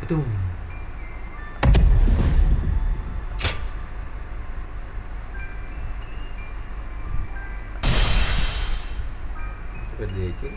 Betul. Seperti itu.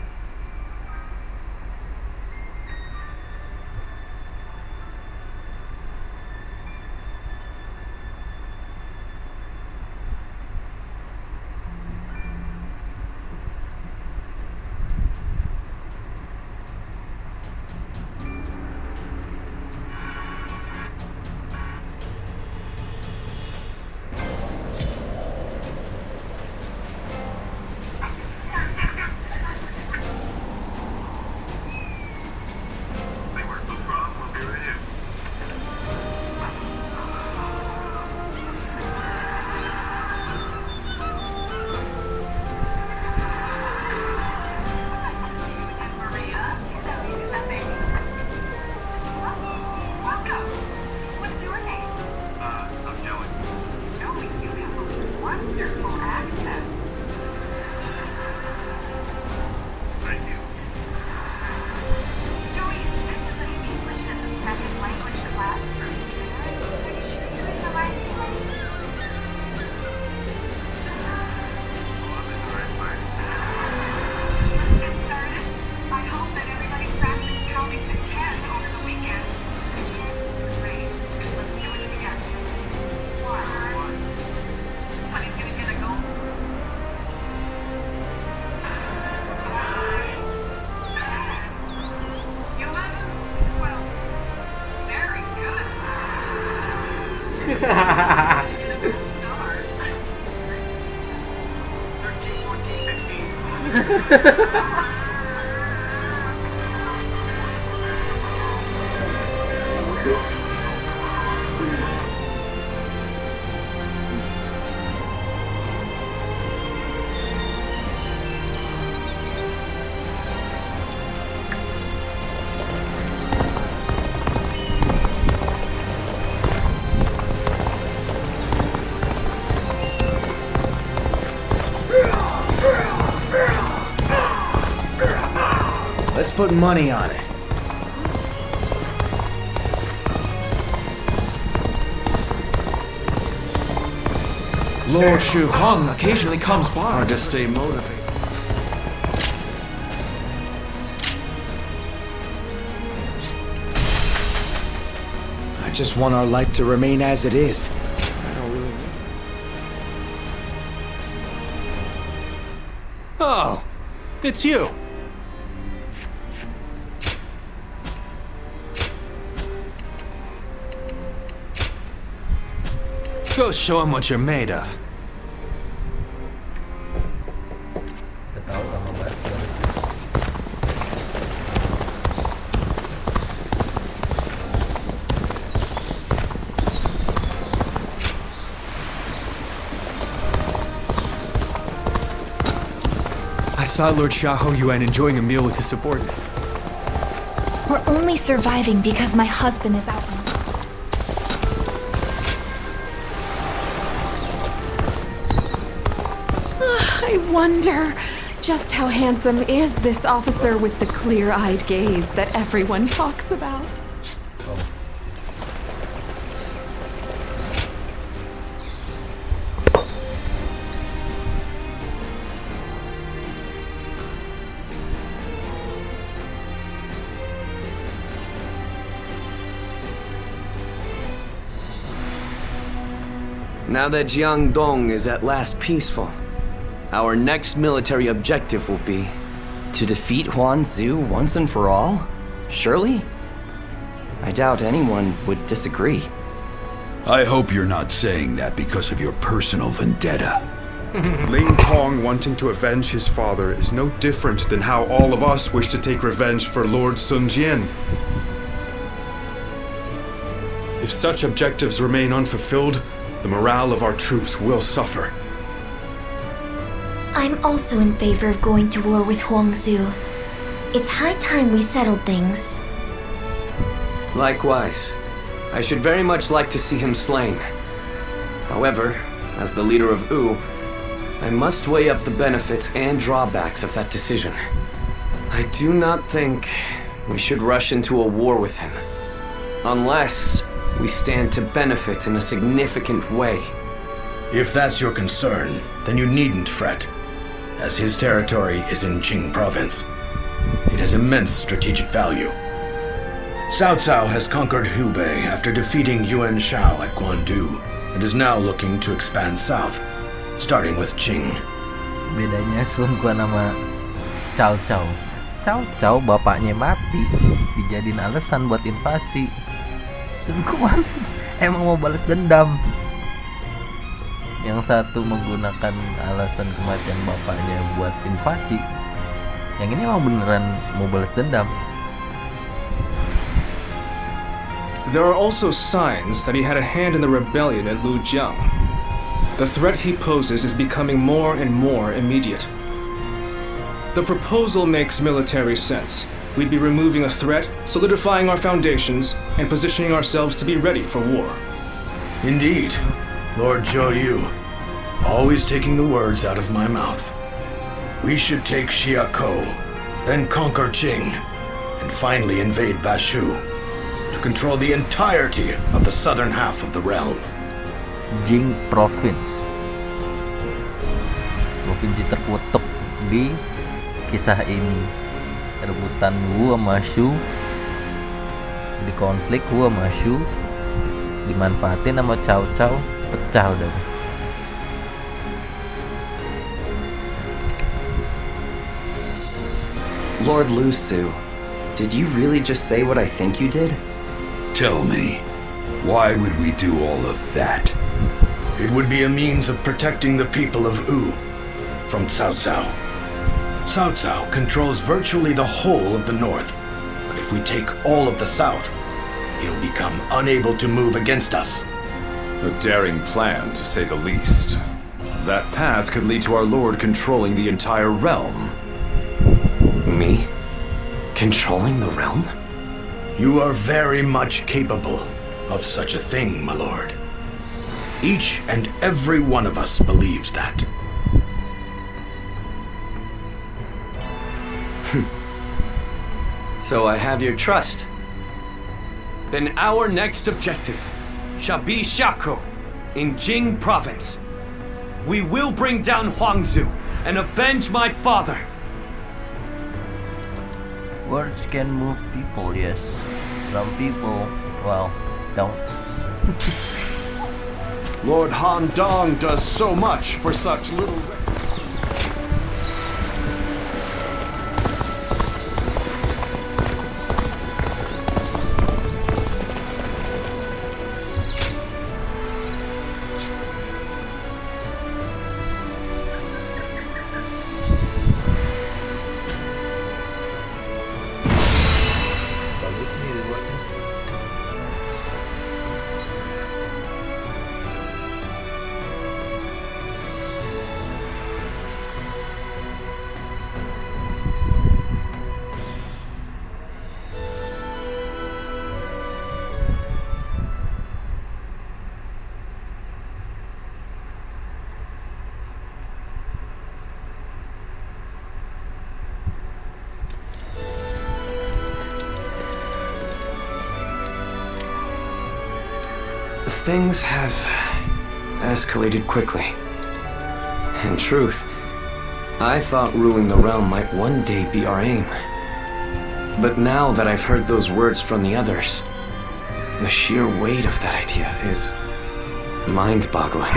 Let's put money on it. Lord Shu Hong occasionally comes by. Hard to stay motivated. I just want our life to remain as it is. I don't really... Oh, it's you. Go show him what you're made of. I saw Lord Xiahou Yuan enjoying a meal with his subordinates. We're only surviving because my husband is out. I wonder just how handsome is this officer with the clear-eyed gaze that everyone talks about? Now that Jiangdong is at last peaceful, our next military objective will be... To defeat Huanzu once and for all? Surely? I doubt anyone would disagree. I hope you're not saying that because of your personal vendetta. Ling Tong wanting to avenge his father is no different than how all of us wish to take revenge for Lord Sun Jian. If such objectives remain unfulfilled, the morale of our troops will suffer. I'm also in favor of going to war with Huangzu. It's high time we settled things. Likewise. I should very much like to see him slain. However, as the leader of Wu, I must weigh up the benefits and drawbacks of that decision. I do not think we should rush into a war with him. Unless we stand to benefit in a significant way. If that's your concern, then you needn't fret, as his territory is in Qing province. It has immense strategic value. Cao Cao has conquered Hubei after defeating Yuan Shao at Guandu, and is now looking to expand south, starting with Qing. Bedanya Sun Quan sama Cao Cao. Cao Cao bapaknya mati, dijadiin alasan buat invasi. Sun Quan emang mau balas dendam. Yang satu menggunakan alasan kematian bapaknya buat invasi. Yang ini emang beneran mau balas dendam. There are also signs that he had a hand in the rebellion at Lujiang. The threat he poses is becoming more and more immediate. The proposal makes military sense. We'd be removing a threat, solidifying our foundations, and positioning ourselves to be ready for war. Indeed, Lord Zhou Yu, always taking the words out of my mouth. We should take Xiakou, then conquer Qing, and finally invade Bashu, to control the entirety of the southern half of the realm. Jing Province, provinsi terkutuk di kisah ini. Rebutan Wu sama Shu, di konflik Wu sama Shu, dimanfaatin sama Cao Cao, pecah udah. Lord Lu Su, did you really just say what I think you did? Tell me, why would we do all of that? It would be a means of protecting the people of Wu from Cao Cao. Cao Cao controls virtually the whole of the north, but if we take all of the south, he'll become unable to move against us. A daring plan, to say the least. That path could lead to our lord controlling the entire realm. Me? Controlling the realm? You are very much capable of such a thing, my lord. Each and every one of us believes that. So I have your trust. Then our next objective shall be Xiakou in Jing province. We will bring down Huangzu and avenge my father. Words can move people, yes. Some people, well, don't. Lord Han Dong does so much for such little... Bagus nih rewardnya. Things have escalated quickly. In truth, I thought ruling the realm might one day be our aim. But now that I've heard those words from the others, the sheer weight of that idea is mind-boggling.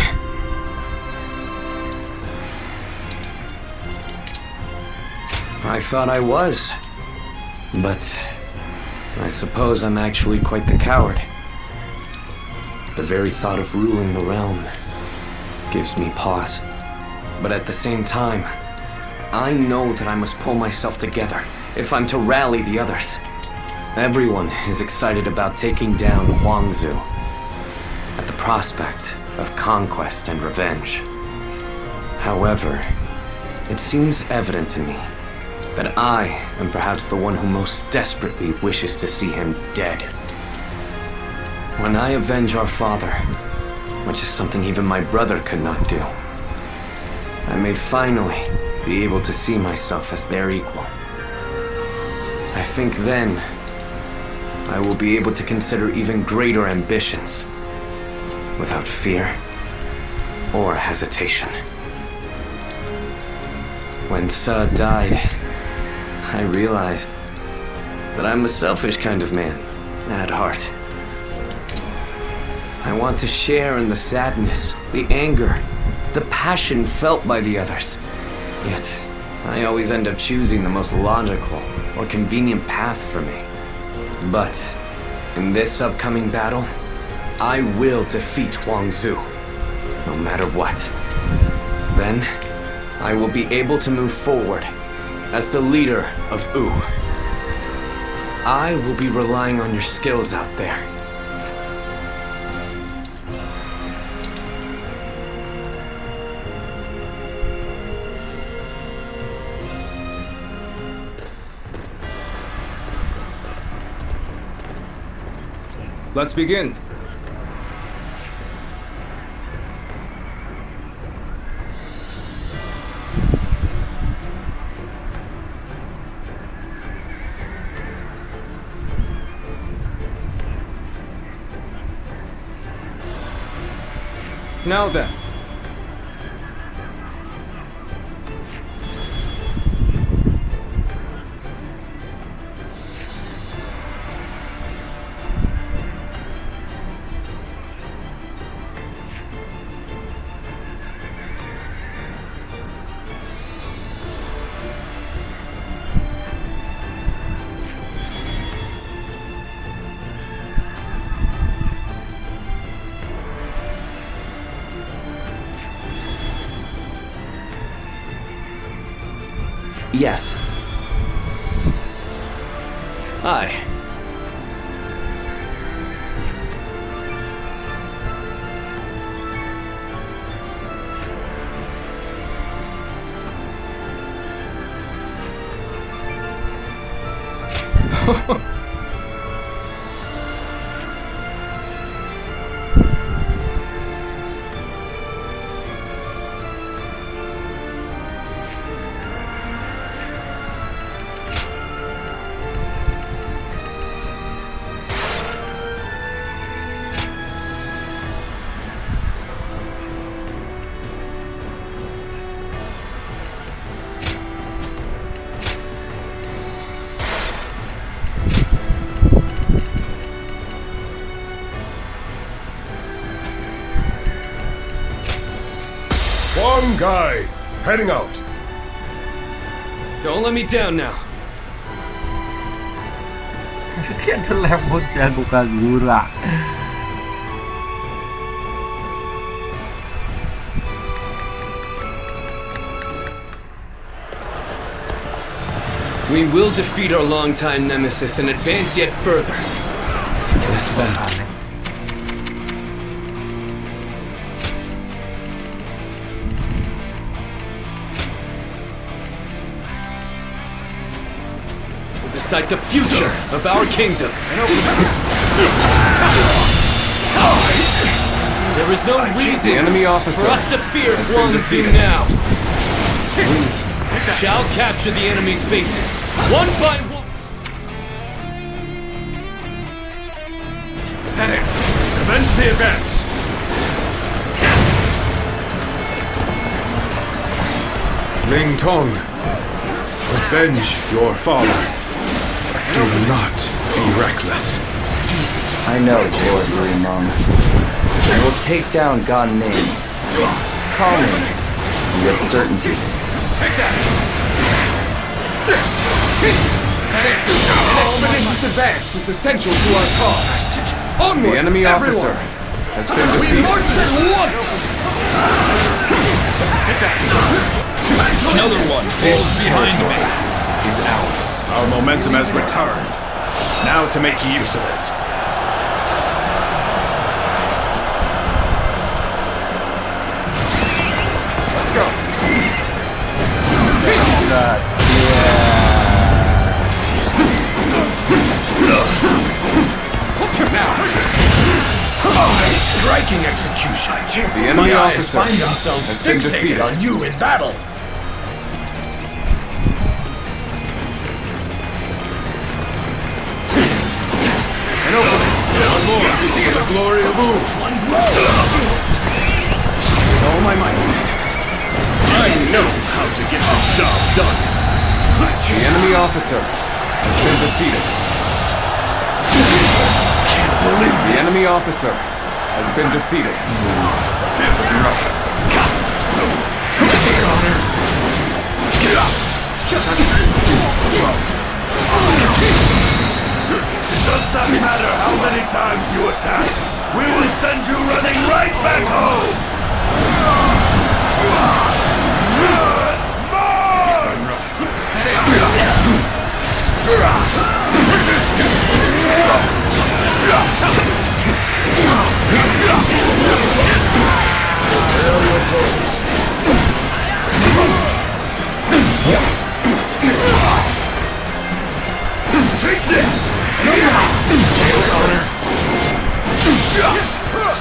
I thought I was, but I suppose I'm actually quite the coward. The very thought of ruling the realm gives me pause. But at the same time, I know that I must pull myself together if I'm to rally the others. Everyone is excited about taking down Huangzu at the prospect of conquest and revenge. However, it seems evident to me that I am perhaps the one who most desperately wishes to see him dead. When I avenge our father, which is something even my brother could not do, I may finally be able to see myself as their equal. I think then I will be able to consider even greater ambitions without fear or hesitation. When Saad died, I realized that I'm a selfish kind of man at heart. I want to share in the sadness, the anger, the passion felt by the others. Yet, I always end up choosing the most logical or convenient path for me. But, in this upcoming battle, I will defeat Huangzu, no matter what. Then, I will be able to move forward as the leader of Wu. I will be relying on your skills out there. Let's begin. Now then. Yes. Hi. One guy, heading out. Don't let me down now. Kayak terlemput jago Kagura. We will defeat our longtime nemesis and advance yet further. Yes, Ben. Decide the future of our kingdom. There is no reason for us to fear Huangzu now. Shall capture the enemy's bases, one by one. Is that it? Commence the advance. Ling Tong, avenge your father. Do not be reckless. I know, Lord Emang. I will take down God name. Calmly, and with certainty. Take that! An expeditious advance is essential to our cause. Onward, The enemy everyone. officer has been We defeated. march at once! Take that! Another one. This territory is ours. Our momentum has returned. Now to make use of it. Let's go. Striking execution. The enemy My eyes officer find themselves has been fixated defeated. on you in battle. more for the glory of Wu. With all my might, I know how to get the job done. The enemy officer has been defeated. Can't believe The enemy officer has been defeated. Captain Ruff. Take honor. Get up. It does not matter how many times you attack. We will send you running right back home. It's mine. Take this!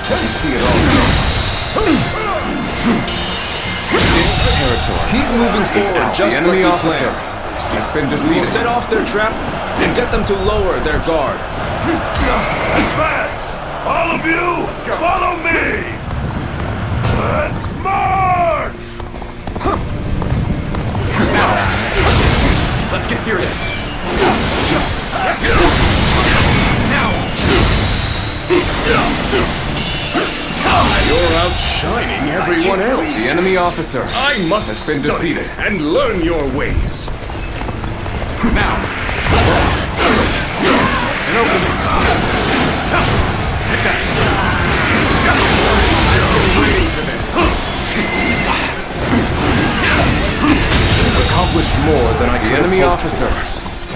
You see it all now. This territory. Keep moving forward, The just enemy like we officer planned. has been We'll defeated. set off their trap and get them to lower their guard. Advance! All of you, follow me! Let's march! Now, let's get serious. You're outshining everyone else. The enemy officer I must has been study defeated. and learn your ways. Now, an opening. Take that. Waiting for this. You've accomplished more than I could. The enemy officer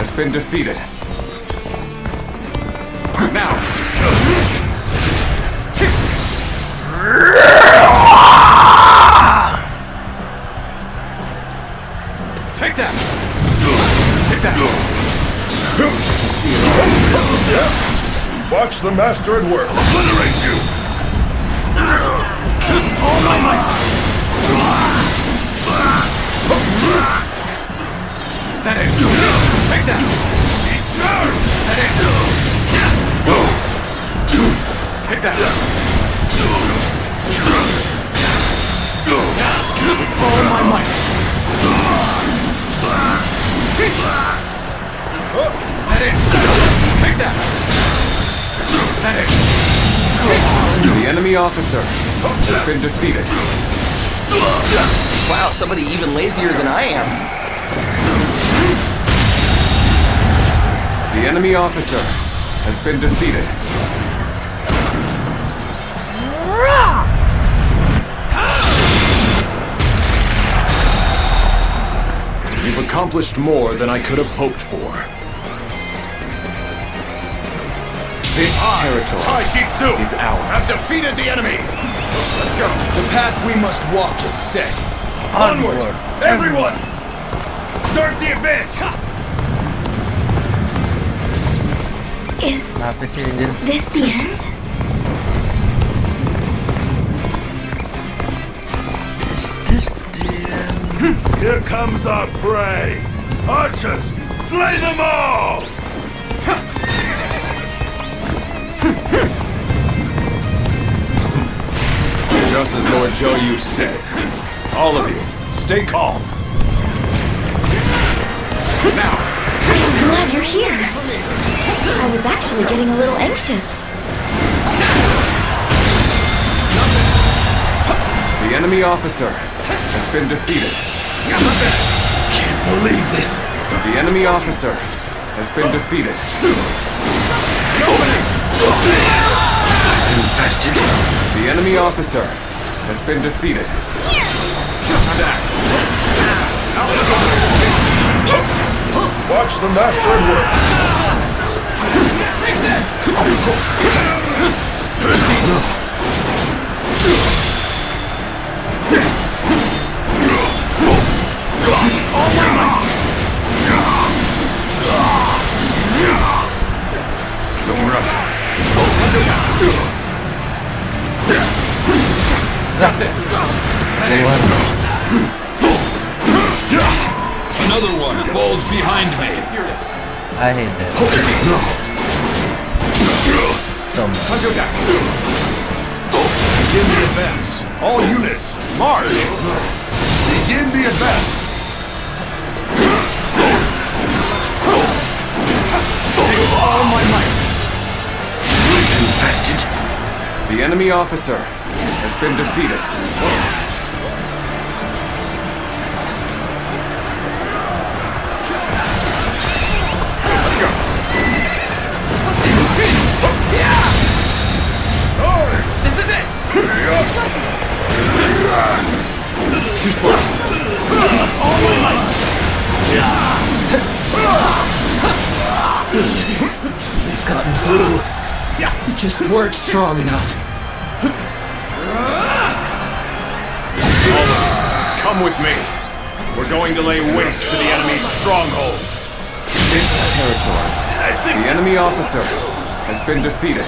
has been defeated. Now. Take that. Take that. See it all. Watch the master at work. Obliterate you! All my might! Is that it? Take that. Is that it? Take that. With all my might. Is that it? Take that. Is that it? The enemy officer has been defeated. Wow, somebody even lazier than I am. The enemy officer has been defeated. You've accomplished more than I could have hoped for. This territory is Have ours. defeated the enemy! Let's go! The path we must walk is set. Onward! Everyone! Start the advance! Is Kenapa sih anjir? this the end? Here comes our prey! Archers, slay them all! Just as Lord Joyu said. All of you, stay calm. Now. I'm glad you're here. I was actually getting a little anxious. The enemy officer has been defeated. Can't believe this. The enemy officer has been defeated. Infested. The enemy officer has been defeated. Watch the master at work. Looking rough. Got this. Another one falls behind me. Get serious. I hate that. So them. Time to attack. Begin the advance. All units, march. Begin the advance. Take all my might. Infested. The enemy officer has been defeated. Let's go. This is it! Too slow. All my might. We've gotten through. You just weren't strong enough. Come with me. We're going to lay waste to the enemy's stronghold. This territory. The enemy officer has been defeated.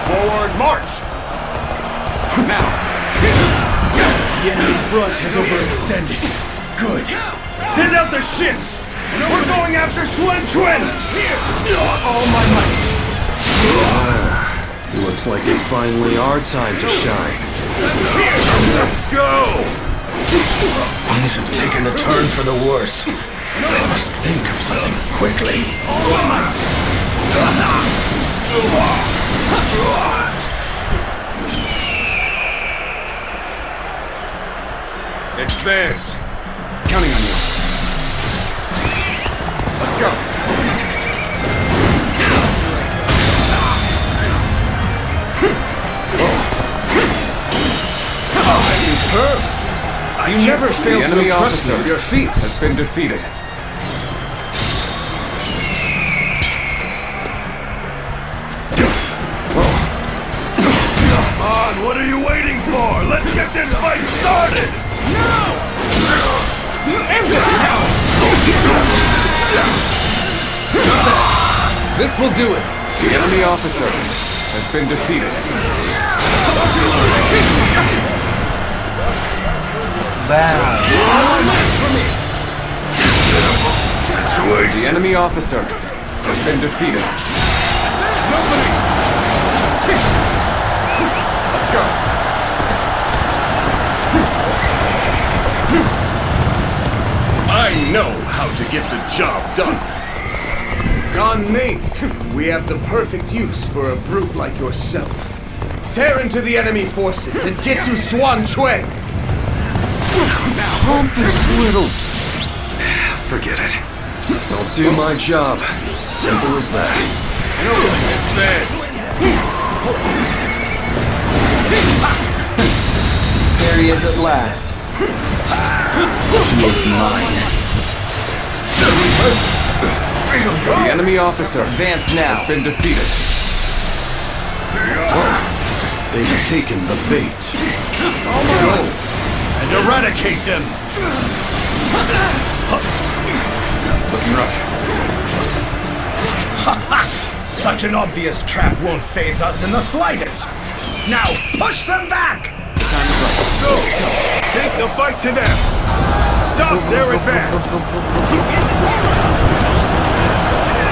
Forward march. Now. The enemy front has overextended. Good. Send out the ships. We're going after Swen Twin. All my might. Looks like it's finally our time to shine. Let's go! Things have taken a turn for the worse. I must think of something quickly. Advance. Counting on you. Let's go. Superb! You never fail The to enemy impress me officer with your feats. has been defeated. Come on, what are you waiting for? Let's get this fight started! No! End this now! This will do it. The enemy officer has been defeated. The enemy officer has been defeated. Let's go. I know how to get the job done. Gone me. We have the perfect use for a brute like yourself. Tear into the enemy forces and get to Swan Chuen. Pompous little... Forget it. I'll do my job. Simple as that. Advance. There he is at last. He is mine. The enemy officer Advance now. has been defeated. They've taken the bait. Go and eradicate them. Looking rough. Such an obvious trap won't faze us in the slightest. Now, push them back! The time is right. Go. Take the fight to them. Stop their advance.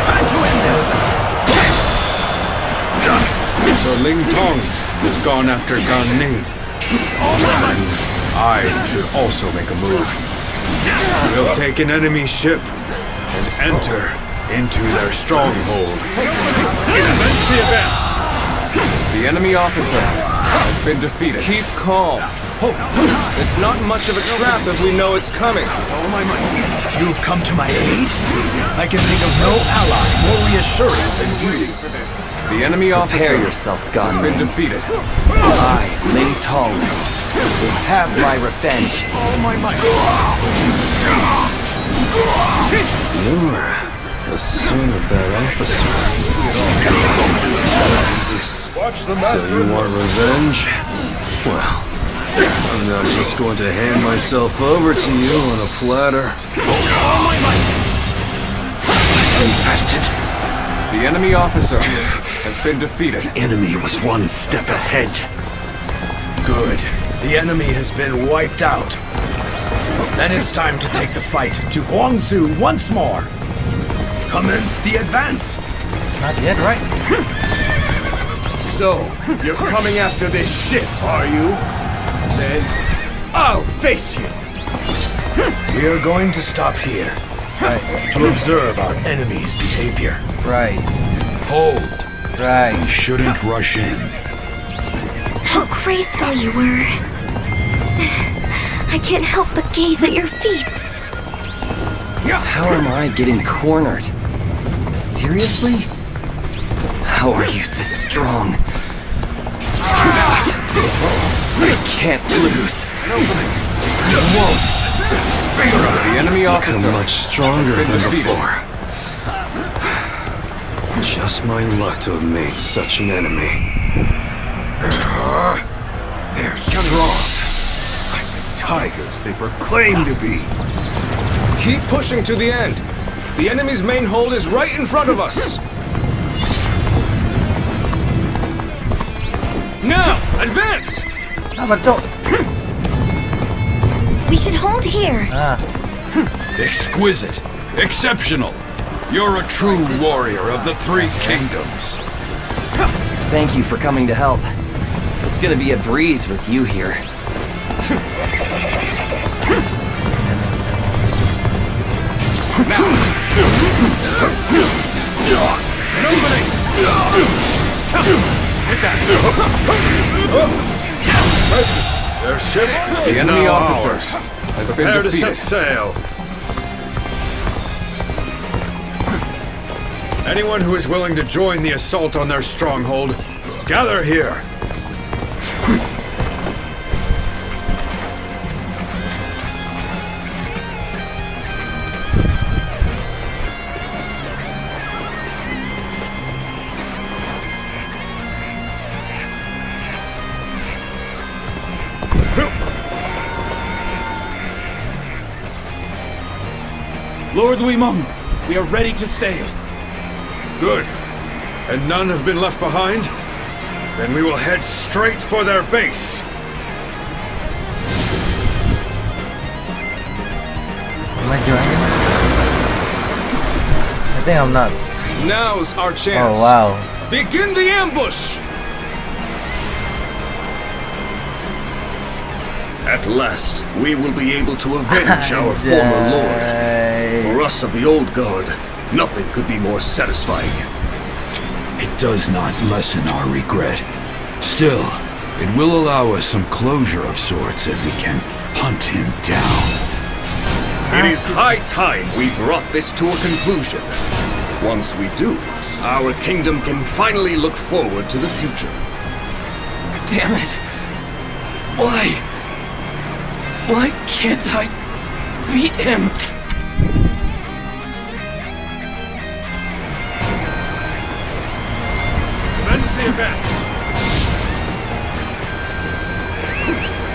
Time to end this! So Ling Tong has gone after Gan Ning. I should also make a move. We'll take an enemy ship and enter into their stronghold. Commence the advance. The enemy officer has been defeated. Keep calm. It's not much of a trap if we know it's coming. All my might. You've come to my aid? I can think of no ally more reassuring than you. The enemy officer Prepare yourself, has Gan been Ning. defeated. I, Ling Tong, will have my revenge. All my might. You're the son of that officer. Watch the So master. you want revenge? Well, I'm not just going to hand myself over to you on a platter. All my might. Infested. The enemy officer has been defeated. The enemy was one step ahead. Good. The enemy has been wiped out. Then it's time to take the fight to Huangzu once more. Commence the advance. Not yet, right? So, you're coming after this ship, are you? Then, I'll face you! We are going to stop here to observe our enemy's behavior. Right. Hold. Right. You shouldn't rush in. How graceful you were. I can't help but gaze at your feet. How am I getting cornered? Seriously? How are you this strong? I can't lose. I won't. The enemy officer Much stronger than before. Just my luck to have made such an enemy. They're strong. Like the tigers they proclaim to be. Keep pushing to the end. The enemy's main hold is right in front of us. Now, advance! Ah, but don't. We should hold here. Exquisite. Exceptional. You're a true warrior of the three kingdoms. Thank you for coming to help. It's gonna be a breeze with you here. Take that! Their ship The enemy officer has been Prepare to defeated. set sail. Anyone who is willing to join the assault on their stronghold, gather here. Lord Emang, we are ready to sail. Good. And none have been left behind? Then we will head straight for their base. Am I joining? I think I'm not. Now's our chance. Oh, wow. Begin the ambush! At last, we will be able to avenge our former lord. For us of the old guard, nothing could be more satisfying. It does not lessen our regret. Still, it will allow us some closure of sorts as we can hunt him down. It is high time we brought this to a conclusion. Once we do, our kingdom can finally look forward to the future. Damn it! Why? Why can't I beat him? Commence the events.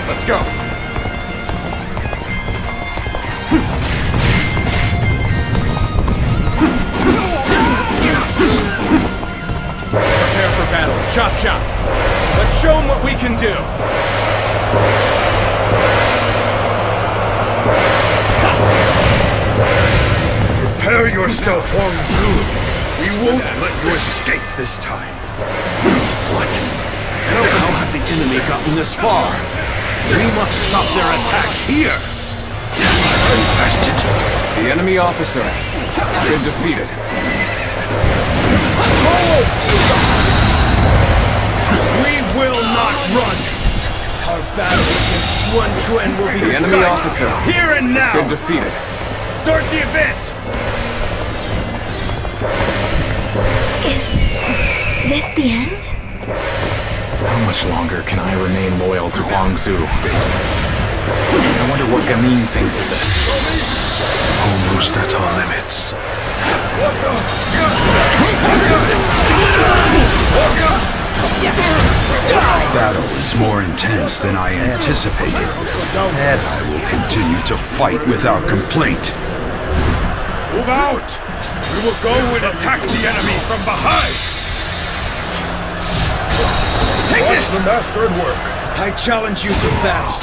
Let's go. Prepare for battle. Chop chop. Let's show them what we can do. Prepare yourself, Huang Zhu. We won't let you escape this time. What? How have the enemy gotten this far? We must stop their attack here! Bastard. The enemy officer has been defeated. We will not run! Our battle against Xuan Quan will be The enemy officer here and has now! been defeated. Start the event! Is this the end? How much longer can I remain loyal to Huang Zhu? I wonder what Gamin thinks of this. Almost at our limits. Battle is more intense than I anticipated. I will continue to fight without complaint. Move out! We will go and attack the enemy from behind! Take Watch this! the master at work. I challenge you to battle.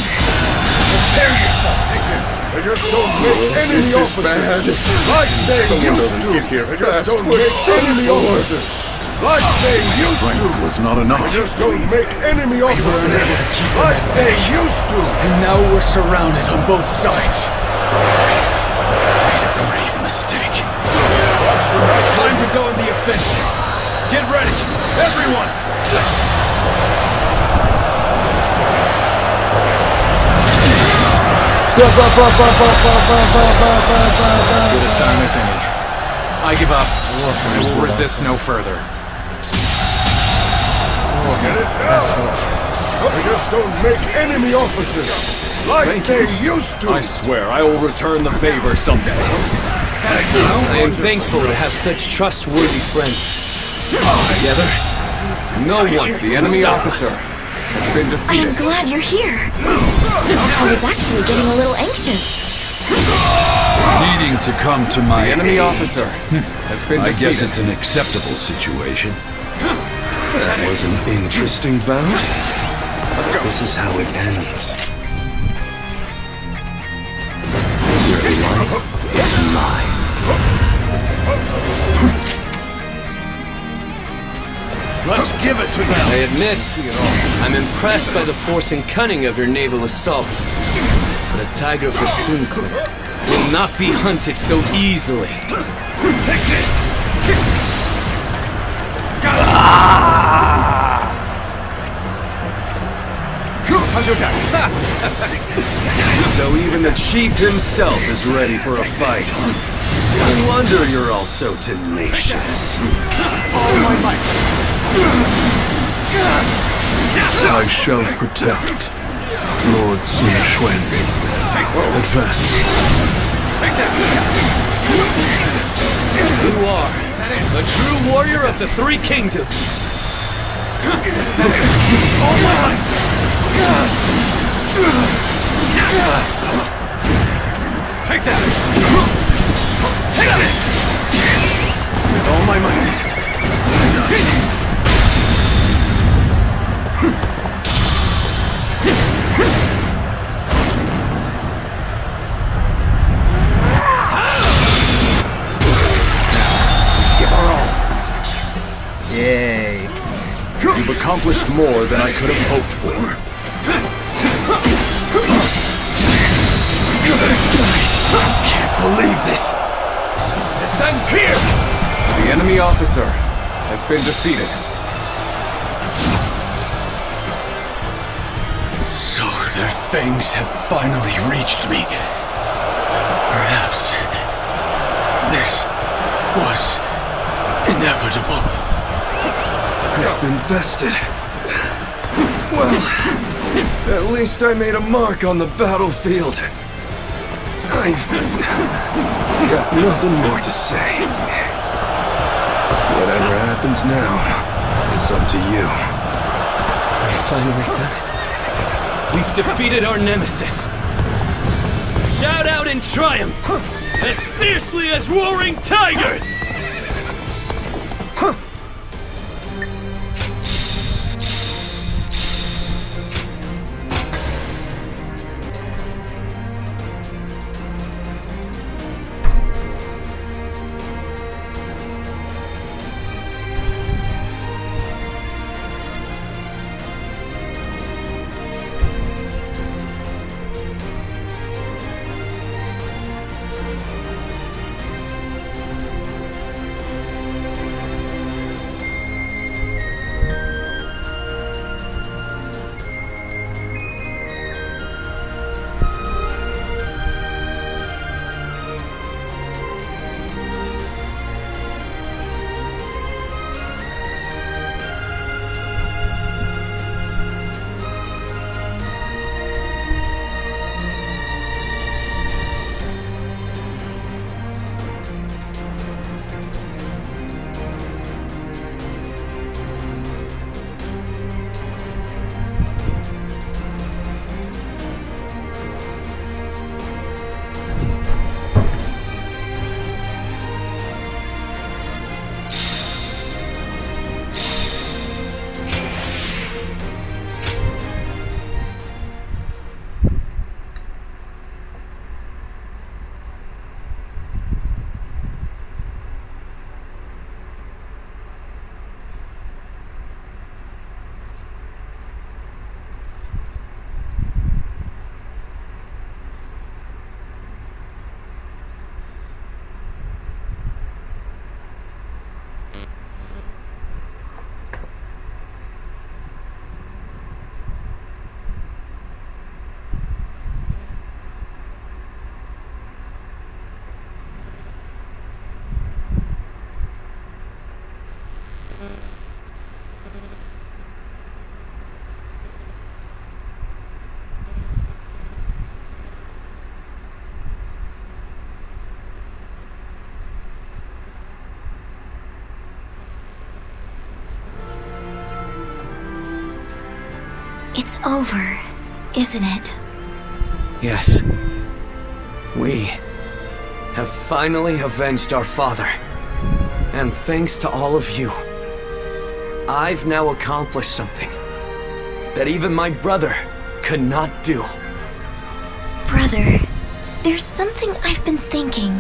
Prepare yourself. Take this. They just don't make enemy officers. Like they used to. They just don't make enemy officers. Like they used to. Strength was not enough. They just don't make enemy officers. Like they used to. And now we're surrounded on both sides. Made a grave mistake. Watch the It's time to go in the offensive. Get ready, everyone! As good a time as any. I give up. I will resist no further. Get it now. They just don't make enemy officers. Like they used to. I swear I will return the favor someday. I am thankful to have such trustworthy friends. Together, no one The enemy can stop officer us. has been I defeated. am glad you're here. I was actually getting a little anxious. Needing to come to my The enemy aid. officer has been I defeated. guess it's an acceptable situation. That was an interesting bout. Let's go. This is how it ends. Your life is mine. Let's give it to them. I admit, I'm impressed by the force and cunning of your naval assault. But a tiger of the Sunku will not be hunted so easily. Take this. So even the chief himself is ready for a fight. No wonder you're all so tenacious. All my might. I shall protect Lord Sun Xuan. Advance. Take that. You are a true warrior of the Three Kingdoms. All my might. Take that. Take this. With all my might. Give our all. Yay. You've accomplished more than I could have hoped for. Can't believe this. This ends here. The enemy officer has been defeated. So their fangs have finally reached me. Perhaps this was inevitable. I've been bested. Well, at least I made a mark on the battlefield. I've got nothing more to say. Whatever happens now, it's up to you. We've finally done it. We've defeated our nemesis. Shout out in triumph, as fiercely as roaring tigers! It's over, isn't it? Yes. We have finally avenged our father. And thanks to all of you, I've now accomplished something that even my brother could not do. Brother, there's something I've been thinking.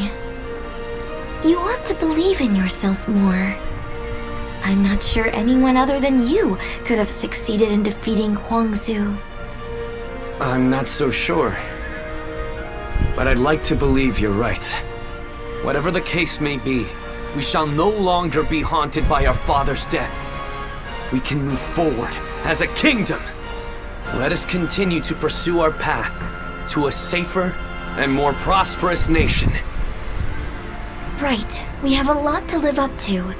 You ought to believe in yourself more. I'm not sure anyone other than you could have succeeded in defeating Huangzu. I'm not so sure. But I'd like to believe you're right. Whatever the case may be, we shall no longer be haunted by our father's death. We can move forward as a kingdom. Let us continue to pursue our path to a safer and more prosperous nation. Right, we have a lot to live up to.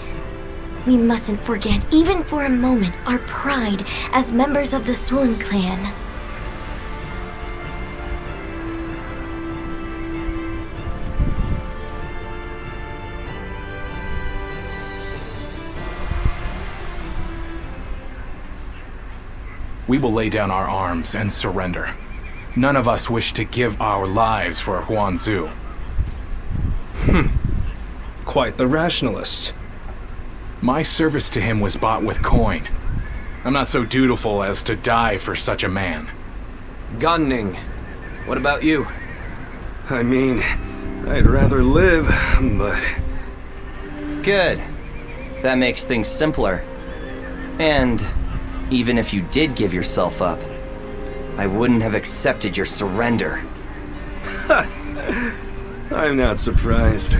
We mustn't forget, even for a moment, our pride as members of the Swoon clan. We will lay down our arms and surrender. None of us wish to give our lives for Huangzu. Quite the rationalist. My service to him was bought with coin. I'm not so dutiful as to die for such a man. Ganning, what about you? I mean, I'd rather live, but... Good. That makes things simpler. And even if you did give yourself up, I wouldn't have accepted your surrender. I'm not surprised.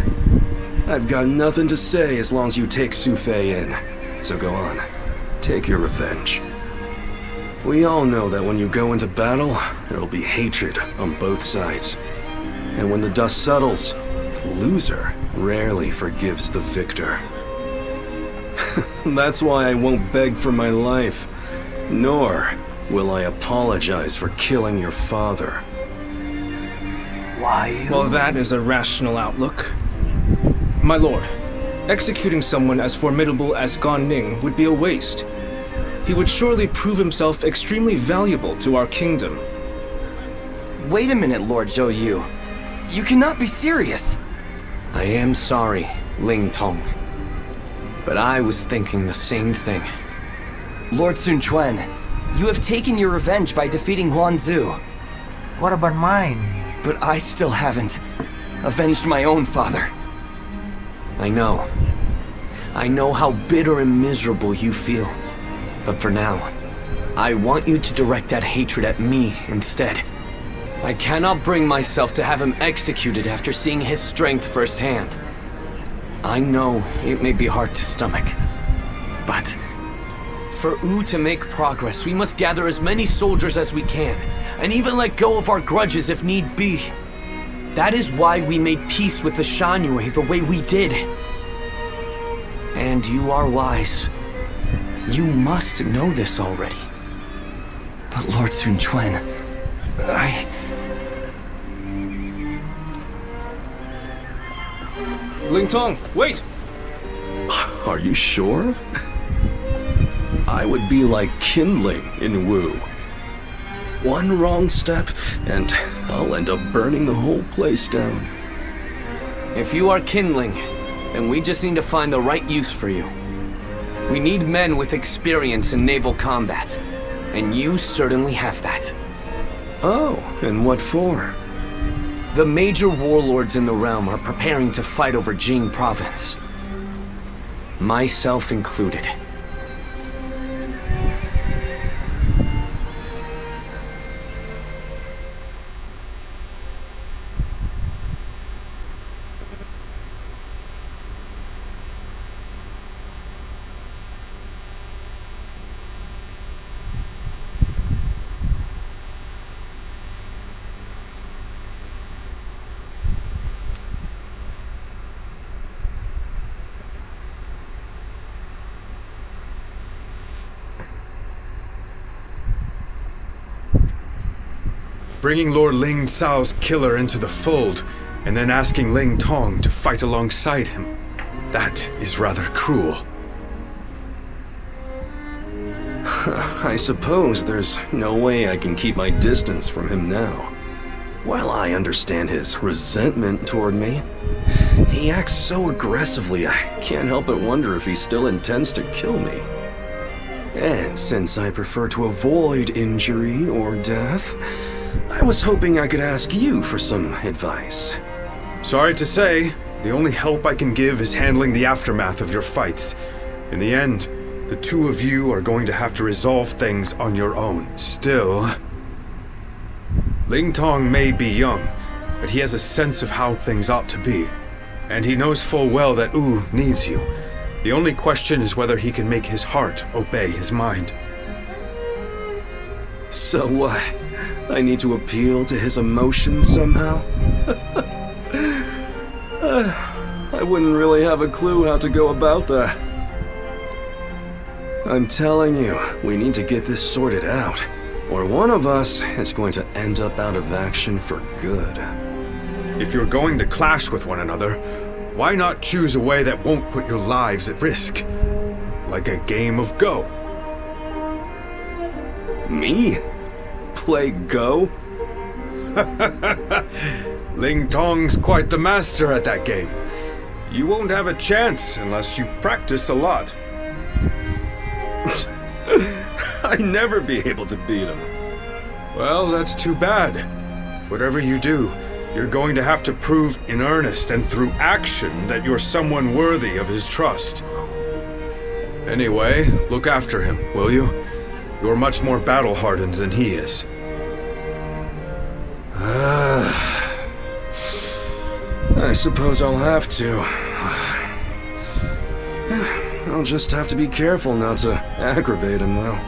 I've got nothing to say as long as you take Su Fei in. So go on. Take your revenge. We all know that when you go into battle, there will be hatred on both sides. And when the dust settles, the loser rarely forgives the victor. That's why I won't beg for my life, nor will I apologize for killing your father. Why? Well, that is a rational outlook. My lord, executing someone as formidable as Ganning would be a waste. He would surely prove himself extremely valuable to our kingdom. Wait a minute, Lord Zhou Yu. You cannot be serious. I am sorry, Ling Tong. But I was thinking the same thing. Lord Sun Quan, you have taken your revenge by defeating Huangzu. What about mine? But I still haven't avenged my own father. I know. I know how bitter and miserable you feel. But for now, I want you to direct that hatred at me instead. I cannot bring myself to have him executed after seeing his strength firsthand. I know it may be hard to stomach, but for Wu to make progress, we must gather as many soldiers as we can, and even let go of our grudges if need be. That is why we made peace with the Shanyue the way we did. And you are wise. You must know this already. But Lord Sun Quan, Ling Tong, wait! Are you sure? I would be like kindling in Wu. One wrong step, and I'll end up burning the whole place down. If you are kindling, then we just need to find the right use for you. We need men with experience in naval combat, and you certainly have that. Oh, and what for? The major warlords in the realm are preparing to fight over Jing province. Myself included. bringing Lord Ling Cao's killer into the fold, and then asking Ling Tong to fight alongside him. That is rather cruel. I suppose there's no way I can keep my distance from him now. While I understand his resentment toward me, he acts so aggressively I can't help but wonder if he still intends to kill me. And since I prefer to avoid injury or death, I was hoping I could ask you for some advice. Sorry to say, the only help I can give is handling the aftermath of your fights. In the end, the two of you are going to have to resolve things on your own. Still, Ling Tong may be young, but he has a sense of how things ought to be. And he knows full well that Wu needs you. The only question is whether he can make his heart obey his mind. So what? I need to appeal to his emotions somehow? I wouldn't really have a clue how to go about that. I'm telling you, we need to get this sorted out, or one of us is going to end up out of action for good. If you're going to clash with one another, why not choose a way that won't put your lives at risk? Like a game of Go. Me? Play Go? Ling Tong's quite the master at that game. You won't have a chance unless you practice a lot. I'd never be able to beat him. Well, that's too bad. Whatever you do, you're going to have to prove in earnest and through action that you're someone worthy of his trust. Anyway, look after him, will you? You're much more battle-hardened than he is. I suppose I'll have to. I'll just have to be careful not to aggravate him, though.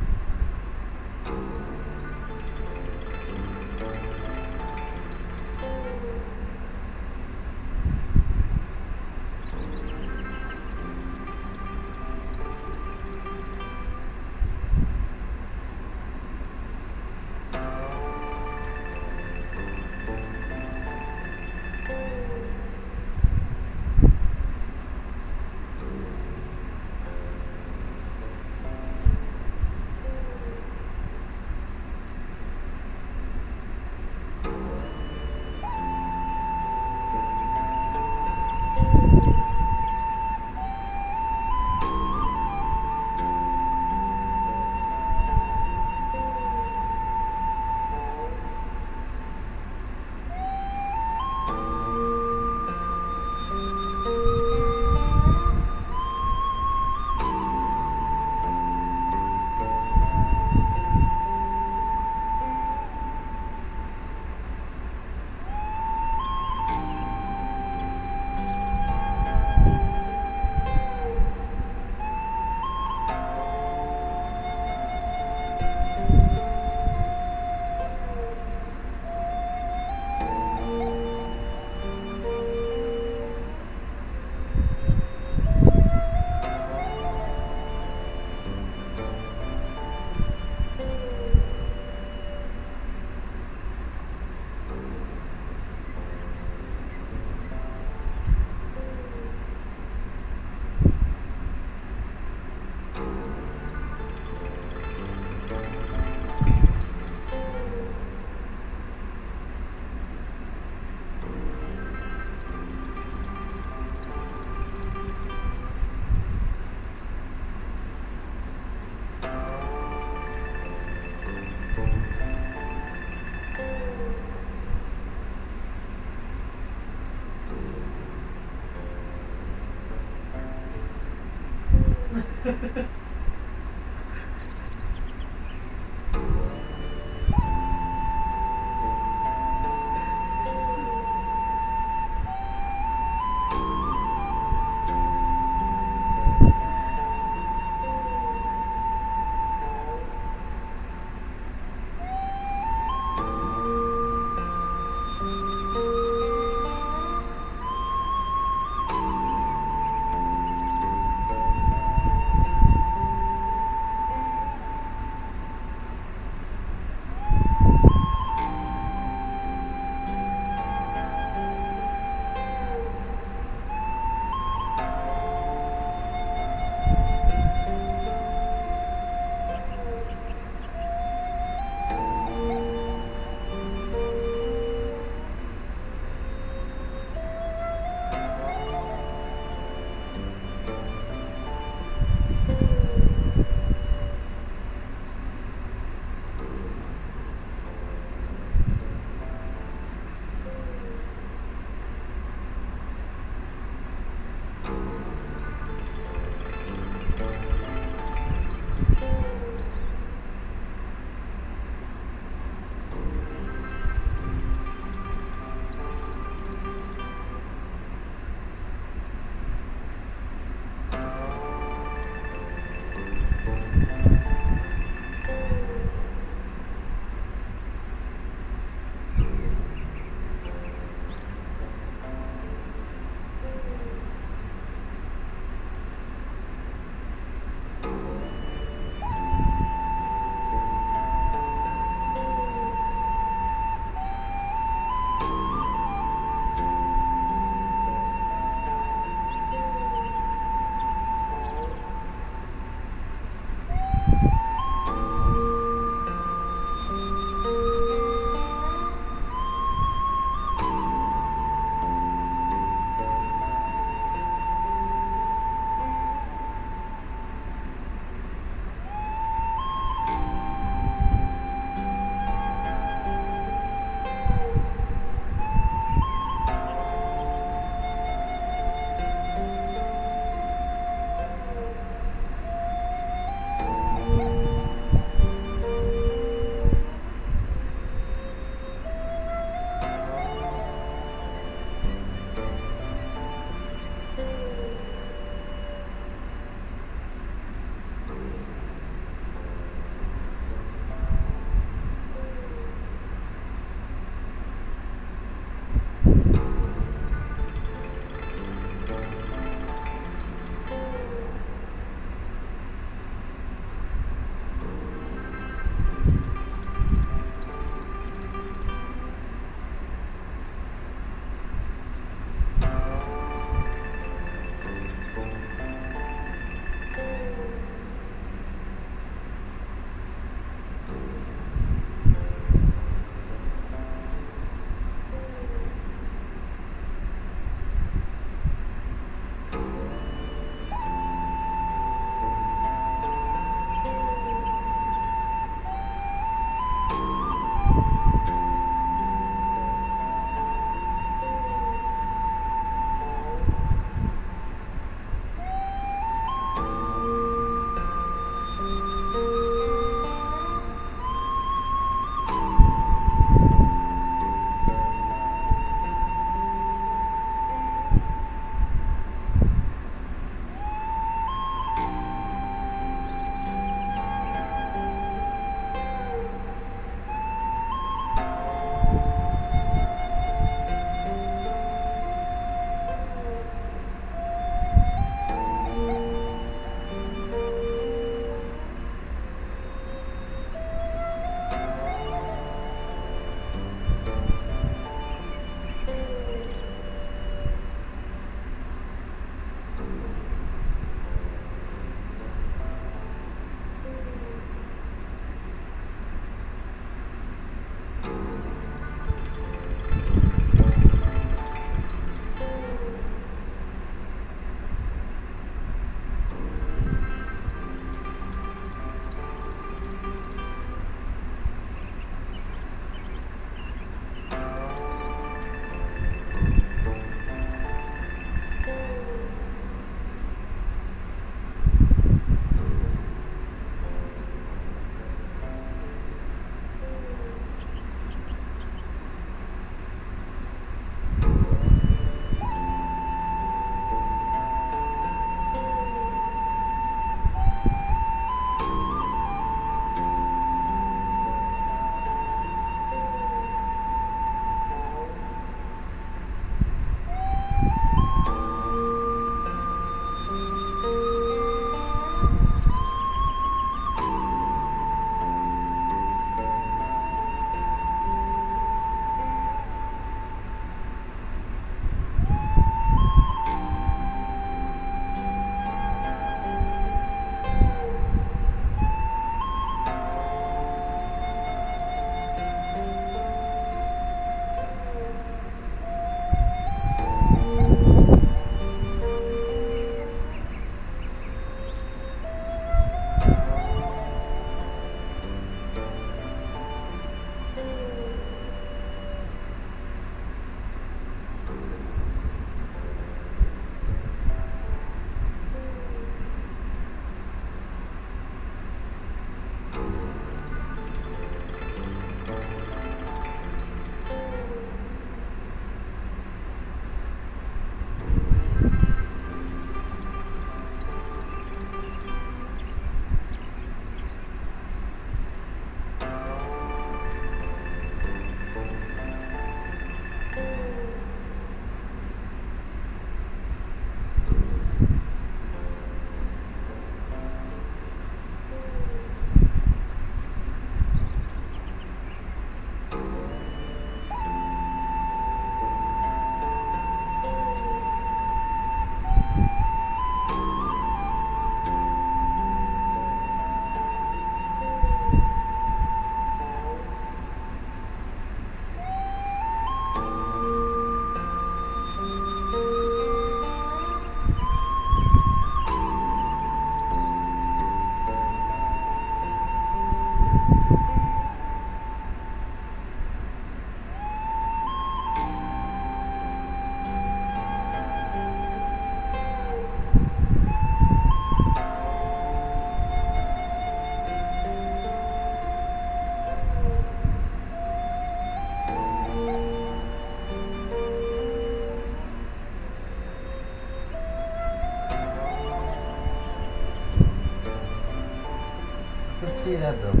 see that though.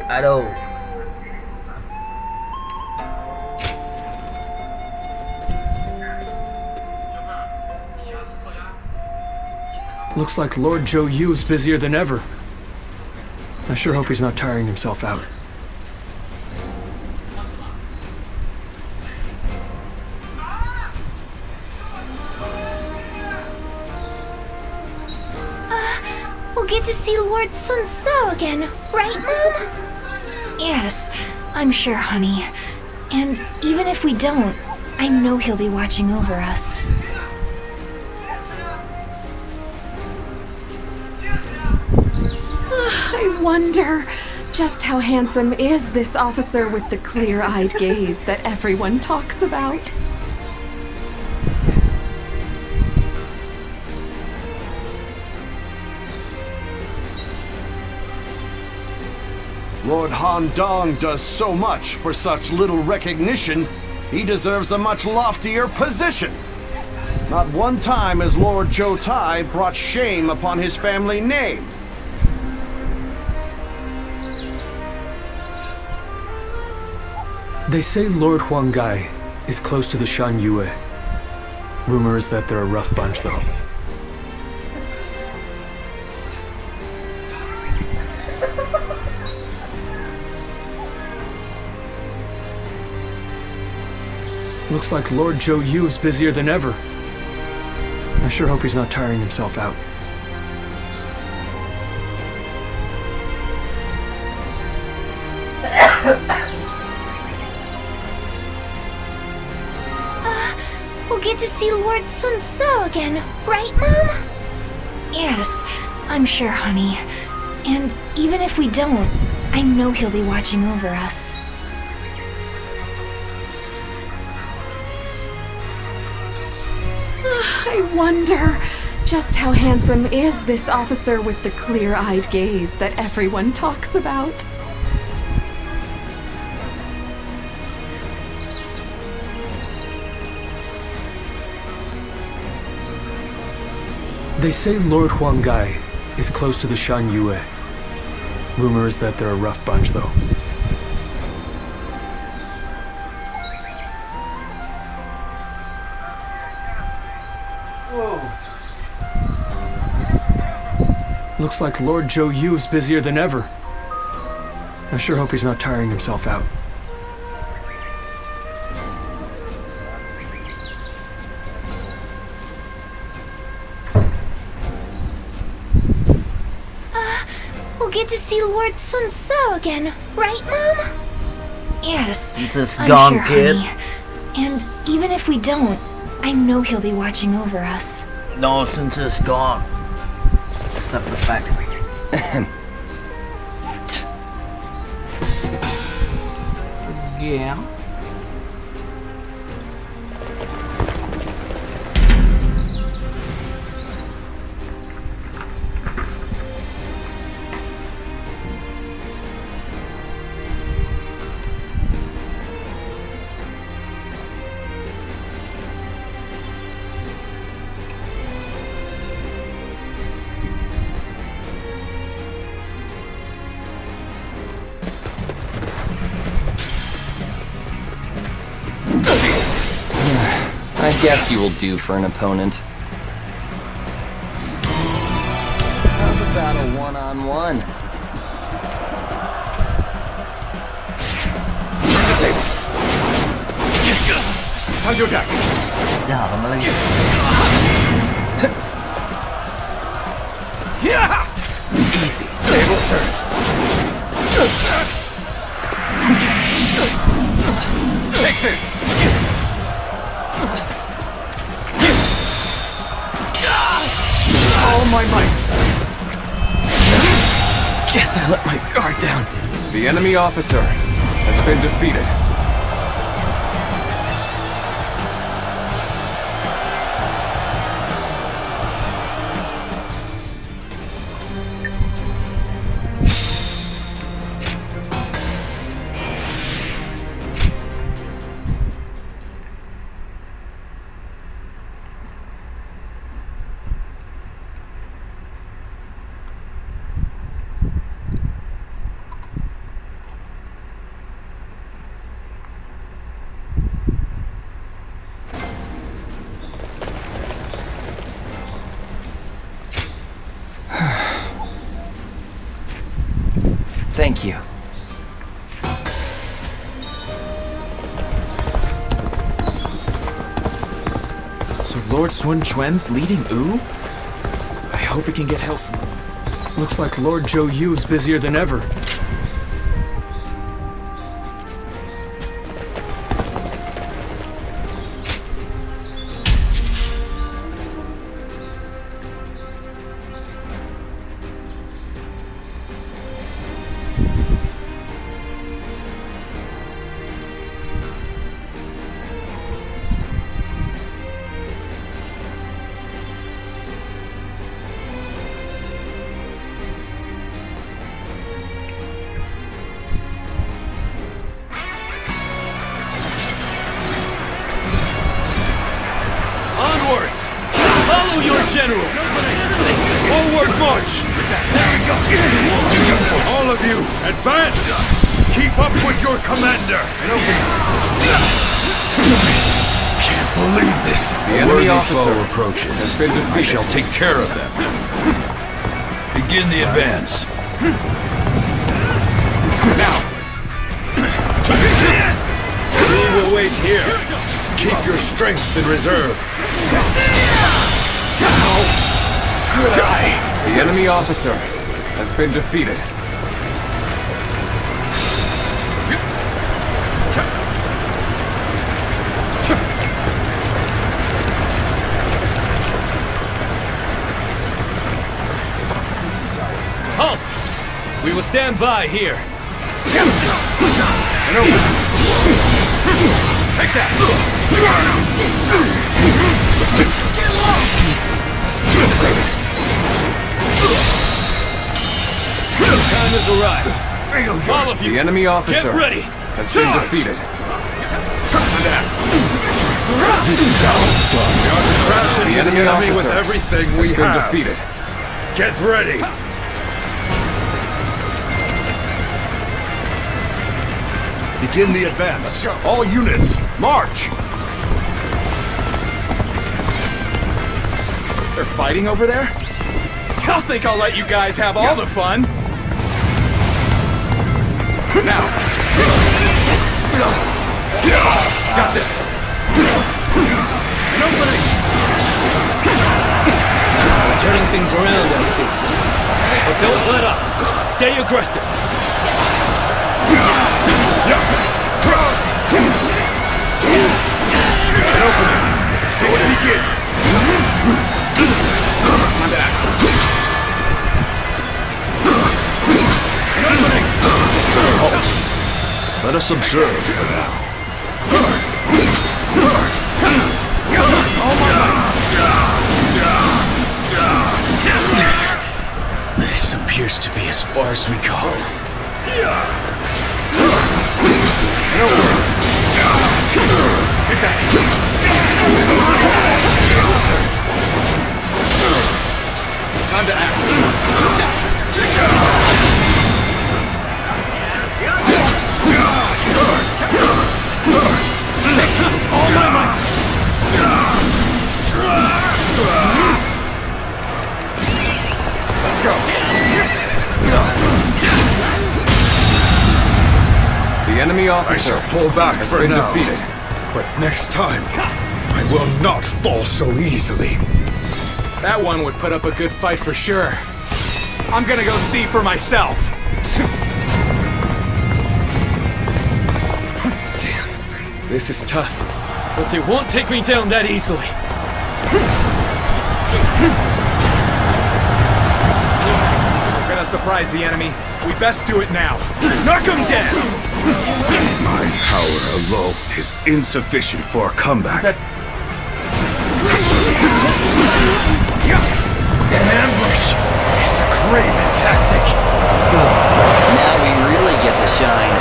Aduh. Looks like Lord Zhou Yu's busier than ever. I sure hope he's not tiring himself out. We'll get to see Lord Sun So again, right, Mom? Yes, I'm sure, honey. And even if we don't, I know he'll be watching over us. I wonder, just how handsome is this officer with the clear-eyed gaze that everyone talks about? Lord Han Dong does so much for such little recognition, he deserves a much loftier position. Not one time has Lord Zhou Tai brought shame upon his family name. They say Lord Huanggai is close to the Shan Yue. Rumor is that they're a rough bunch, though. Looks like Lord Zhou Yu's busier than ever. I sure hope he's not tiring himself out. We'll get to see Lord Sun So again, right, Mom? Yes, I'm sure, honey. And even if we don't, I know he'll be watching over us. I wonder, just how handsome is this officer with the clear-eyed gaze that everyone talks about? They say Lord Huanggai is close to the Shan Yue. Rumor is that they're a rough bunch, though. Looks like Lord Zhou Yu's busier than ever. I sure hope he's not tiring himself out. We'll get to see Lord Sun So again, right, Mom? Yes, It's I'm gone, sure, kid. honey. And even if we don't, I know he'll be watching over us. No, since it's gone. Except the fact Yeah. I guess you will do for an opponent. How's about a one-on-one? Turn the tables. Time to attack. Ya, lama lagi. Easy. Tables turned. Take this. All my might. Guess I let my guard down. The enemy officer has been defeated. Thank you. So Lord Sun Quan's leading Wu? I hope he can get help from him. Looks like Lord Zhou Yu's busier than ever. Onwards! Follow your general! Forward march! There we go! All of you, advance! Keep up with your commander! Can't believe this. The enemy officer approaches. has been defeated. I shall take care of them. Begin the advance. Now! We will wait here. Keep your strength in reserve. The enemy officer has been defeated. Halt! We will stand by here. And open. Take that! Easy. Time has arrived. All of you, The enemy officer get ready. has been Charge! defeated. This is our stuff. We are to crash into The enemy with officer everything has we been have. defeated. Get ready. Begin the advance. All units, march! They're fighting over there? I think I'll let you guys have all the fun. Now! Got this! An opening! Turning things around, I see. But don't let up. Stay aggressive. An opening! So it begins! Time to act. us observe for now. This appears to be as far as we go. Take that! Time to act. Take all my might! Let's go! The enemy officer Pull back has for been now. defeated. But next time, I will not fall so easily. That one would put up a good fight for sure. I'm gonna go see for myself. Damn, this is tough. But they won't take me down that easily. We're gonna surprise the enemy. We best do it now. Knock him down! My power alone is insufficient for a comeback. An ambush is a craven tactic. Now we really get to shine.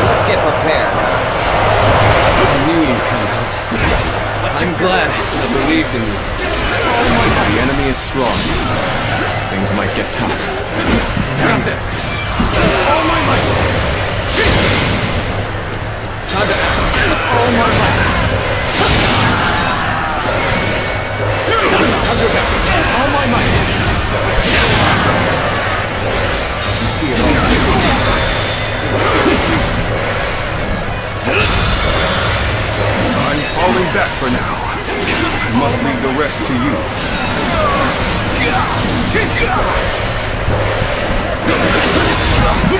Let's get prepared, huh? I knew you'd come out. I'm glad I believed in you. The enemy is strong. Things might get tough. Got this! All my might! Time to act! All my might! All my might! You see it all. I'm falling back for now. I must leave the rest to you.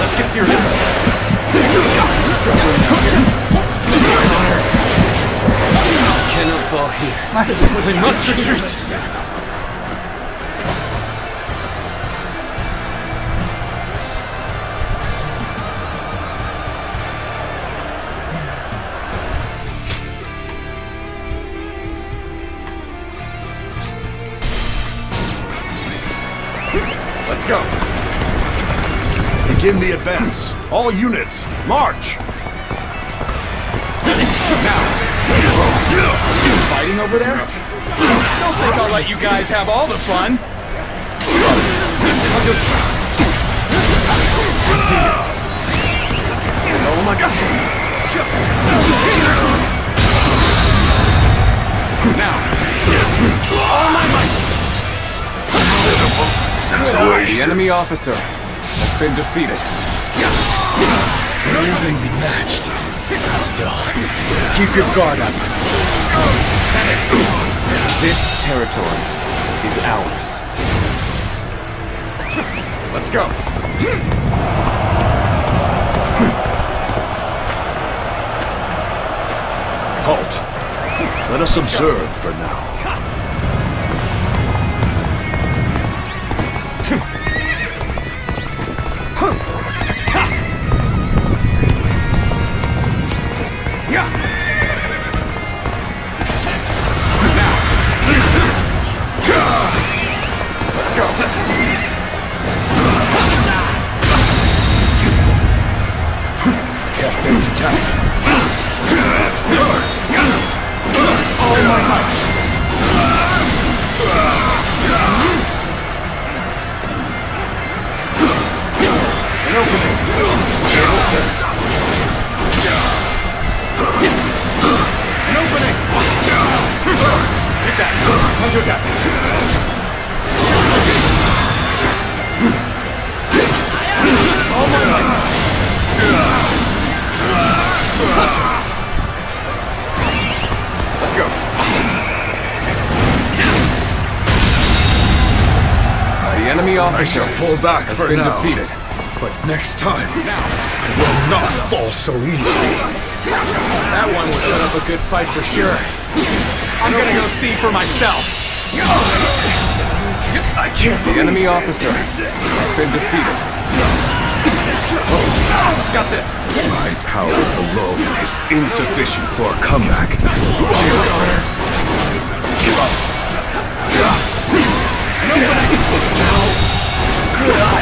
Let's get serious! Cannot fall here. They must retreat. Let's go. Begin the advance. All units, march! Now! Fighting over there? Don't think I'll let you guys have all the fun! I'll just... See ya. Oh my god! Now! All my might! The enemy officer has been defeated. Evenly matched. Still, keep your guard up. This territory is ours. Let's go. Halt. Let us observe for now. Let's go! Half-baked attack. All my might! An opening! An opening! Take that! Time to attack! All my might! Let's go! The enemy officer Pull back has for been now. defeated. But next time, I will not fall so easily. That one would put up a good fight for sure. I'm gonna go see for myself. I can't The enemy officer has been defeated. Got this. My power alone is insufficient for a comeback.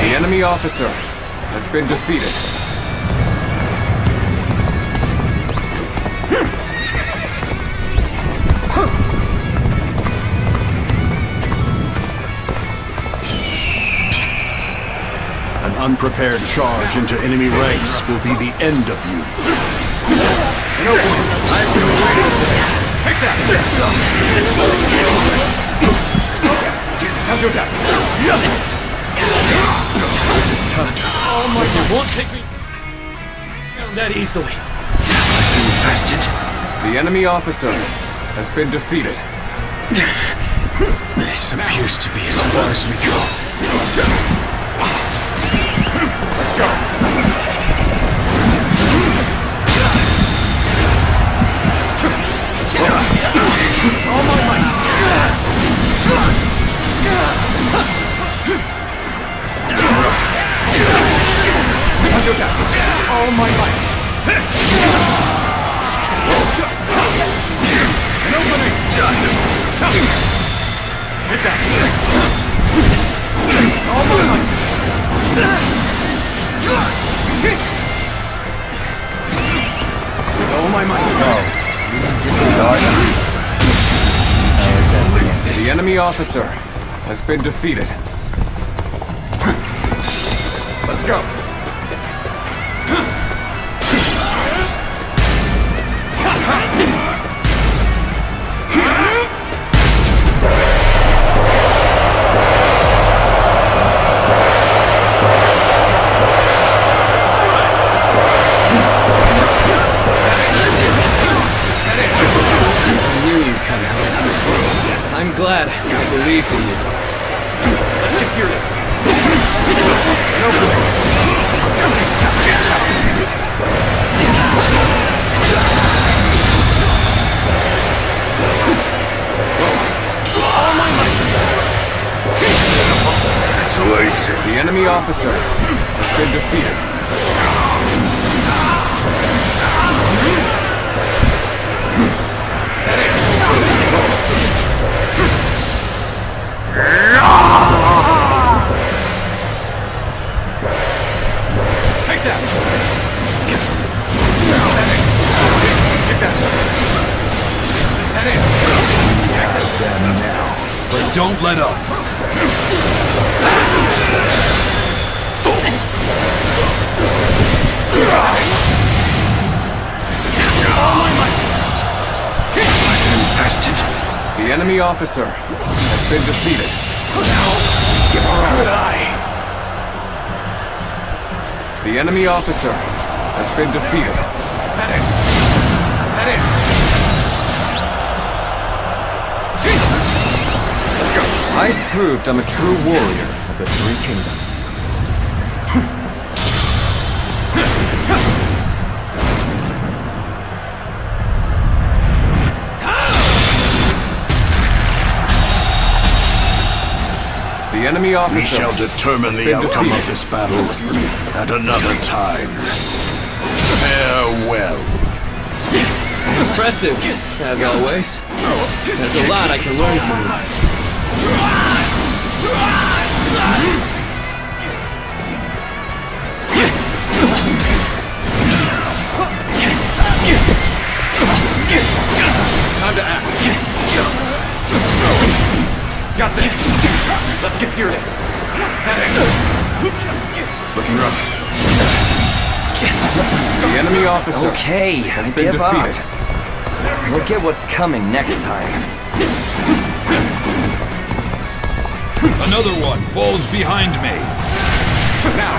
The enemy officer has been defeated. An unprepared charge into enemy ranks will be the end of you. No, I've been waiting for this. Take that! Time to attack! This is tough. Oh my, it won't take me down that easily. Infested. The enemy officer has been defeated. This appears to be as far as we go. Let's go! All my might! Time to attack! All my might! An opening! Take that! All my might! With all my might! The enemy officer has been defeated. Let's go! I'm glad I believed in you. Let's get serious! The enemy officer has been defeated. Take that! Take that! Is that it? Attack them now, but don't let up. Infested. The enemy officer has been defeated. Good eye. The enemy officer has been defeated. Is that it? Is that it? Let's go! I've proved I'm a true warrior of the Three Kingdoms. The enemy officer We shall determine the outcome of this battle at another time. Farewell. Impressive, as always. There's a lot I can learn from you. Time to act. Got this. Let's get serious. Is that it? Looking rough. The enemy officer has been give up. defeated. Look at what's coming next time. Another one falls behind me. Now.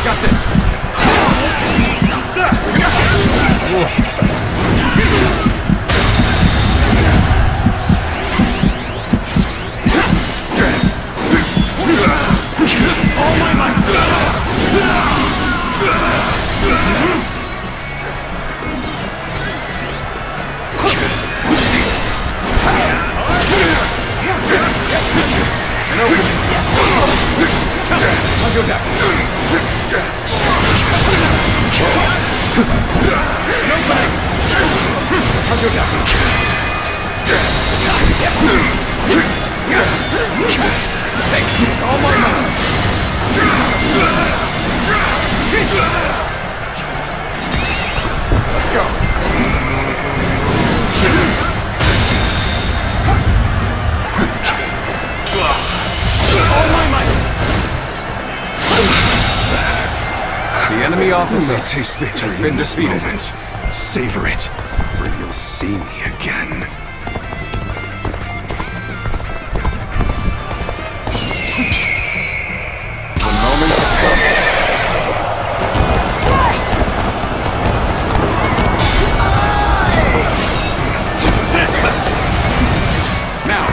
Got this. All my might. An attack! No sign! Counter attack! Take all my might! Let's go! All my might! The enemy officer taste victory has been defeated. Savor it, for you'll see me again. The moment has come. This is it! Now!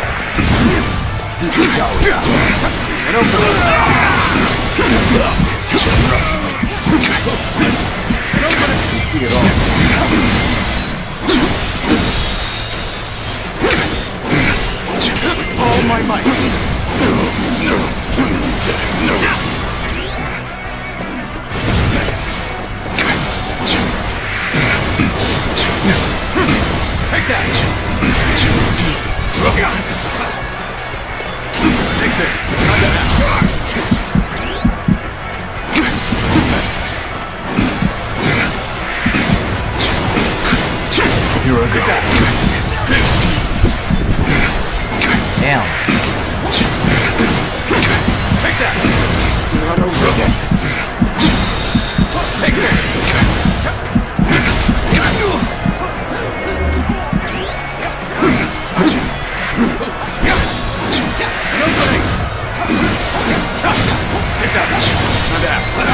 This is ours. And open it! You see it all. All my might! Take that! Easy. Take this! Here I Take go. that! Damn. Take that! It's not over yet. Take this! Take that! Time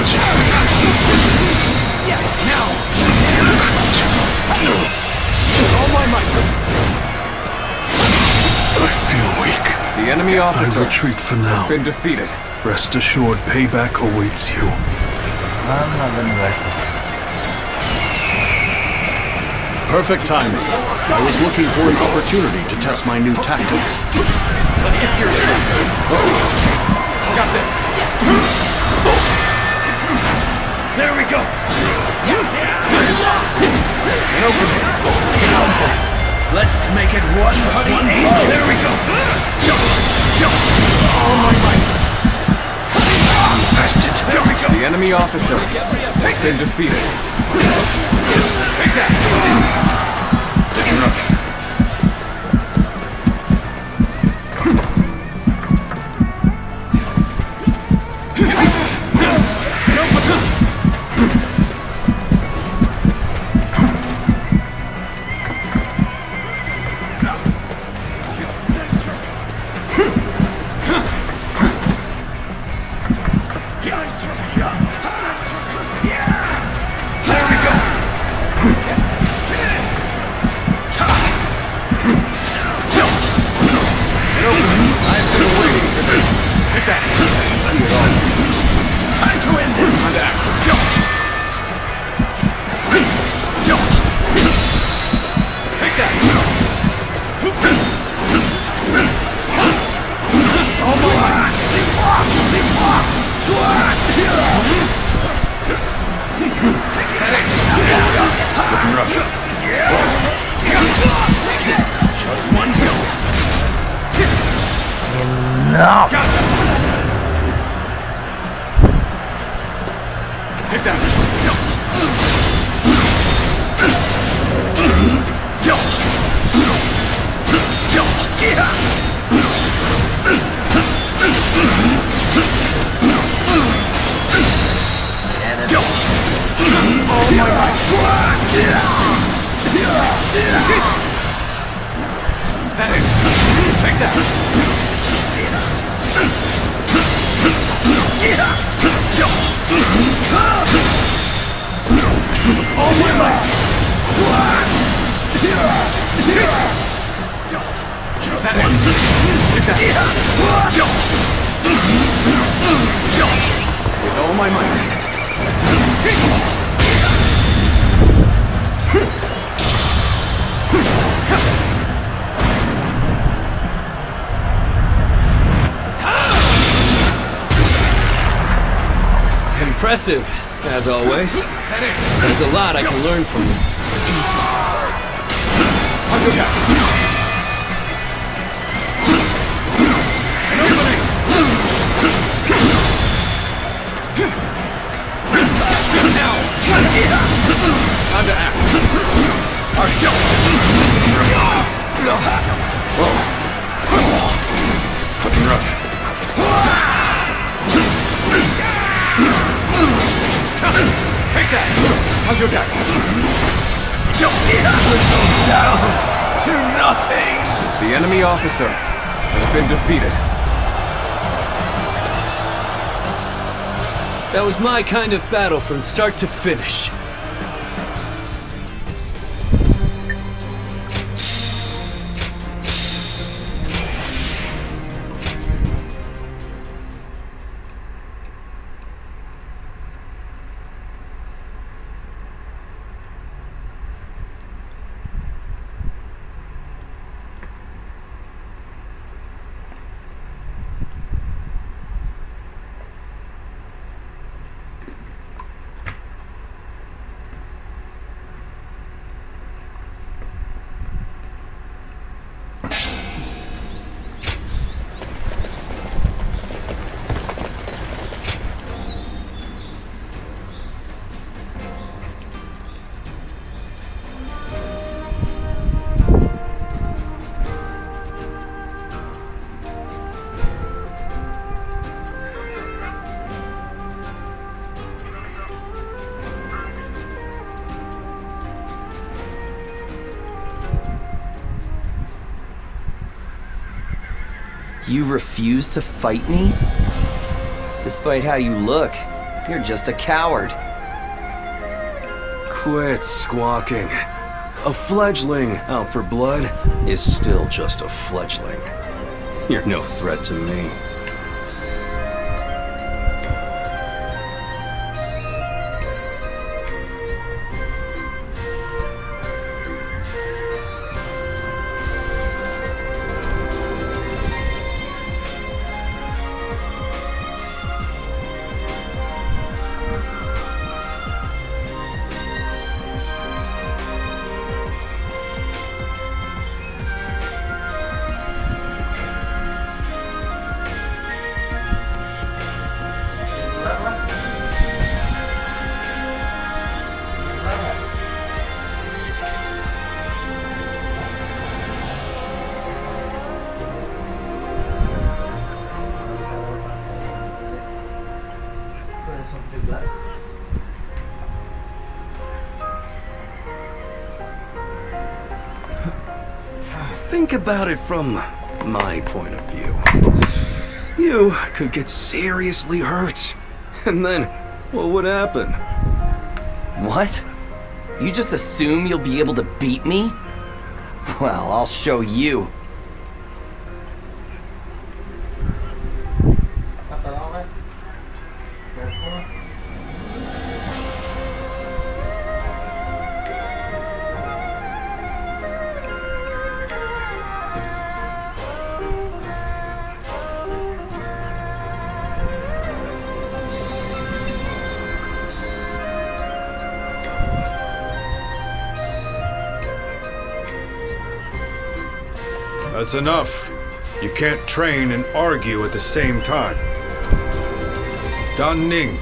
to act! Now! All my might! I feel weak. The enemy officer I retreat for has now. been defeated. Rest assured, payback awaits you. I'm not gonna rush it. Perfect timing. I was looking for an opportunity to test my new tactics. Let's get serious. Got this. There we go. And open it. Let's make it one for the angels. There we go. All my might. Bested. There we go. The enemy officer has been defeated. Take that. Enough. No! Take that. Oh my God. Is that it? Take that. Oh my God. Is that it? Take that. With all my might. Impressive, as always. There's a lot I can learn from you. Time to act. Looking rough. Take that! Time to attack! Down to nothing! The enemy officer has been defeated. That was my kind of battle from start to finish. You refuse to fight me? Despite how you look, you're just a coward. Quit squawking. A fledgling out for blood is still just a fledgling. You're no threat to me. Think about it from my point of view. You could get seriously hurt, and then what would happen? What? You just assume you'll be able to beat me? Well, I'll show you. That's enough. You can't train and argue at the same time. Dan Ning,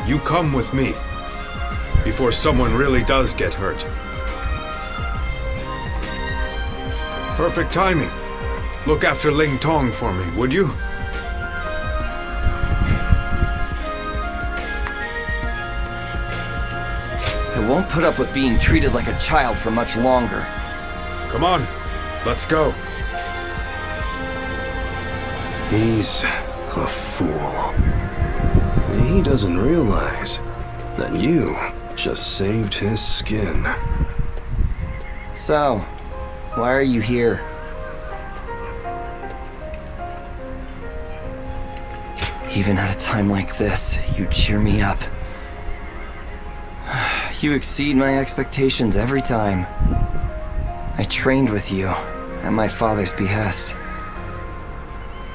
you come with me before someone really does get hurt. Perfect timing. Look after Ling Tong for me, would you? I won't put up with being treated like a child for much longer. Come on, let's go. He's a fool. He doesn't realize that you just saved his skin. So, why are you here? Even at a time like this, you cheer me up. You exceed my expectations every time. I trained with you at my father's behest.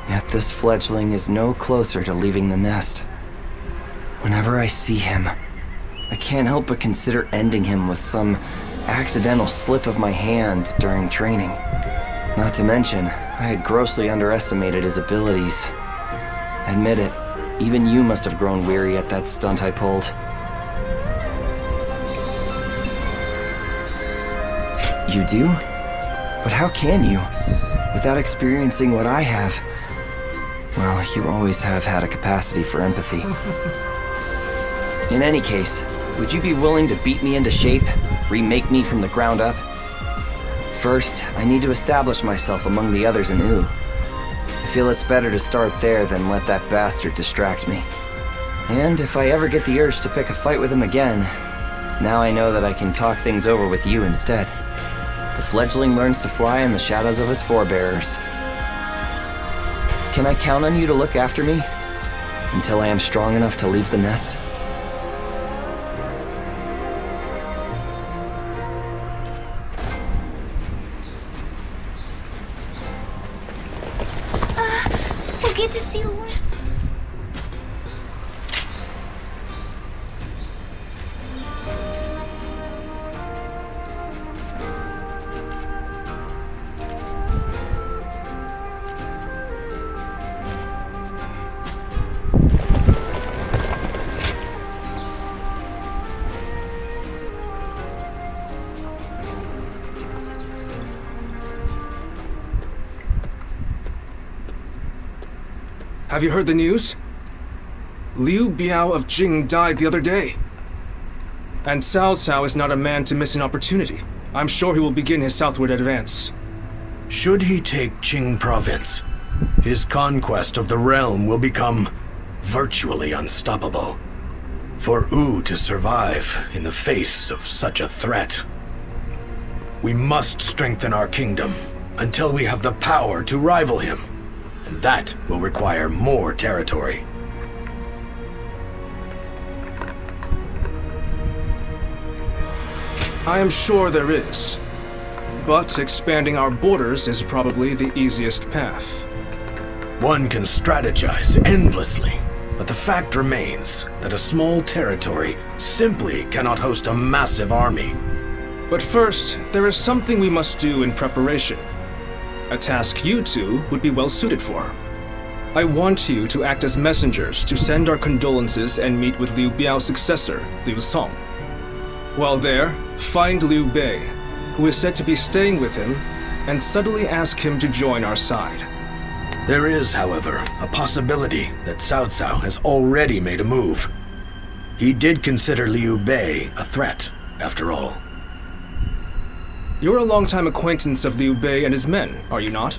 Yet this fledgling is no closer to leaving the nest. Whenever I see him, I can't help but consider ending him with some accidental slip of my hand during training. Not to mention, I had grossly underestimated his abilities. Admit it, even you must have grown weary at that stunt I pulled. You do? But how can you? Without experiencing what I have. Well, you always have had a capacity for empathy. In any case, would you be willing to beat me into shape? Remake me from the ground up? First, I need to establish myself among the others in U. I feel it's better to start there than let that bastard distract me. And if I ever get the urge to pick a fight with him again, now I know that I can talk things over with you instead. The fledgling learns to fly in the shadows of his forebearers. Can I count on you to look after me? Until I am strong enough to leave the nest? We'll get to see Lord. Have you heard the news? Liu Biao of Jing died the other day. And Cao Cao is not a man to miss an opportunity. I'm sure he will begin his southward advance. Should he take Qing province, his conquest of the realm will become virtually unstoppable. For Wu to survive in the face of such a threat, we must strengthen our kingdom until we have the power to rival him. And that will require more territory. I am sure there is. But expanding our borders is probably the easiest path. One can strategize endlessly, but the fact remains that a small territory simply cannot host a massive army. But first, there is something we must do in preparation. A task you two would be well suited for. I want you to act as messengers to send our condolences and meet with Liu Biao's successor, Liu Song. While there, find Liu Bei, who is said to be staying with him, and subtly ask him to join our side. There is, however, a possibility that Cao Cao has already made a move. He did consider Liu Bei a threat, after all. You're a longtime acquaintance of Liu Bei and his men, are you not?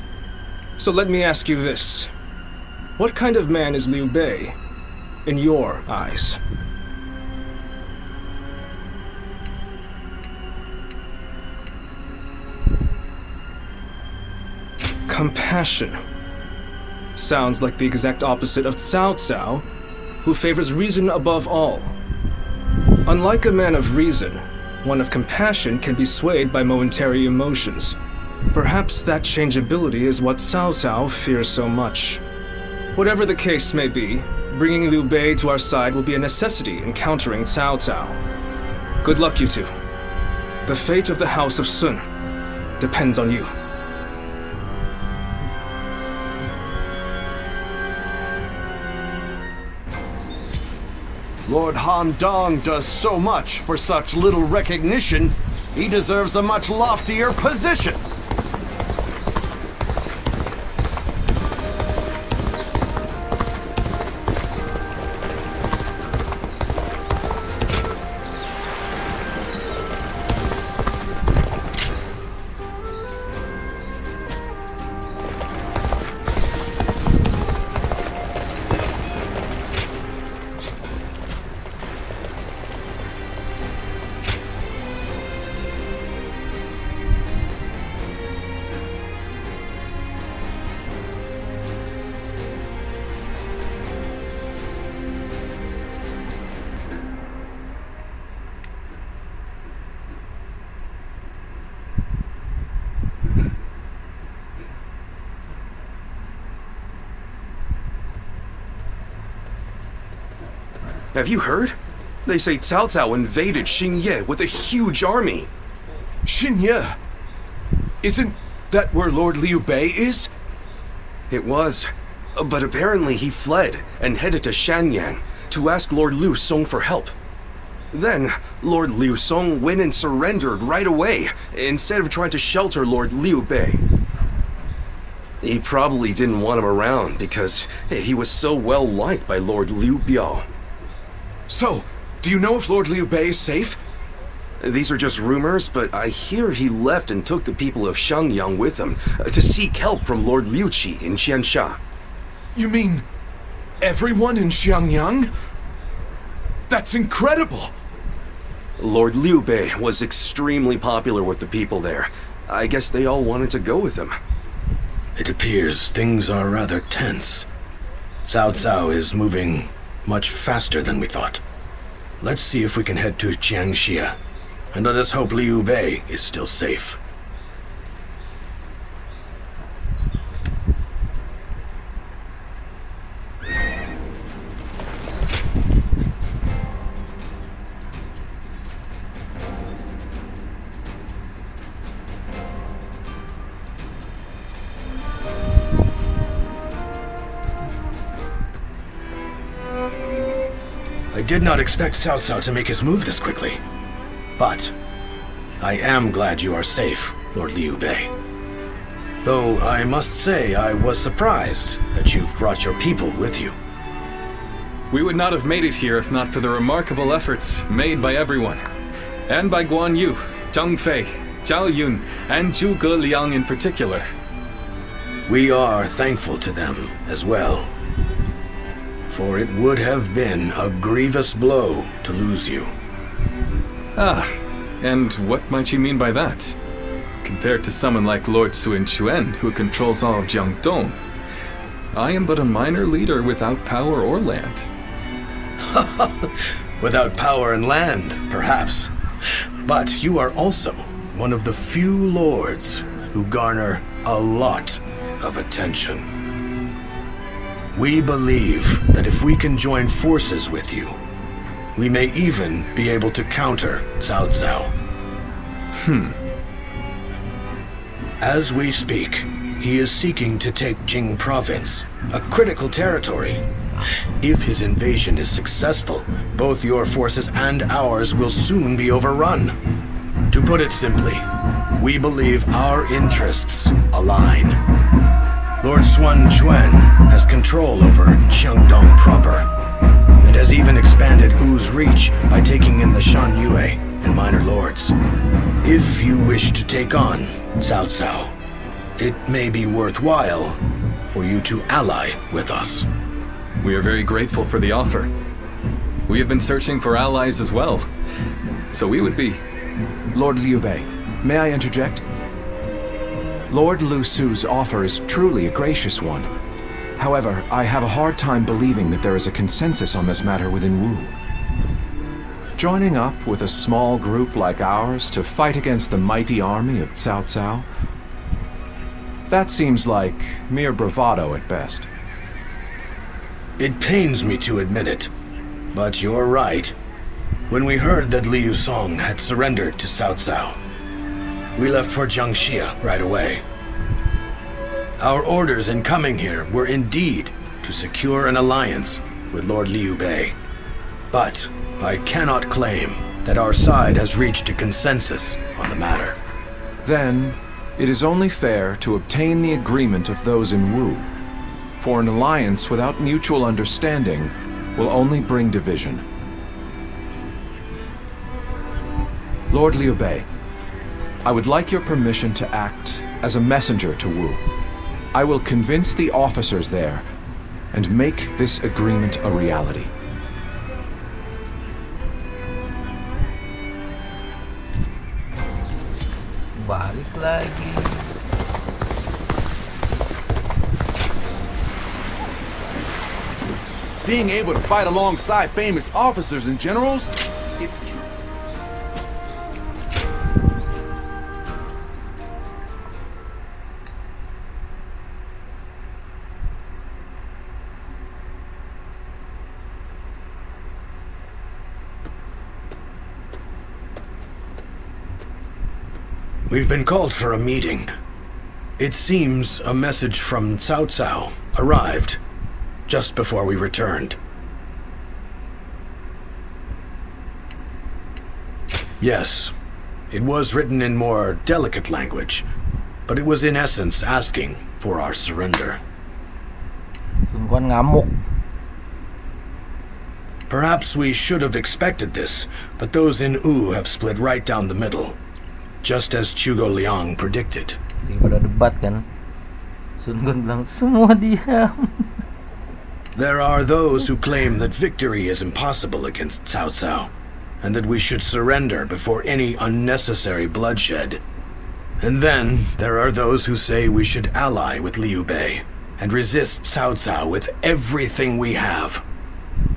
So let me ask you this. What kind of man is Liu Bei, in your eyes? Compassion. Sounds like the exact opposite of Cao Cao, who favors reason above all. Unlike a man of reason, one of compassion can be swayed by momentary emotions. Perhaps that changeability is what Cao Cao fears so much. Whatever the case may be, bringing Liu Bei to our side will be a necessity in countering Cao Cao. Good luck, you two. The fate of the House of Sun depends on you. Lord Han Dong does so much for such little recognition, he deserves a much loftier position. Have you heard? They say Cao Cao invaded Xingye with a huge army. Xingye? Isn't that where Lord Liu Bei is? It was. But apparently he fled and headed to Shanyang to ask Lord Liu Song for help. Then, Lord Liu Song went and surrendered right away, instead of trying to shelter Lord Liu Bei. He probably didn't want him around because he was so well liked by Lord Liu Biao. So, do you know if Lord Liu Bei is safe? These are just rumors, but I hear he left and took the people of Shangyang with him to seek help from Lord Liu Qi in Qiansha. You mean everyone in Xiangyang? That's incredible! Lord Liu Bei was extremely popular with the people there. I guess they all wanted to go with him. It appears things are rather tense. Cao Cao is moving much faster than we thought. Let's see if we can head to Jiangxia, and let us hope Liu Bei is still safe. I did not expect Cao Cao to make his move this quickly. But I am glad you are safe, Lord Liu Bei. Though I must say I was surprised that you've brought your people with you. We would not have made it here if not for the remarkable efforts made by everyone. And by Guan Yu, Zhang Fei, Zhao Yun, and Zhu Liang in particular. We are thankful to them as well. For it would have been a grievous blow to lose you. Ah, and what might you mean by that? Compared to someone like Lord Sun Quan, who controls all of Jiangdong, I am but a minor leader without power or land. Without power and land, perhaps. But you are also one of the few lords who garner a lot of attention. We believe that if we can join forces with you, we may even be able to counter Cao Cao. As we speak, he is seeking to take Jing province, a critical territory. If his invasion is successful, both your forces and ours will soon be overrun. To put it simply, we believe our interests align. Lord Sun Quan has control over Qiangdong proper, and has even expanded Wu's reach by taking in the Shan Yue and minor lords. If you wish to take on Cao Cao, it may be worthwhile for you to ally with us. We are very grateful for the offer. We have been searching for allies as well, so we would be... Lord Liu Bei, may I interject? Lord Lu Su's offer is truly a gracious one. However, I have a hard time believing that there is a consensus on this matter within Wu. Joining up with a small group like ours to fight against the mighty army of Cao Cao? That seems like mere bravado at best. It pains me to admit it, but you're right. When we heard that Liu Song had surrendered to Cao Cao, we left for Jiangxia right away. Our orders in coming here were indeed to secure an alliance with Lord Liu Bei. But I cannot claim that our side has reached a consensus on the matter. Then, it is only fair to obtain the agreement of those in Wu. For an alliance without mutual understanding will only bring division. Lord Liu Bei, I would like your permission to act as a messenger to Wu. I will convince the officers there and make this agreement a reality. Balik lagi. Being able to fight alongside famous officers and generals, it's true. We've been called for a meeting. It seems a message from Cao arrived just before we returned. Yes, it was written in more delicate language, but it was in essence asking for our surrender. Sun Quan ngamuk. Perhaps we should have expected this, but those in Wu have split right down the middle, just as Zhuge Liang predicted. Lagi pada debat kan. Sun Quan bilang semua diam. There are those who claim that victory is impossible against Cao, and that we should surrender before any unnecessary bloodshed. And then there are those who say we should ally with Liu Bei and resist Cao with everything we have.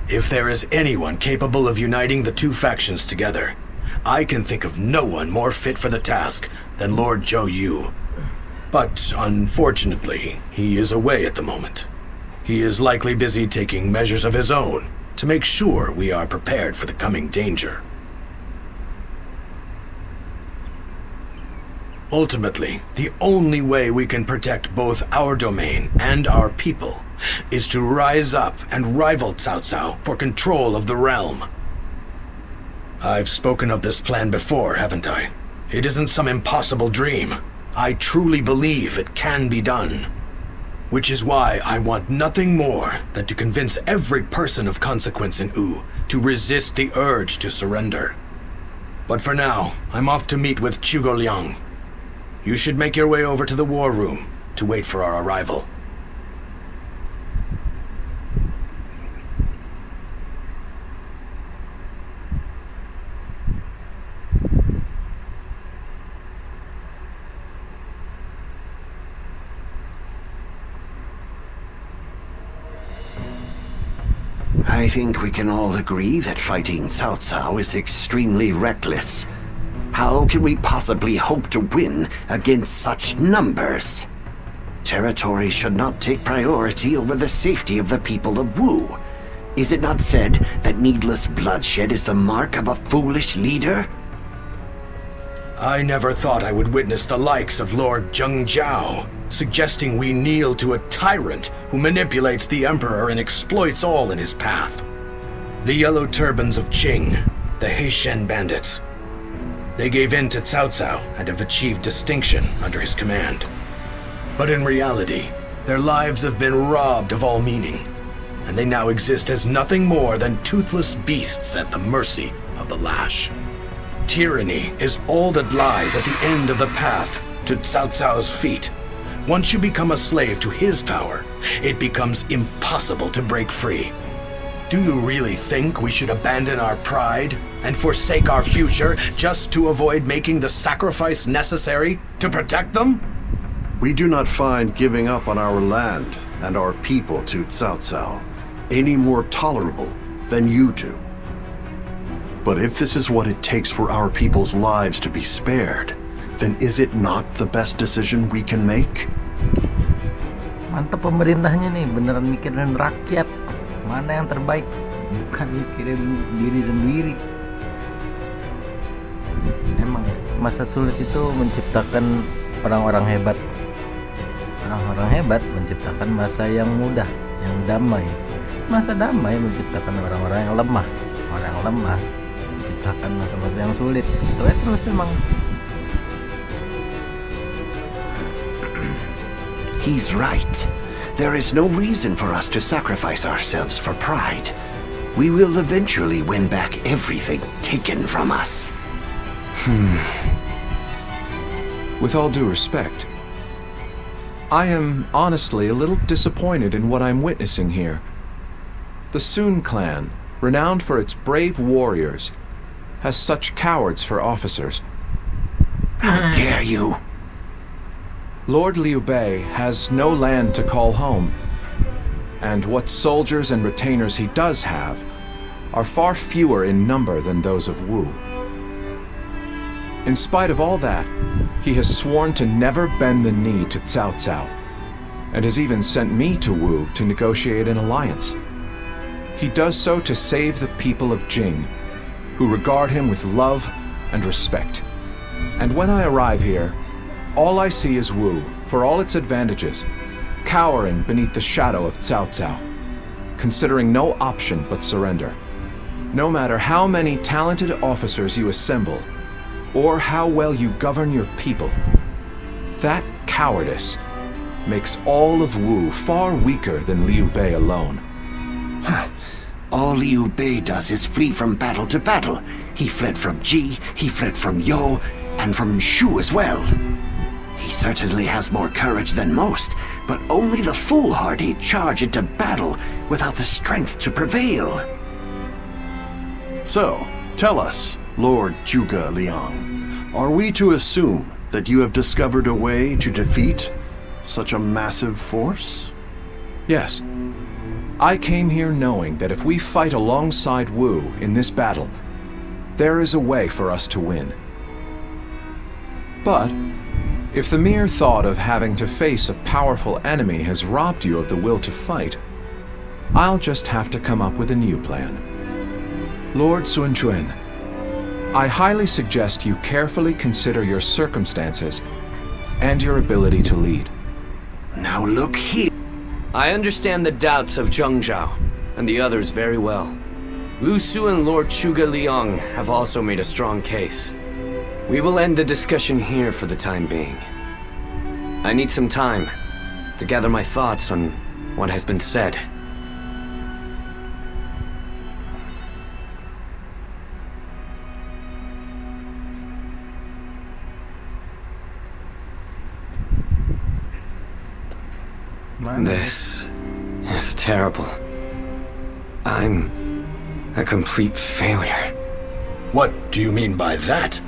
If there is anyone capable of uniting the two factions together, I can think of no one more fit for the task than Lord Zhou Yu. But unfortunately, he is away at the moment. He is likely busy taking measures of his own to make sure we are prepared for the coming danger. Ultimately, the only way we can protect both our domain and our people is to rise up and rival Cao for control of the realm. I've spoken of this plan before, haven't I? It isn't some impossible dream. I truly believe it can be done. Which is why I want nothing more than to convince every person of consequence in Wu to resist the urge to surrender. But for now, I'm off to meet with Zhuge Liang. You should make your way over to the war room to wait for our arrival. I think we can all agree that fighting Cao is extremely reckless. How can we possibly hope to win against such numbers? Territory should not take priority over the safety of the people of Wu. Is it not said that needless bloodshed is the mark of a foolish leader? I never thought I would witness the likes of Lord Zhengjiao, suggesting we kneel to a tyrant who manipulates the Emperor and exploits all in his path. The Yellow Turbans of Qing, the Heishen bandits. They gave in to Cao and have achieved distinction under his command. But in reality, their lives have been robbed of all meaning, and they now exist as nothing more than toothless beasts at the mercy of the lash. Tyranny is all that lies at the end of the path to Cao's feet. Once you become a slave to his power, it becomes impossible to break free. Do you really think we should abandon our pride and forsake our future just to avoid making the sacrifice necessary to protect them? We do not find giving up on our land and our people to Cao any more tolerable than you do. But if this is what it takes for our people's lives to be spared, then is it not the best decision we can make? Mantap pemerintahnya nih, beneran mikirin rakyat. Mana yang terbaik, bukan mikirin diri sendiri. Emang masa sulit itu menciptakan orang-orang hebat. Orang-orang hebat menciptakan masa yang mudah, yang damai. Masa damai menciptakan orang-orang yang lemah. Orang yang lemah menciptakan masa-masa yang sulit. Itu ya terus emang. He's right. There is no reason for us to sacrifice ourselves for pride. We will eventually win back everything taken from us. With all due respect, I am honestly a little disappointed in what I'm witnessing here. The Sun clan, renowned for its brave warriors, has such cowards for officers. How dare you! Lord Liu Bei has no land to call home, and what soldiers and retainers he does have are far fewer in number than those of Wu. In spite of all that, he has sworn to never bend the knee to Cao, and has even sent me to Wu to negotiate an alliance. He does so to save the people of Jing, who regard him with love and respect. And when I arrive here, all I see is Wu, for all its advantages, cowering beneath the shadow of Cao Cao, considering no option but surrender. No matter how many talented officers you assemble, or how well you govern your people, that cowardice makes all of Wu far weaker than Liu Bei alone. All Liu Bei does is flee from battle to battle. He fled from Ji, he fled from Yo, and from Shu as well. He certainly has more courage than most, but only the foolhardy charge into battle without the strength to prevail. So, tell us, Lord Juga Liang, are we to assume that you have discovered a way to defeat such a massive force? Yes. I came here knowing that if we fight alongside Wu in this battle, there is a way for us to win. But if the mere thought of having to face a powerful enemy has robbed you of the will to fight, I'll just have to come up with a new plan. Lord Sun Quan, I highly suggest you carefully consider your circumstances and your ability to lead. Now look here. I understand the doubts of Zheng Zhao and the others very well. Lu Su and Lord Zhuge Liang have also made a strong case. We will end the discussion here for the time being. I need some time to gather my thoughts on what has been said. This is terrible. I'm a complete failure. What do you mean by that?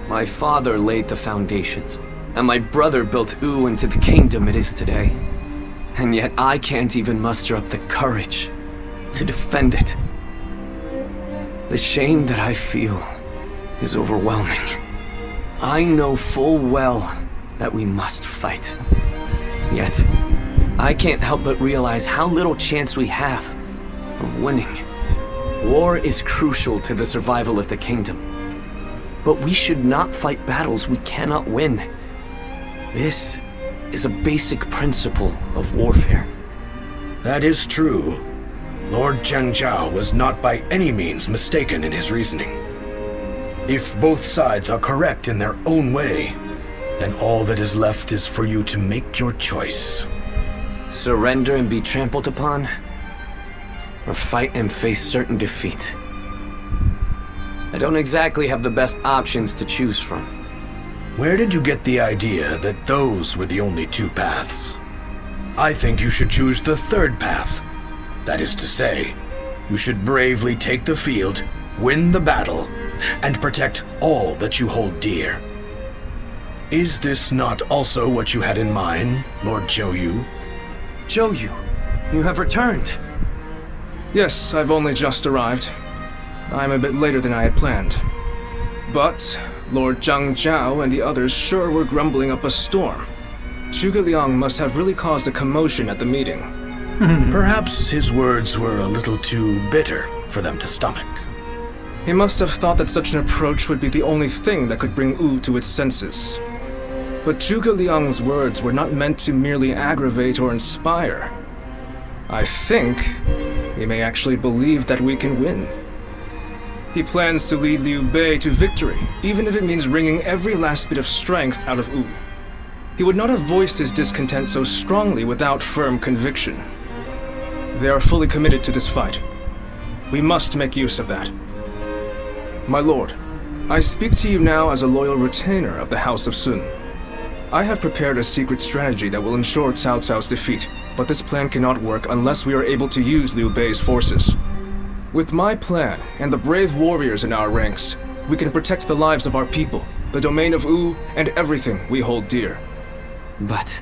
My father laid the foundations, and my brother built Wu into the kingdom it is today. And yet I can't even muster up the courage to defend it. The shame that I feel is overwhelming. I know full well that we must fight. Yet, I can't help but realize how little chance we have of winning. War is crucial to the survival of the kingdom. But we should not fight battles we cannot win. This is a basic principle of warfare. That is true. Lord Zheng Zhao was not by any means mistaken in his reasoning. If both sides are correct in their own way, then all that is left is for you to make your choice. Surrender and be trampled upon, or fight and face certain defeat. I don't exactly have the best options to choose from. Where did you get the idea that those were the only two paths? I think you should choose the third path. That is to say, you should bravely take the field, win the battle, and protect all that you hold dear. Is this not also what you had in mind, Lord Zhou Yu? Zhou Yu, you have returned. Yes, I've only just arrived. I'm a bit later than I had planned. But Lord Zhang Zhao and the others sure were grumbling up a storm. Zhuge Liang must have really caused a commotion at the meeting. Perhaps his words were a little too bitter for them to stomach. He must have thought that such an approach would be the only thing that could bring Wu to its senses. But Zhuge Liang's words were not meant to merely aggravate or inspire. I think he may actually believe that we can win. He plans to lead Liu Bei to victory, even if it means wringing every last bit of strength out of Wu. He would not have voiced his discontent so strongly without firm conviction. They are fully committed to this fight. We must make use of that. My lord, I speak to you now as a loyal retainer of the House of Sun. I have prepared a secret strategy that will ensure Cao Cao's defeat, but this plan cannot work unless we are able to use Liu Bei's forces. With my plan and the brave warriors in our ranks, we can protect the lives of our people, the domain of Wu, and everything we hold dear. But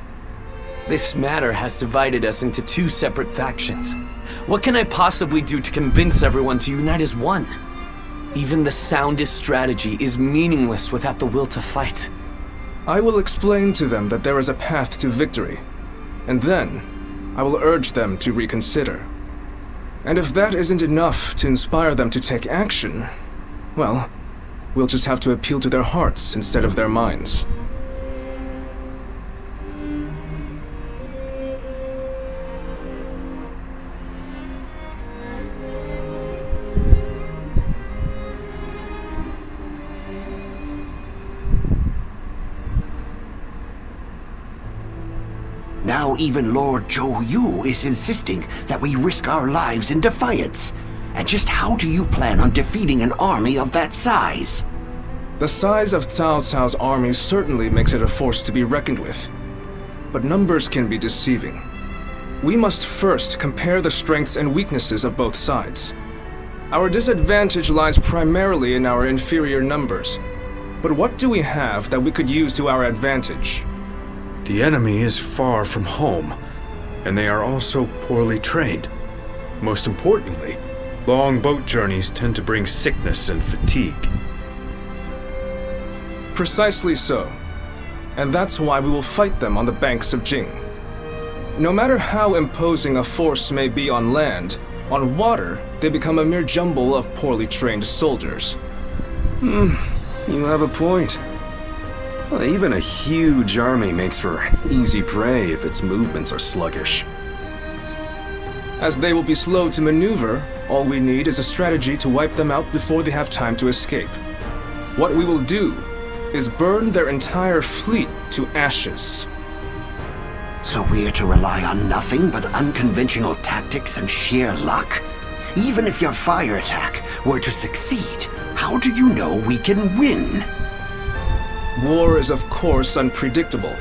this matter has divided us into two separate factions. What can I possibly do to convince everyone to unite as one? Even the soundest strategy is meaningless without the will to fight. I will explain to them that there is a path to victory, and then I will urge them to reconsider. And if that isn't enough to inspire them to take action, well, We'll just have to appeal to their hearts instead of their minds. Now even Lord Zhou Yu is insisting that we risk our lives in defiance. And just how do you plan on defeating an army of that size? The size of Cao Cao's army certainly makes it a force to be reckoned with. But numbers can be deceiving. We must first compare the strengths and weaknesses of both sides. Our disadvantage lies primarily in our inferior numbers. But what do we have that we could use to our advantage? The enemy is far from home, and they are also poorly trained. Most importantly, long boat journeys tend to bring sickness and fatigue. Precisely so. And that's why we will fight them on the banks of Jing. No matter how imposing a force may be on land, on water, they become a mere jumble of poorly trained soldiers. You have a point. Well, even a huge army makes for easy prey if its movements are sluggish. As they will be slow to maneuver, all we need is a strategy to wipe them out before they have time to escape. What we will do is burn their entire fleet to ashes. So we're to rely on nothing but unconventional tactics and sheer luck? Even if your fire attack were to succeed, how do you know we can win? War is of course unpredictable,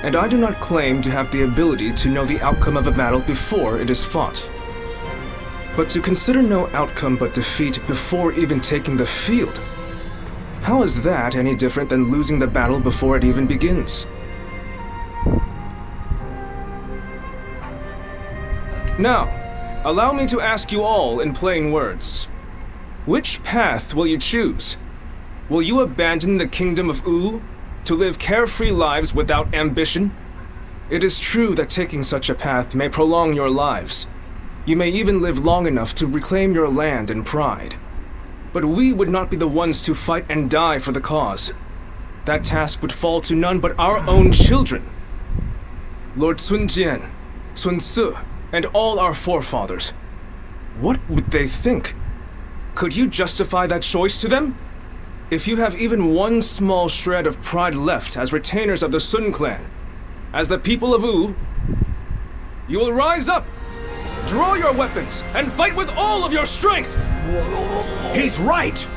and I do not claim to have the ability to know the outcome of a battle before it is fought. But to consider no outcome but defeat before even taking the field, how is that any different than losing the battle before it even begins? Now, allow me to ask you all in plain words. Which path will you choose? Will you abandon the kingdom of Wu to live carefree lives without ambition? It is true that taking such a path may prolong your lives. You may even live long enough to reclaim your land and pride. But we would not be the ones to fight and die for the cause. That task would fall to none but our own children. Lord Sun Jian, Sun Ce, and all our forefathers. What would they think? Could you justify that choice to them? If you have even one small shred of pride left as retainers of the Sun clan, as the people of Wu, you will rise up, draw your weapons, and fight with all of your strength! He's right!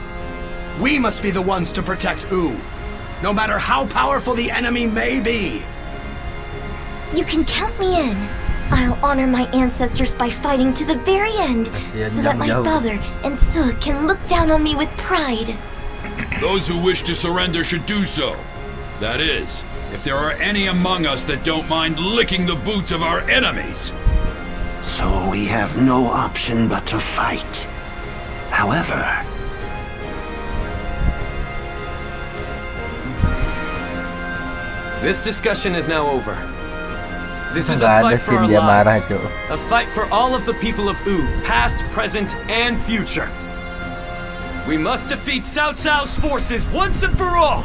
We must be the ones to protect Wu, no matter how powerful the enemy may be! You can count me in. I'll honor my ancestors by fighting to the very end, so that my father and Ce can look down on me with pride. Those who wish to surrender should do so. That is, if there are any among us that don't mind licking the boots of our enemies. So we have no option but to fight. However... This discussion is now over. This is a fight for our lives. A fight for all of the people of Wu, past, present, and future. We must defeat Cao Cao's forces once and for all!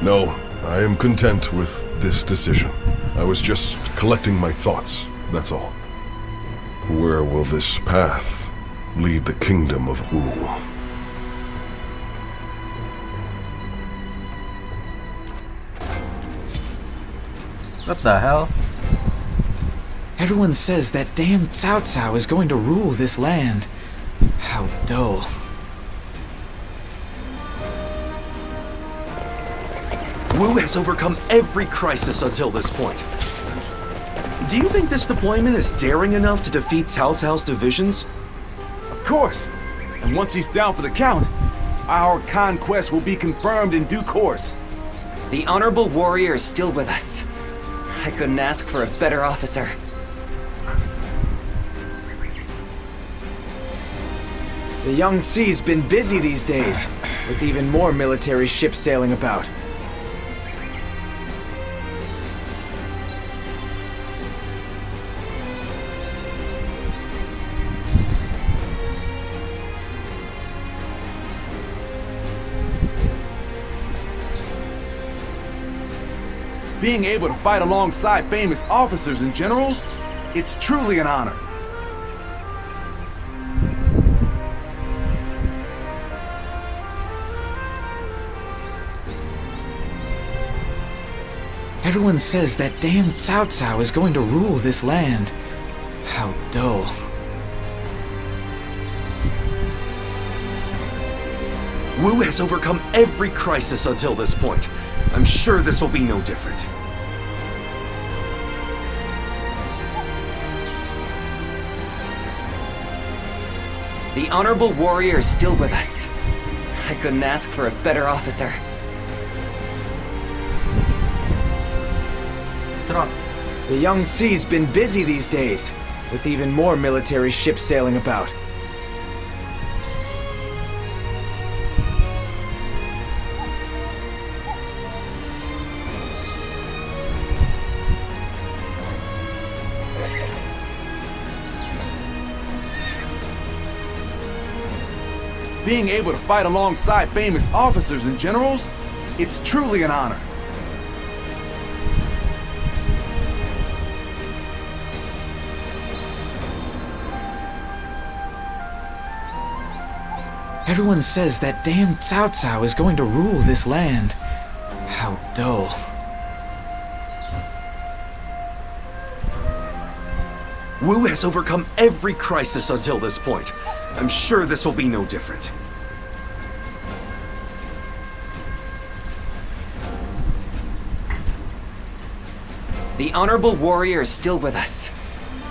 No, I am content with this decision. I was just collecting my thoughts, that's all. Where will this path lead the kingdom of Wu? What the hell? Everyone says that damn Cao Cao is going to rule this land. How dull. Wu has overcome every crisis until this point. Do you think this deployment is daring enough to defeat Cao Cao's divisions? Of course. And once he's down for the count, our conquest will be confirmed in due course. The honorable warrior is still with us. I couldn't ask for a better officer. The Young Sea's been busy these days, with even more military ships sailing about. Being able to fight alongside famous officers and generals, it's truly an honor. Everyone says that damn Cao is going to rule this land. How dull. Wu has overcome every crisis until this point. I'm sure this will be no different. The honorable warrior is still with us. I couldn't ask for a better officer. The Young Sea's been busy these days, with even more military ships sailing about. Being able to fight alongside famous officers and generals, it's truly an honor. Everyone says that damn Cao is going to rule this land. How dull. Wu has overcome every crisis until this point. I'm sure this will be no different. The honorable warrior is still with us.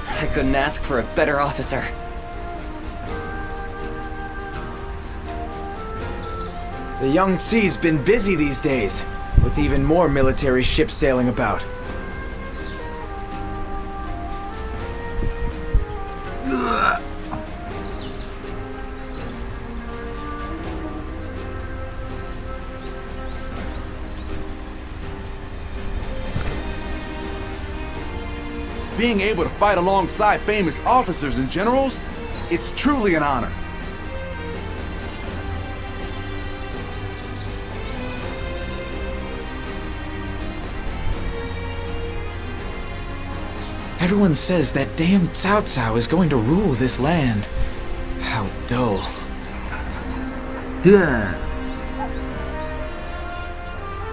I couldn't ask for a better officer. The Young Sea's been busy these days, with even more military ships sailing about. Being able to fight alongside famous officers and generals, it's truly an honor. Everyone says that damn Cao is going to rule this land. How dull.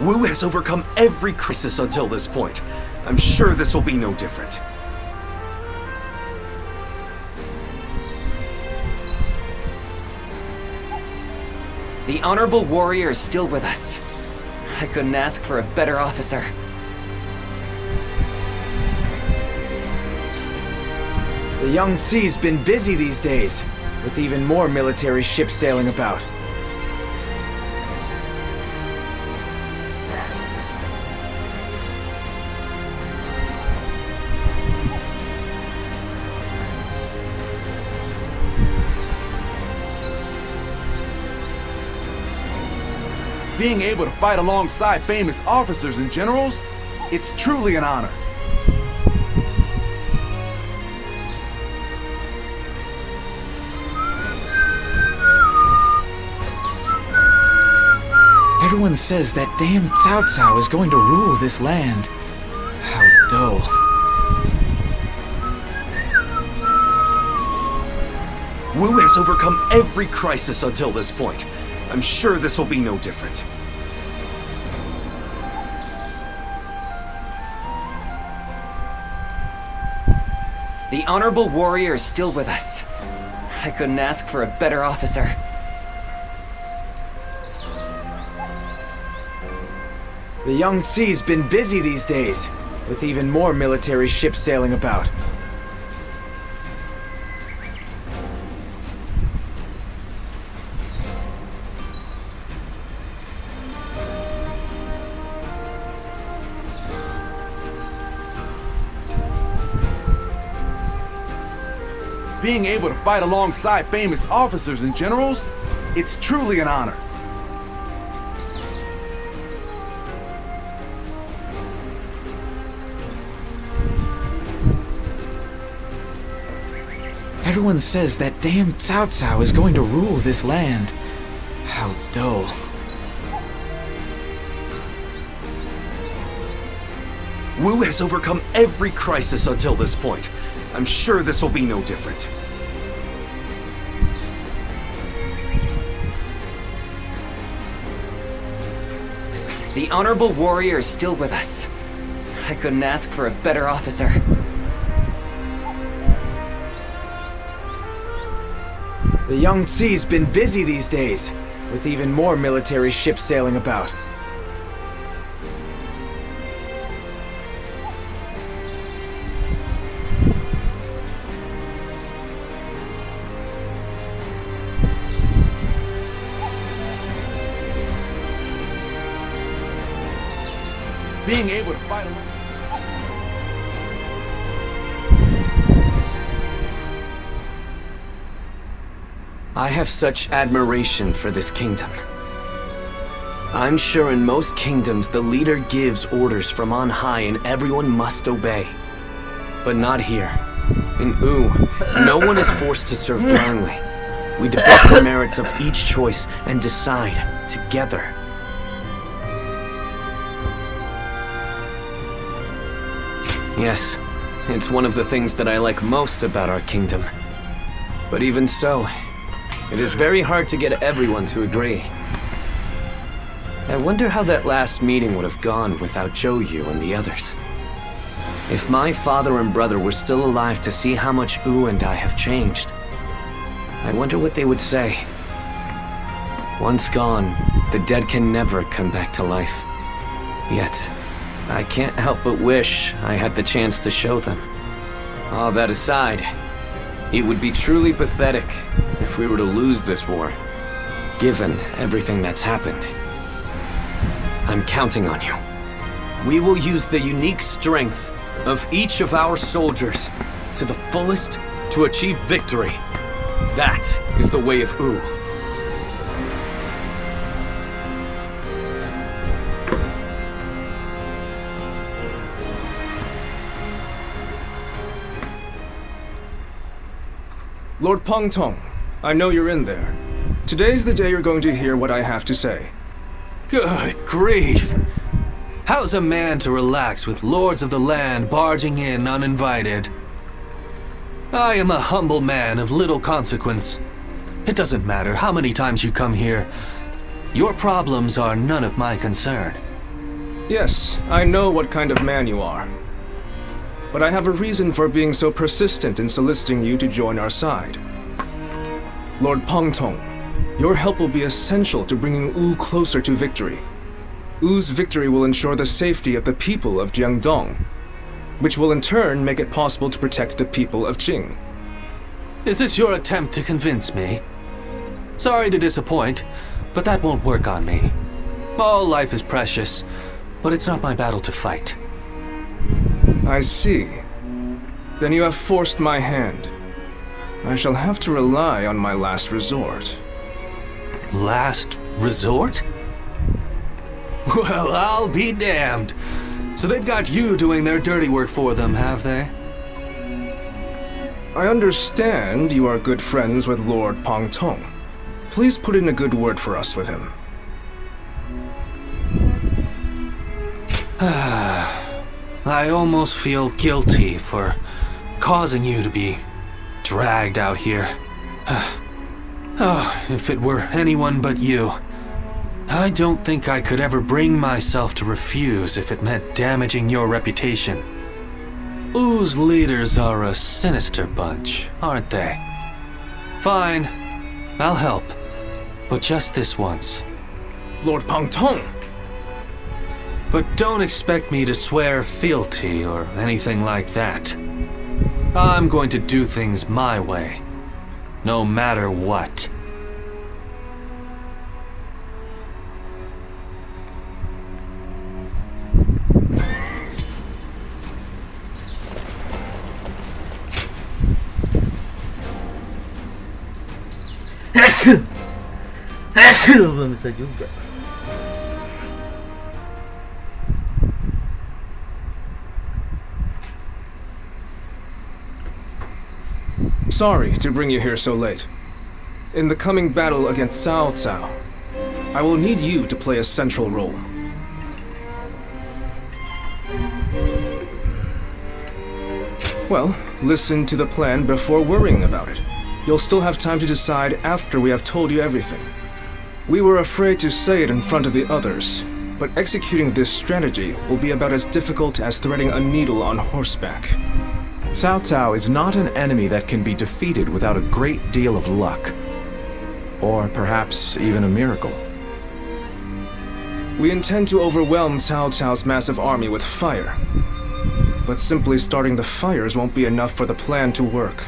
Wu has overcome every crisis until this point. I'm sure this will be no different. The honorable warrior is still with us. I couldn't ask for a better officer. The Young Sea's been busy these days, with even more military ships sailing about. Being able to fight alongside famous officers and generals, it's truly an honor. Everyone says that damn Cao is going to rule this land. How dull. Wu has overcome every crisis until this point. I'm sure this will be no different. The honorable warrior is still with us. I couldn't ask for a better officer. The Young Sea's been busy these days, with even more military ships sailing about. Being able to fight alongside famous officers and generals, it's truly an honor. Everyone says that damn Cao is going to rule this land. How dull. Wu has overcome every crisis until this point. I'm sure this will be no different. The honorable warrior is still with us. I couldn't ask for a better officer. The Young Sea's been busy these days, with even more military ships sailing about. Being able to fight alone. I have such admiration for this kingdom. I'm sure in most kingdoms the leader gives orders from on high and everyone must obey. But not here. In Wu, no one is forced to serve blindly. We debate the merits of each choice and decide together. Yes, it's one of the things that I like most about our kingdom. But even so, it is very hard to get everyone to agree. I wonder how that last meeting would have gone without Zhou and the others. If my father and brother were still alive to see how much Wu and I have changed, I wonder what they would say. Once gone, the dead can never come back to life. Yet, I can't help but wish I had the chance to show them. All that aside, it would be truly pathetic if we were to lose this war, given everything that's happened. I'm counting on you. We will use the unique strength of each of our soldiers to the fullest to achieve victory. That is the way of Wu. Lord Pengtong, I know you're in there. Today's the day you're going to hear what I have to say. Good grief! How's a man to relax with lords of the land barging in uninvited? I am a humble man of little consequence. It doesn't matter how many times you come here. Your problems are none of my concern. Yes, I know what kind of man you are. But I have a reason for being so persistent in soliciting you to join our side. Lord Pengtong, your help will be essential to bringing Wu closer to victory. Wu's victory will ensure the safety of the people of Jiangdong, which will in turn make it possible to protect the people of Qing. Is this your attempt to convince me? Sorry to disappoint, but that won't work on me. All life is precious, but it's not my battle to fight. I see. Then you have forced my hand. I shall have to rely on my last resort. Last resort? Well, I'll be damned. So they've got you doing their dirty work for them, have they? I understand you are good friends with Lord Pengtong. Please put in a good word for us with him. I almost feel guilty for causing you to be dragged out here. Oh, if it were anyone but you. I don't think I could ever bring myself to refuse if it meant damaging your reputation. Wu's leaders are a sinister bunch, aren't they? Fine, I'll help. But just this once. Lord Pengtong! But don't expect me to swear fealty or anything like that. I'm going to do things my way, no matter what. Belum bisa juga. Sorry to bring you here so late. In the coming battle against Cao, I will need you to play a central role. Well, listen to the plan before worrying about it. You'll still have time to decide after we have told you everything. We were afraid to say it in front of the others, but executing this strategy will be about as difficult as threading a needle on horseback. Cao Cao is not an enemy that can be defeated without a great deal of luck. Or perhaps even a miracle. We intend to overwhelm Cao Cao's massive army with fire. But simply starting the fires won't be enough for the plan to work.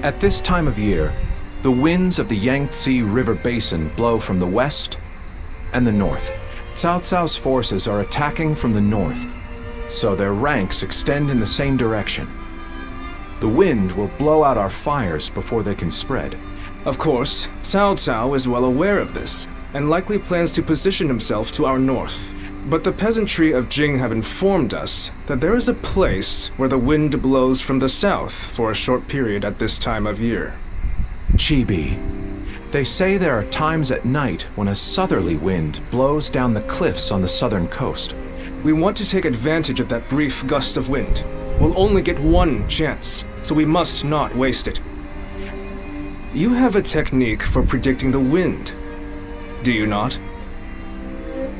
At this time of year, the winds of the Yangtze River Basin blow from the west and the north. Cao Cao's forces are attacking from the north, so their ranks extend in the same direction. The wind will blow out our fires before they can spread. Of course, Cao Cao is well aware of this, and likely plans to position himself to our north. But the peasantry of Jing have informed us that there is a place where the wind blows from the south for a short period at this time of year. Chibi. They say there are times at night when a southerly wind blows down the cliffs on the southern coast. We want to take advantage of that brief gust of wind. We'll only get one chance, so we must not waste it. You have a technique for predicting the wind, do you not?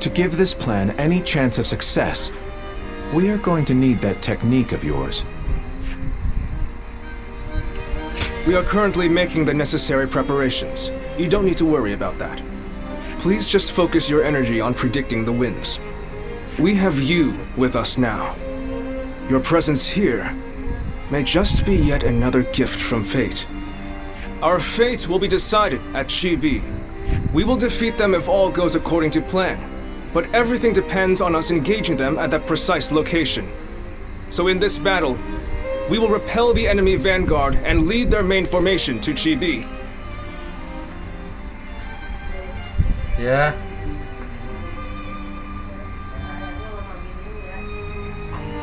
To give this plan any chance of success, we are going to need that technique of yours. We are currently making the necessary preparations. You don't need to worry about that. Please just focus your energy on predicting the winds. We have you with us now. Your presence here may just be yet another gift from fate. Our fate will be decided at Chibi. We will defeat them if all goes according to plan. But everything depends on us engaging them at that precise location. So in this battle, we will repel the enemy vanguard and lead their main formation to Chibi. Ya.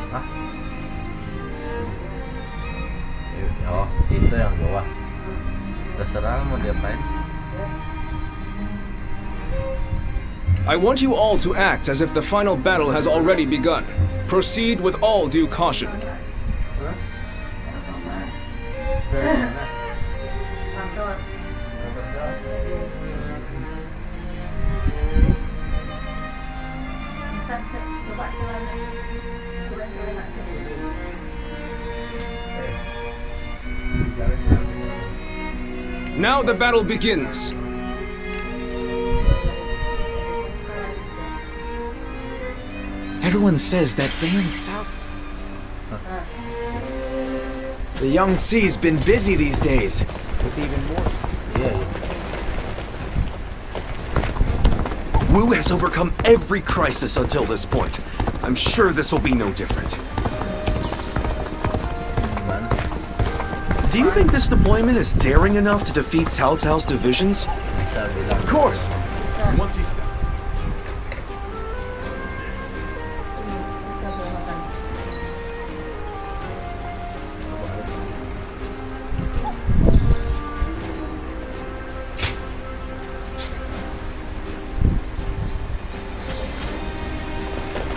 Hah? Oh, itu yang bawah. Terserah mau diapain. I want you all to act as if the final battle has already begun. Proceed with all due caution. Now the battle begins. Everyone says that damn Cao... The Yangtze's been busy these days, with even more... Wu has overcome every crisis until this point. I'm sure this will be no different. Do you think this deployment is daring enough to defeat Cao Cao's divisions? Of course! And once he's done...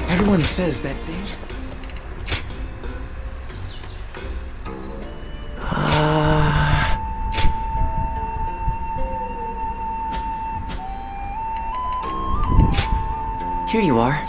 Everyone says that damn... Here you are.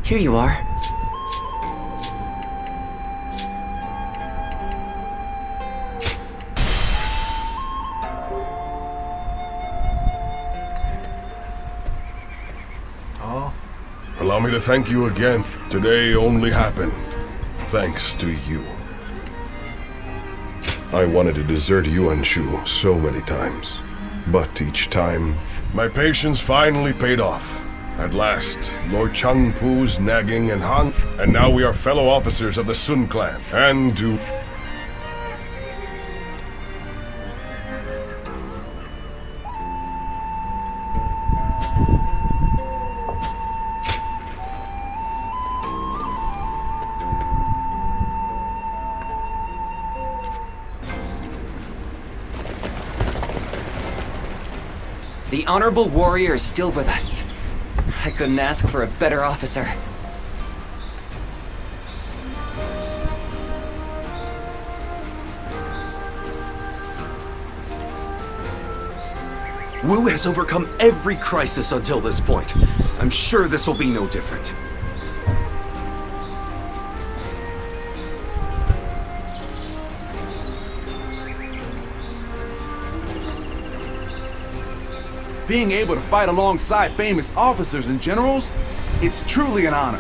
Here you are. Allow me to thank you again. Today only happened thanks to you. I wanted to desert Yuan Shu so many times, but each time, my patience finally paid off. At last, Lord Changpu's nagging and Han, and now we are fellow officers of the Sun clan, and do... The honorable warrior is still with us. I couldn't ask for a better officer. Wu has overcome every crisis until this point. I'm sure this will be no different. Being able to fight alongside famous officers and generals, it's truly an honor.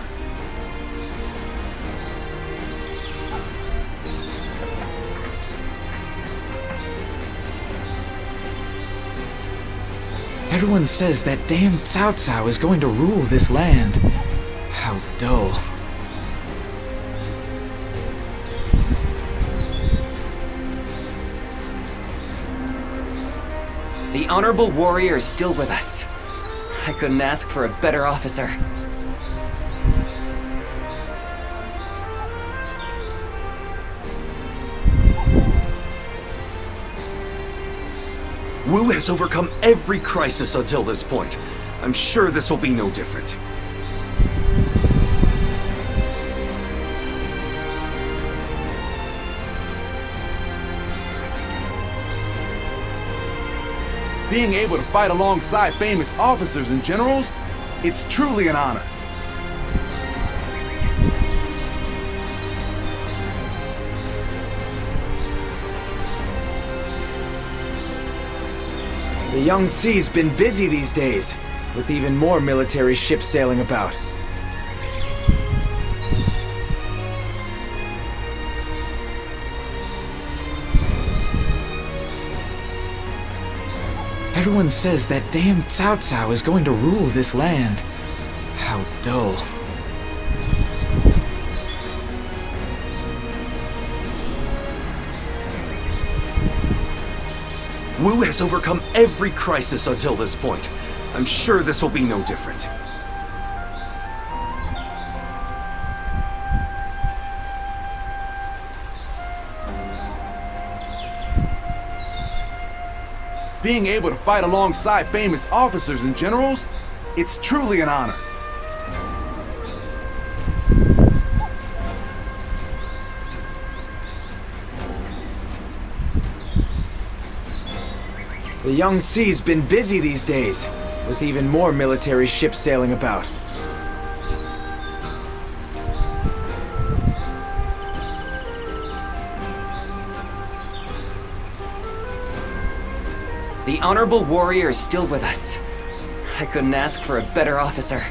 Everyone says that damn Cao is going to rule this land. How dull. The honorable warrior is still with us. I couldn't ask for a better officer. Wu has overcome every crisis until this point. I'm sure this will be no different. Being able to fight alongside famous officers and generals, it's truly an honor. The Young Sea's been busy these days, with even more military ships sailing about. Everyone says that damn Cao is going to rule this land. How dull. Wu has overcome every crisis until this point. I'm sure this will be no different. Being able to fight alongside famous officers and generals, it's truly an honor. The Young Sea's been busy these days, with even more military ships sailing about. The honorable warrior is still with us. I couldn't ask for a better officer.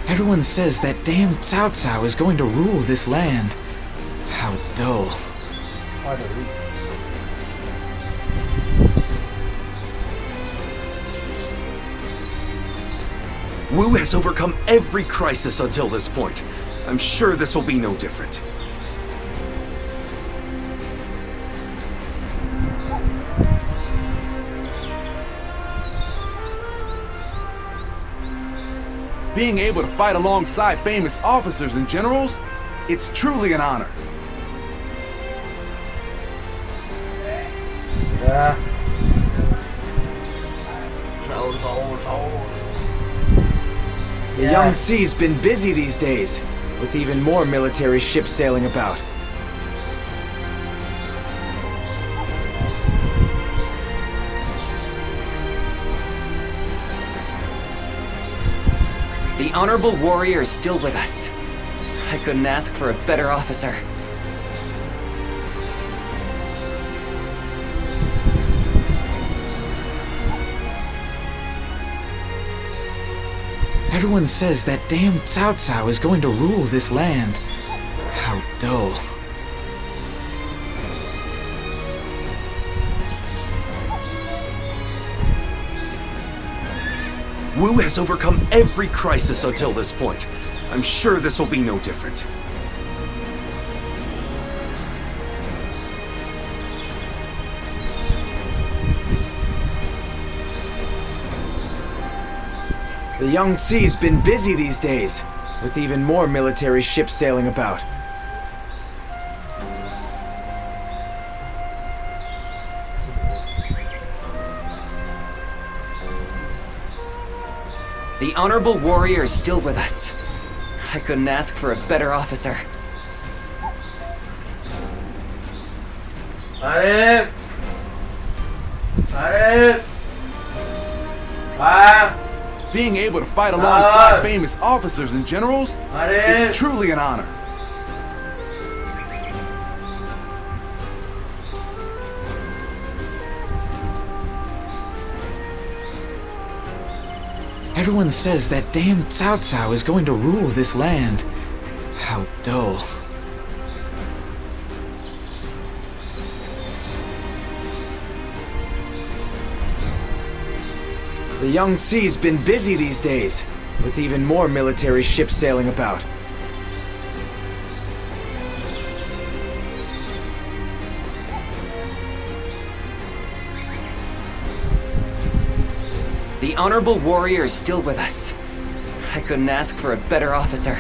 Everyone says that damn Cao is going to rule this land. How dull. Wu has overcome every crisis until this point. I'm sure this will be no different. Being able to fight alongside famous officers and generals, it's truly an honor. The Young Sea's been busy these days, with even more military ships sailing about. The honorable warrior is still with us. I couldn't ask for a better officer. Everyone says that damn Cao is going to rule this land. How dull. Wu has overcome every crisis until this point. I'm sure this will be no different. The Young Sea's been busy these days, with even more military ships sailing about. The honorable warrior is still with us. I couldn't ask for a better officer. Arif! Being able to fight alongside famous officers and generals, it's truly an honor. Everyone says that damn Cao is going to rule this land. How dull. The Young Sea's been busy these days, with even more military ships sailing about. The honorable warrior is still with us. I couldn't ask for a better officer.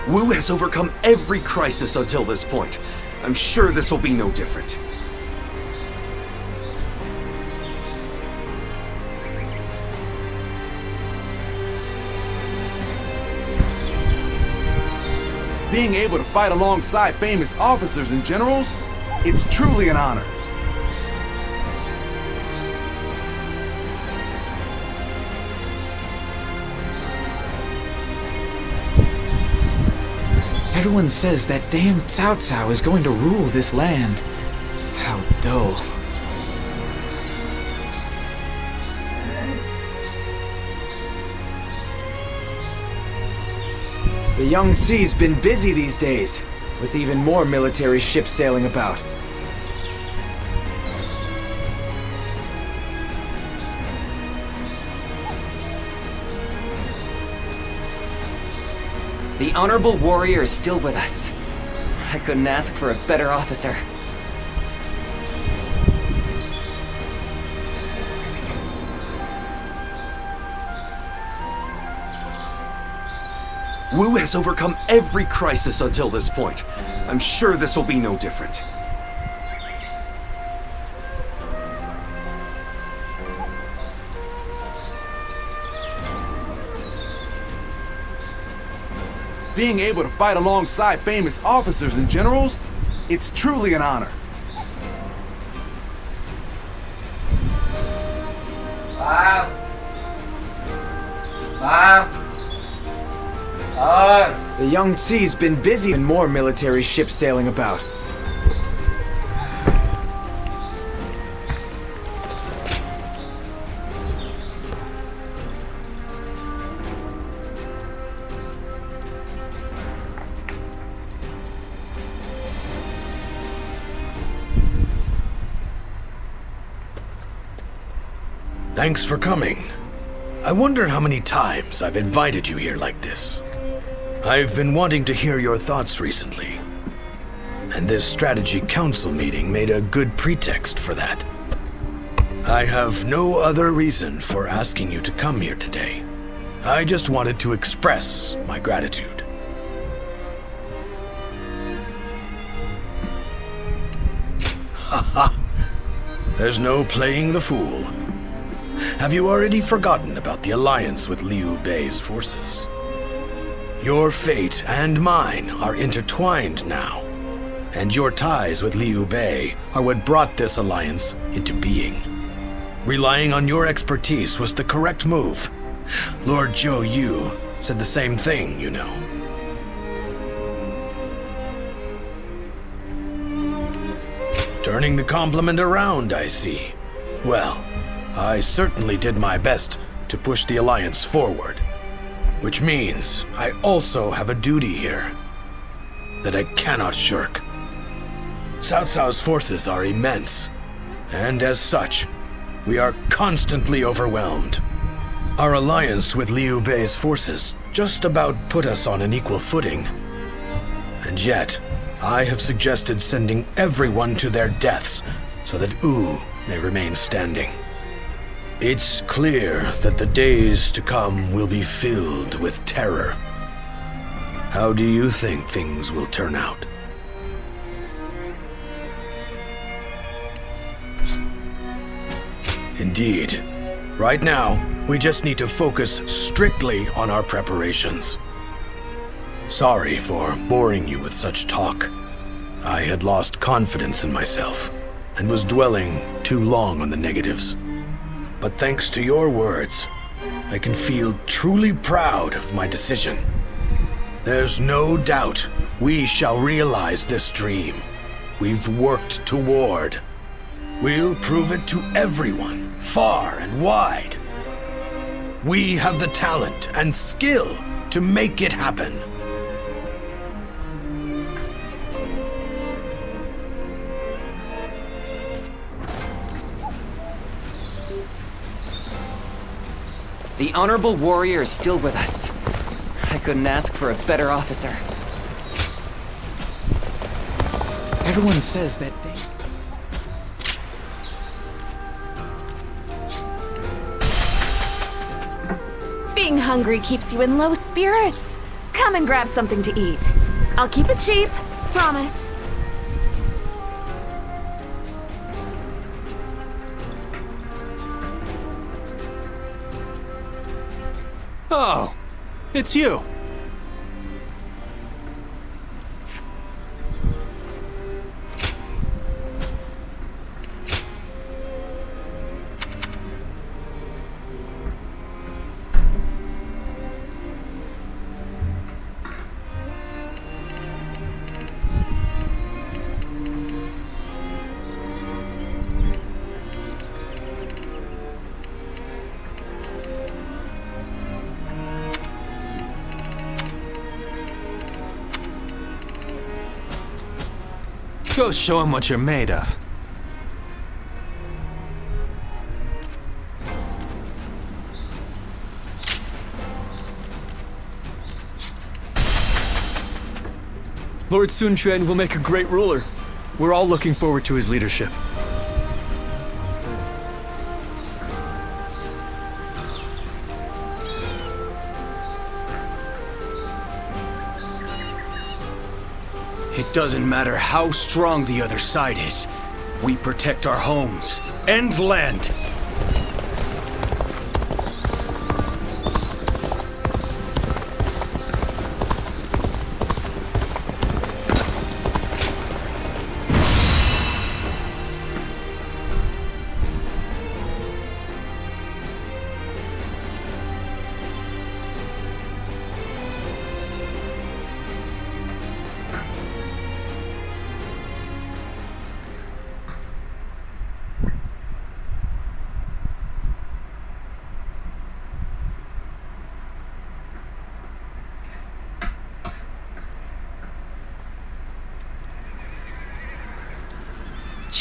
Wu has overcome every crisis until this point. I'm sure this will be no different. Being able to fight alongside famous officers and generals, it's truly an honor. Everyone says that damn Cao is going to rule this land. How dull. The Young Sea's been busy these days, with even more military ships sailing about. The honorable warrior is still with us. I couldn't ask for a better officer. Wu has overcome every crisis until this point. I'm sure this will be no different. Being able to fight alongside famous officers and generals, it's truly an honor. The Young Sea's been busy and more military ships sailing about. Thanks for coming. I wonder how many times I've invited you here like this. I've been wanting to hear your thoughts recently. And this strategy council meeting made a good pretext for that. I have no other reason for asking you to come here today. I just wanted to express my gratitude. Haha. There's no playing the fool. Have you already forgotten about the alliance with Liu Bei's forces? Your fate and mine are intertwined now. and your ties with Liu Bei are what brought this alliance into being. Relying on your expertise was the correct move. Lord Zhou Yu said the same thing, you know. Turning the compliment around, I see. Well, I certainly did my best to push the alliance forward. Which means I also have a duty here that I cannot shirk. Cao Cao's forces are immense, and as such, we are constantly overwhelmed. Our alliance with Liu Bei's forces just about put us on an equal footing. And yet, I have suggested sending everyone to their deaths so that Wu may remain standing. It's clear that the days to come will be filled with terror. How do you think things will turn out? Indeed. Right now, we just need to focus strictly on our preparations. Sorry for boring you with such talk. I had lost confidence in myself and was dwelling too long on the negatives. But thanks to your words, I can feel truly proud of my decision. There's no doubt we shall realize this dream we've worked toward. We'll prove it to everyone, far and wide. We have the talent and skill to make it happen. The honorable warrior is still with us. I couldn't ask for a better officer. Everyone says that they... Being hungry keeps you in low spirits. Come and grab something to eat. I'll keep it cheap, promise. Oh, it's you. Go show him what you're made of. Lord Sun Quan will make a great ruler. We're all looking forward to his leadership. It doesn't matter how strong the other side is. We protect our homes and land.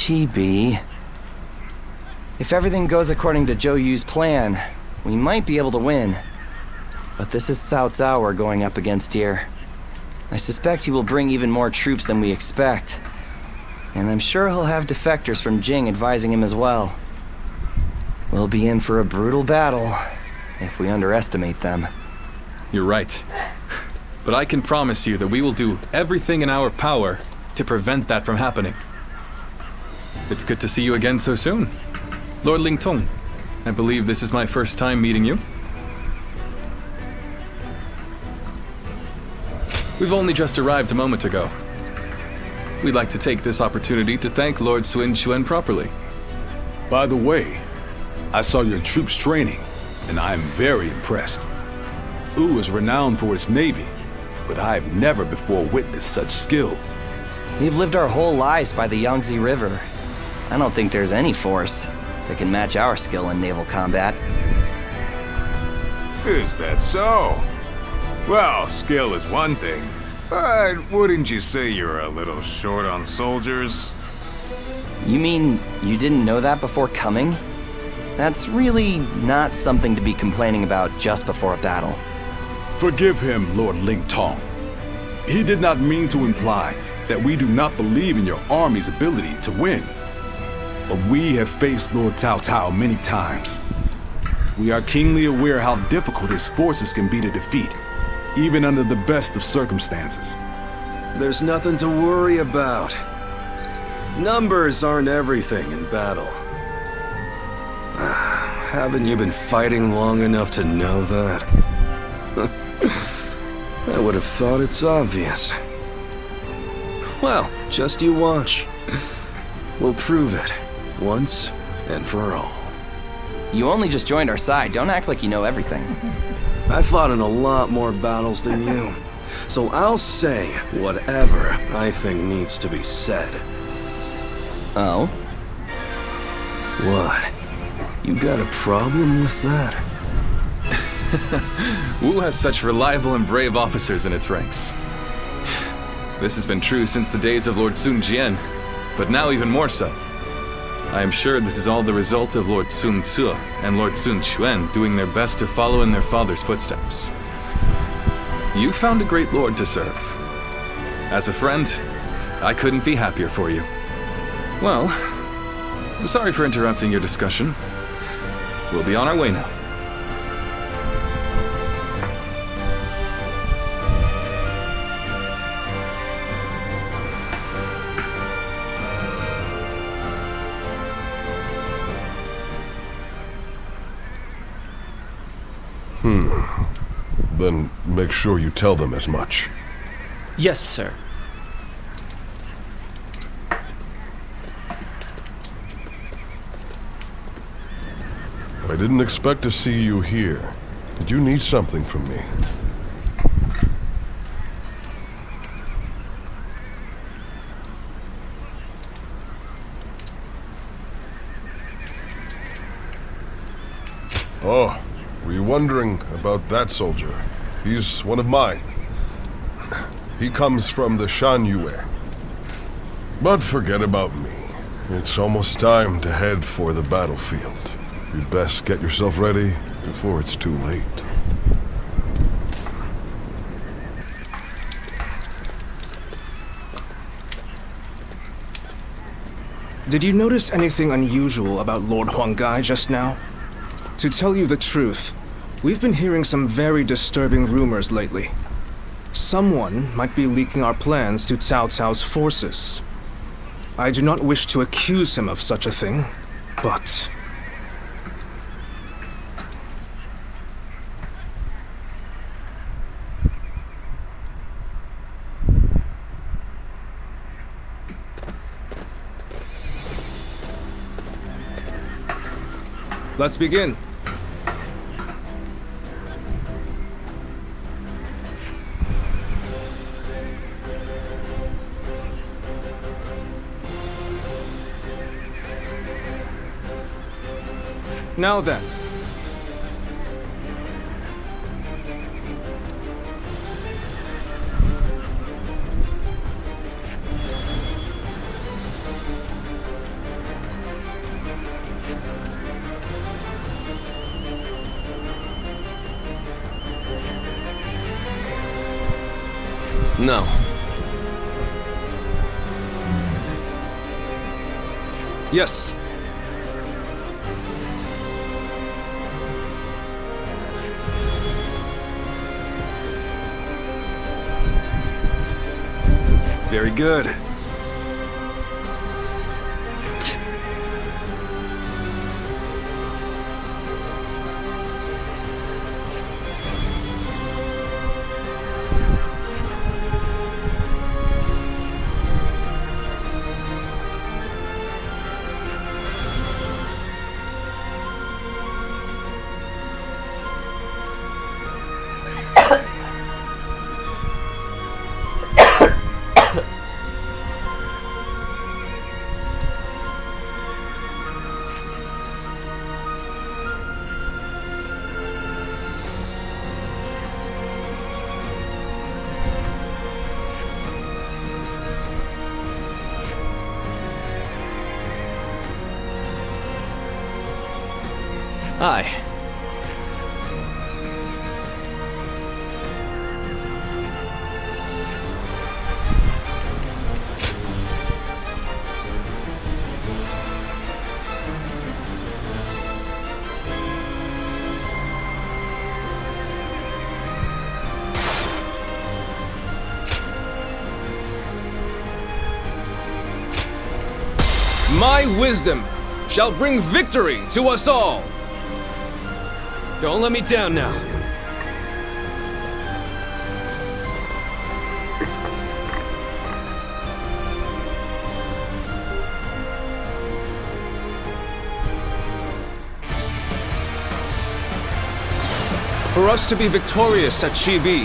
Chibi. If everything goes according to Zhou Yu's plan, we might be able to win. But this is Cao Cao we're going up against here. I suspect he will bring even more troops than we expect. And I'm sure he'll have defectors from Jing advising him as well. We'll be in for a brutal battle if we underestimate them. You're right. But I can promise you that we will do everything in our power to prevent that from happening. It's good to see you again so soon. Lord Lingtong, I believe this is my first time meeting you. We've only just arrived a moment ago. we'd like to take this opportunity to thank Lord Sun Quan properly. By the way, I saw your troops training, and I am very impressed. Wu is renowned for its navy, but I've never before witnessed such skill. We've lived our whole lives by the Yangtze River. I don't think there's any force that can match our skill in naval combat. Is that so? Well, skill is one thing, but wouldn't you say you're a little short on soldiers? You mean you didn't know that before coming? That's really not something to be complaining about just before a battle. Forgive him, Lord Ling Tong. He did not mean to imply that we do not believe in your army's ability to win. But we have faced Lord Cao Cao many times. We are keenly aware how difficult his forces can be to defeat, even under the best of circumstances. There's nothing to worry about. Numbers aren't everything in battle. Haven't you been fighting long enough to know that? I would have thought it's obvious. Well, just you watch. We'll prove it, once and for all. You only just joined our side. Don't act like you know everything. I fought in a lot more battles than you, so I'll say whatever I think needs to be said. Oh? What? You got a problem with that? Wu has such reliable and brave officers in its ranks. This has been true since the days of Lord Sun Jian, but now even more so. I am sure this is all the result of Lord Sun Ce and Lord Sun Quan doing their best to follow in their father's footsteps. You found a great lord to serve. As a friend, I couldn't be happier for you. Well, sorry for interrupting your discussion. We'll be on our way now. Then make sure you tell them as much. Yes, sir. I didn't expect to see you here. Did you need something from me? Oh, were you wondering about that soldier? He's one of mine. He comes from the Shan Yue. But forget about me. It's almost time to head for the battlefield. You'd best get yourself ready before it's too late. Did you notice anything unusual about Lord Huanggai just now? To tell you the truth, we've been hearing some very disturbing rumors lately. Someone might be leaking our plans to Cao Cao's forces. I do not wish to accuse him of such a thing, but... Let's begin. Now then. No. Yes. Very good. Aye. My wisdom shall bring victory to us all! Don't let me down now. For us to be victorious at Chibi,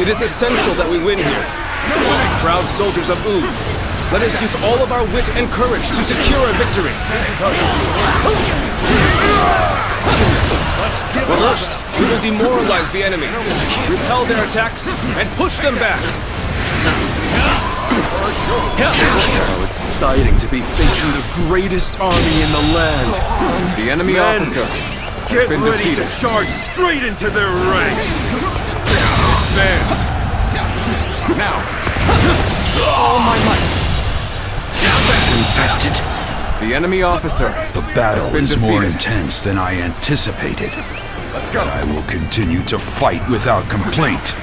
it is essential that we win here. Proud soldiers of Wu, let us use all of our wit and courage to secure a victory. First, we will demoralize the enemy, repel their attacks, and push them back. How exciting to be facing the greatest army in the land. The enemy Men, officer has get been ready defeated. to charge straight into their ranks. Advance. Now. All my might. Infested. The enemy officer The has battle been is more defeated. intense than I anticipated. Let's go. But I will continue to fight without complaint.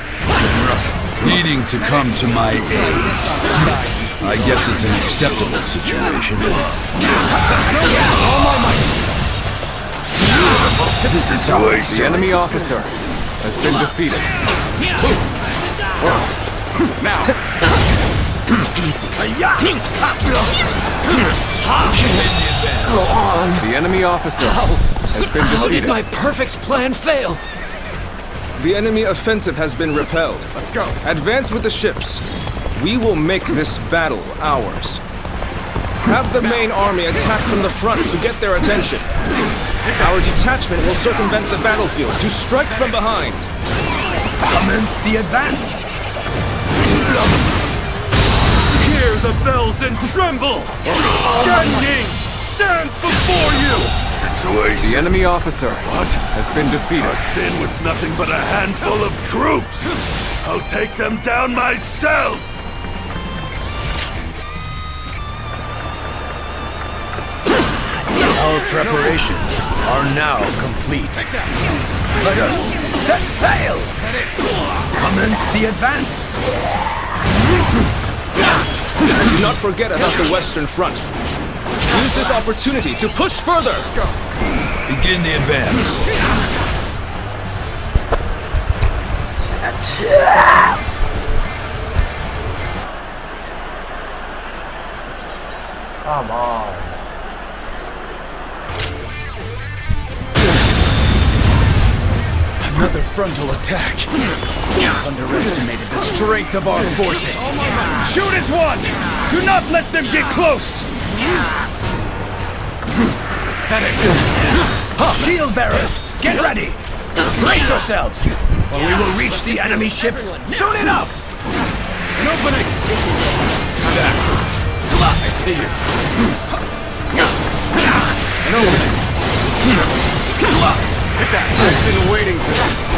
Needing to come to my aid. I guess it's an acceptable situation. All my might. This is how I The enemy officer has been defeated. Now. Easy. Go on. The enemy officer has been How did defeated. my perfect plan fail? The enemy offensive has been repelled. Let's go. Advance with the ships. We will make this battle ours. Have the main army attack from the front to get their attention. Our detachment will circumvent the battlefield to strike from behind. Commence the advance. Hear the bells and tremble! Gakki stands before you! Situation. The enemy officer has been defeated. Charged in with nothing but a handful of troops! I'll take them down myself! Our preparations are now complete. Let us set sail! Commence the advance! Do not forget about the Western Front. Use this opportunity to push further! Begin the advance. Come on. Another frontal attack. You've underestimated the strength of our forces. Shoot as one! Do not let them get close! Is that it? Shield bearers, get ready! Brace yourselves, for we will reach the enemy ships soon enough! An opening! That. I see you. An opening. Take that! I've been waiting for this!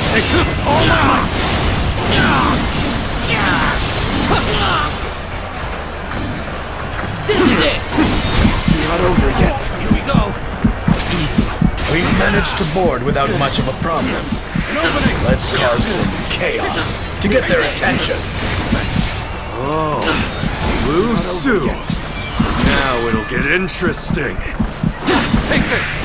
Take all my might! This is it! It's not over yet. Here we go! Easy. We've managed to board without much of a problem. Let's cause some chaos to get their attention. Oh, Lu Su. Now it'll get interesting. Take this!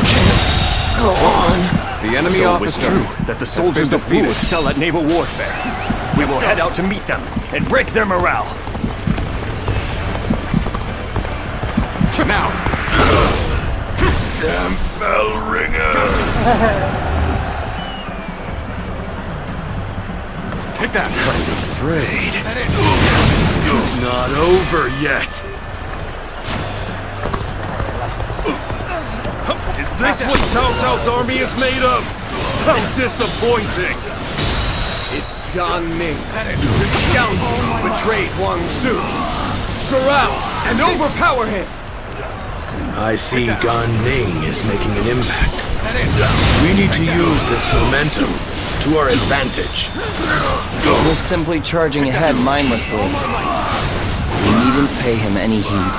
Go on. The enemy It's always officer true that the has been soldiers of Wu defeated. excel at naval warfare. We will head out to meet them and break their morale. Now. Damn bell ringer. Take that. I'm afraid. It's not over yet. Is this what Cao Cao's army is made of? How disappointing! It's Gan Ning, the scoundrel, betrayed Wang Su. Surround and overpower him! I see Gan Ning is making an impact. We need to use this momentum to our advantage. He was simply charging ahead mindlessly. You needn't pay him any heed.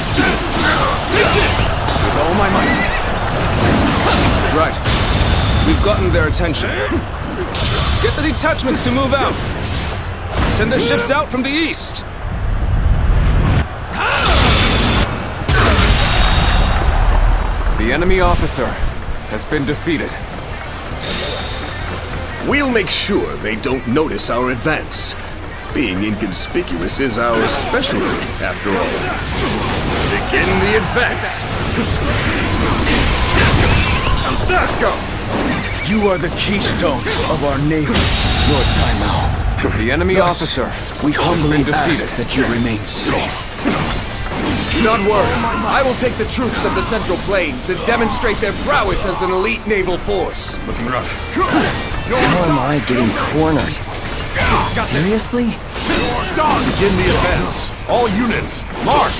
Take this! With all my might. Right. We've gotten their attention. Get the detachments to move out. Send the ships out from the east. The enemy officer has been defeated. We'll make sure they don't notice our advance. Being inconspicuous is our specialty, after all. Begin the advance. Let's go! You are the keystone of our navy, Lord Taimao. The enemy officer, we humbly has been defeated. ask that you remain safe. Do not worry. I will take the troops of the Central Plains and demonstrate their prowess as an elite naval force. Looking rough. How am I getting cornered? Seriously? Begin the advance. All units, march!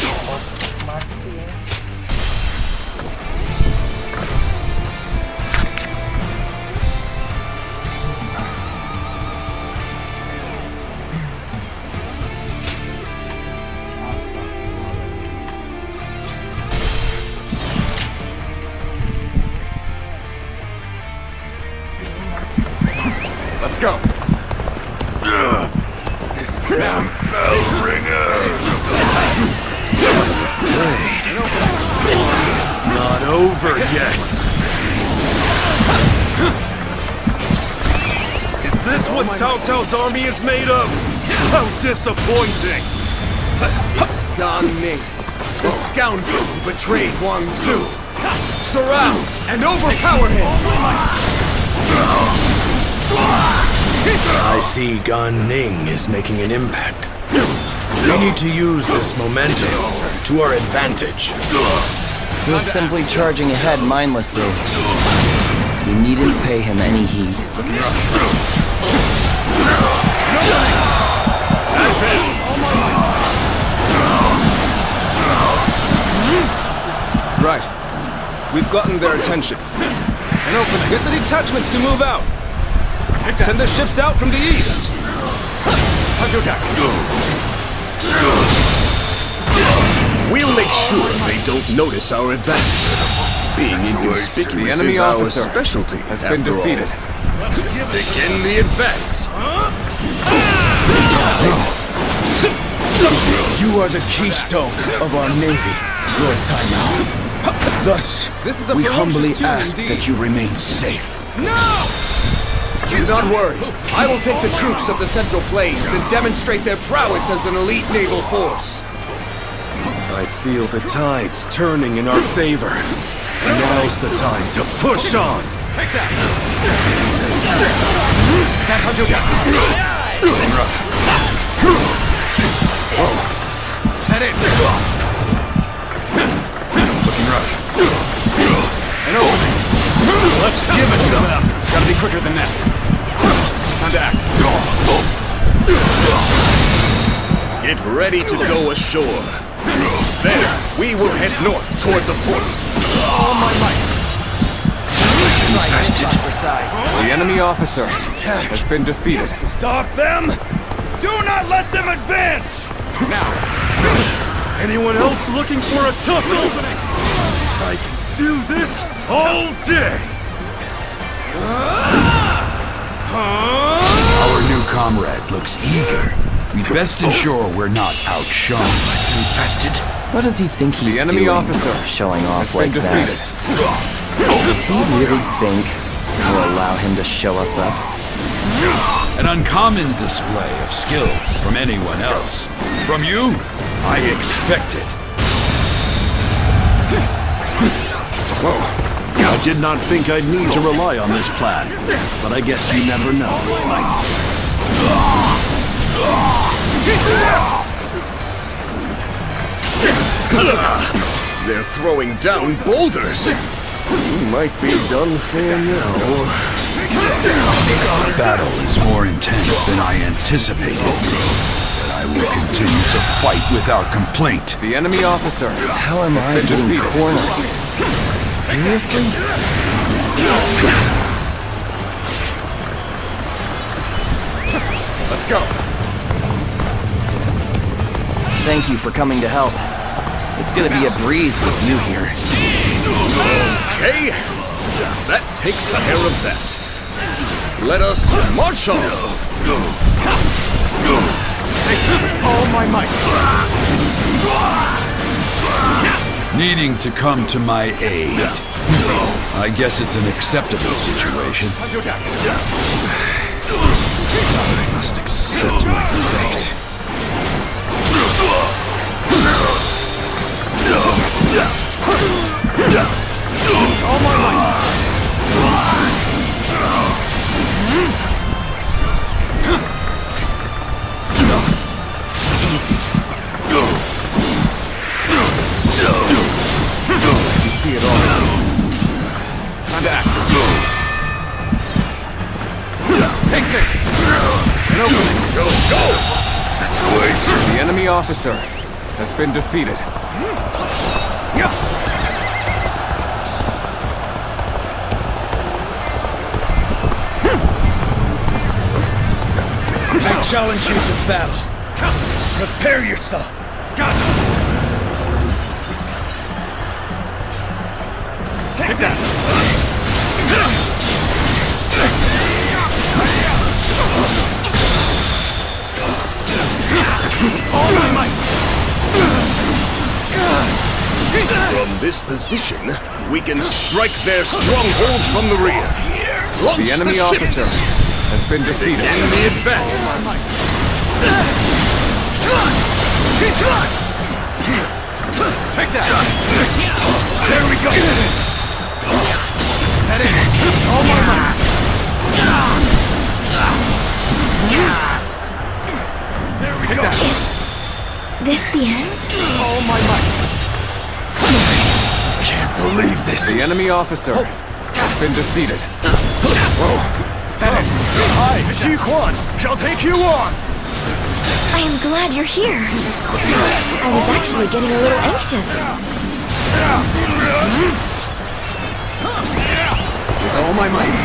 Let's go. This damn bell ringer. Wait. It's not over yet. Is this what Cao Cao's army is made of? How disappointing! It's Gan Ning, the scoundrel who betrayed Wang Su. Surround and overpower him! I see Gan Ning is making an impact. We need to use this momentum to our advantage. He was simply charging ahead mindlessly. You needn't pay him any heed. Right. We've gotten their attention. And open. Get the detachments to move out. Send the ships out from the east. Time to attack. We'll make sure they don't notice our advance. Being inconspicuous The enemy is our officer specialty, has been after all. defeated. Begin the advance. You are the keystone of our navy, Lord Taimao. Thus, This is a we ferocious humbly tune ask indeed. that you remain safe. No! Do not worry. I will take the troops of the Central Plains and demonstrate their prowess as an elite naval force. I feel the tides turning in our favor. Now's the time to push on! Take that! Stand on your jack. Rough. Head in! Looking rough. And open! Let's give it to them! Gotta be quicker than that. Time to act. Get ready to go ashore. Then, we will head north toward the port. All my might. The enemy officer has been defeated. Stop them! Do not let them advance! Now. Anyone else looking for a tussle? I can do this all day! Our new comrade looks eager. We'd best ensure we're not outshone. Infested? What does he think he's The enemy doing, officer showing off has like been that? defeated. Does he really think we'll allow him to show us up? An uncommon display of skill from anyone else. From you, I expect it. I did not think I'd need to rely on this plan, but I guess you never know. They're throwing down boulders. We might be done for now. The battle is more intense than I anticipated. But I will continue to fight without complaint. The enemy officer. How am I getting cornered? Seriously? Let's go. Thank you for coming to help. It's gonna be a breeze with you here. Okay, that takes care of that. Let us march on. Take all my might. Needing to come to my aid. I guess it's an acceptable situation. I must accept my fate. All my might. Easy. You see it all. Time to act. Take this. An opening. Go! Situation. The enemy officer has been defeated. I challenge you to battle. Prepare yourself. Gotcha. Take that. All my might. From this position, we can strike their stronghold from the rear. Launch The enemy officer has been defeated. In the advance. Take that. There we go. Head in. All my might. Take that. This the end? All my might. Can't believe this. The enemy officer has been defeated. Whoa. Is that it? I, Ji Quan, shall take you on. I am glad you're here. I was actually getting a little anxious. With all my might.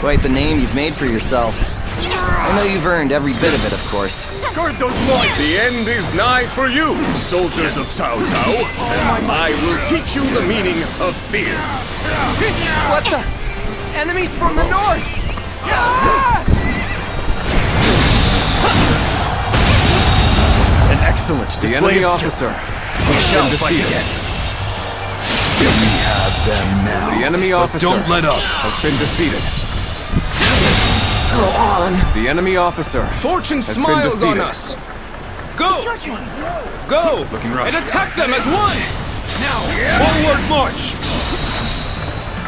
Quite the name you've made for yourself. I know you've earned every bit of it, of course. Guard those loins! The end is nigh for you, soldiers of Cao Cao. I will teach you the meaning of fear. What the? Enemies from the north! An excellent display. The enemy officer. We shall fight again. We have them now. The enemy officer. Don't let up. Has been defeated. Go on. The enemy officer. Fortune has smiles been defeated. on us. Go! It's your turn. Go! Looking rough. And attack them as one! Now! Forward march!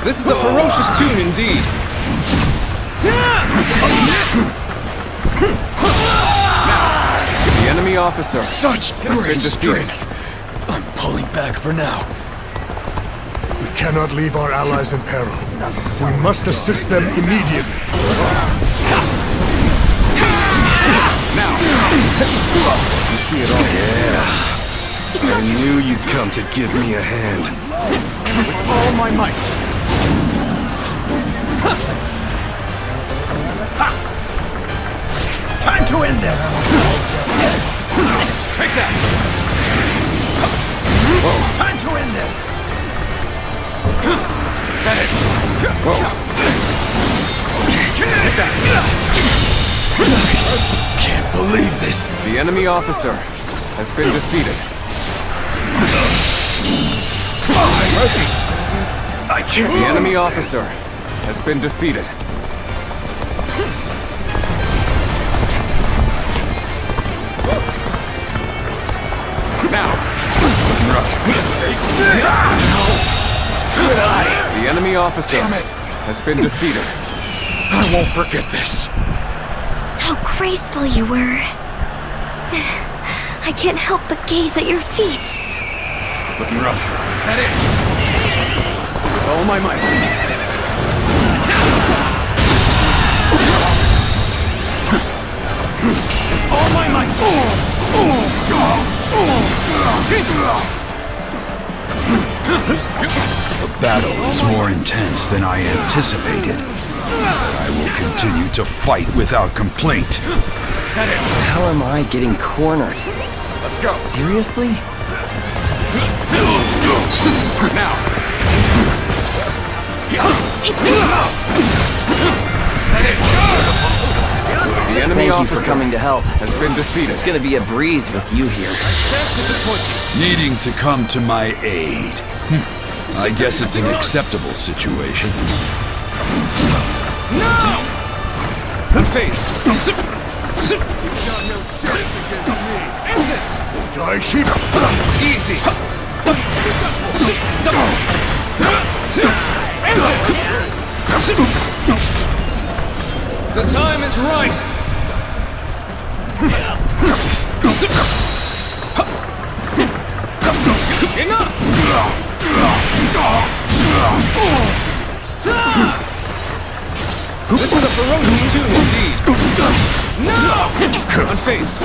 This is a ferocious tune indeed. The enemy officer. Such has been great defeated. strength. I'm pulling back for now. We cannot leave our allies in peril. We must assist them immediately. Now! You see it all? Yeah. I knew you'd come to give me a hand. With all my might. Time to end this. Take that! Whoa. Time to end this. Is that it? Whoa. Take that! Can't believe this. The enemy officer has been defeated. I can't. The enemy officer has been defeated. Now. Looking rough. The enemy officer has been defeated. I won't forget this. How graceful you were. I can't help but gaze at your feet. Looking rough. Is that it? With all my might. All my might. The battle is more intense than I anticipated. I will continue to fight without complaint. How am I getting cornered? Let's go. Seriously? Now. Take this. The enemy Thank you officer for coming to help. has been defeated. It's gonna be a breeze with you here. I shan't disappoint you. Needing to come to my aid. I guess it's an acceptable situation. No! Unfazed. End this! Easy! End this! The time is right! Enough! This is a ferocious tune indeed. No! Unfazed.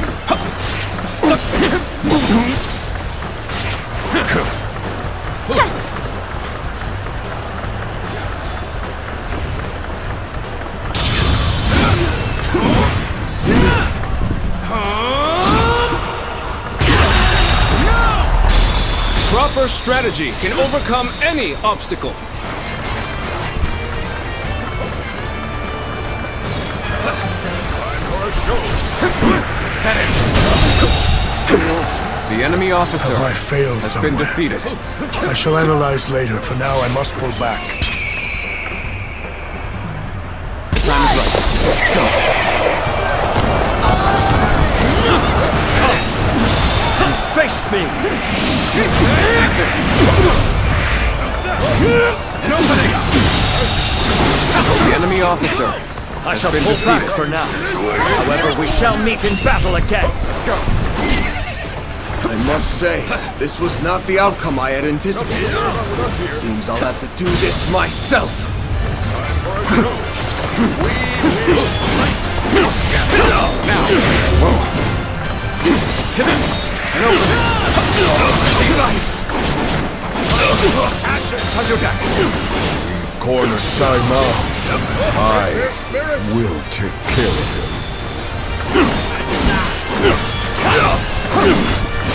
Proper strategy can overcome any obstacle. Is that it? The enemy officer Have I failed has somewhere? been defeated. I shall analyze later. For now, I must pull back. The time is right. Go. Face me! Take this! An opening! The enemy officer I has shall been pull back defeated. for now. However, we shall meet in battle again. Let's go. I must say, this was not the outcome I had anticipated. Seems I'll have to do this myself. An opening! Touch attack! Cornered Saimao. I will take care of him.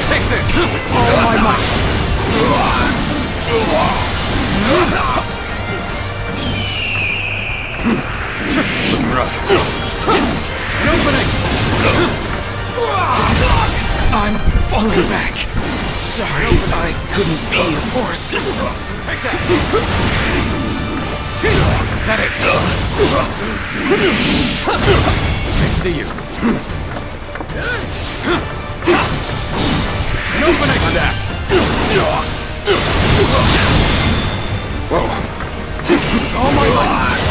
Take this! All my might! Looking rough. An opening! I'm falling back. Sorry, I couldn't be of more assistance. Take that! Is that it? I see you. An opening on that! Whoa. All my might!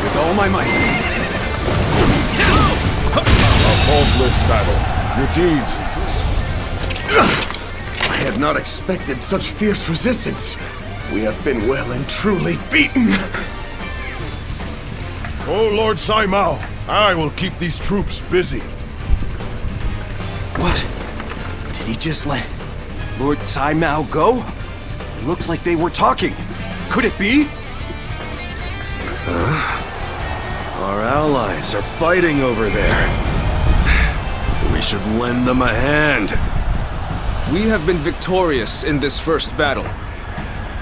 With all my might. A faultless battle. Your deeds. I had not expected such fierce resistance. We have been well and truly beaten. Oh, Lord Saimao, I will keep these troops busy. What? Did he just let Lord Saimao go? It looks like they were talking. Could it be? Our allies are fighting over there. We should lend them a hand. We have been victorious in this first battle,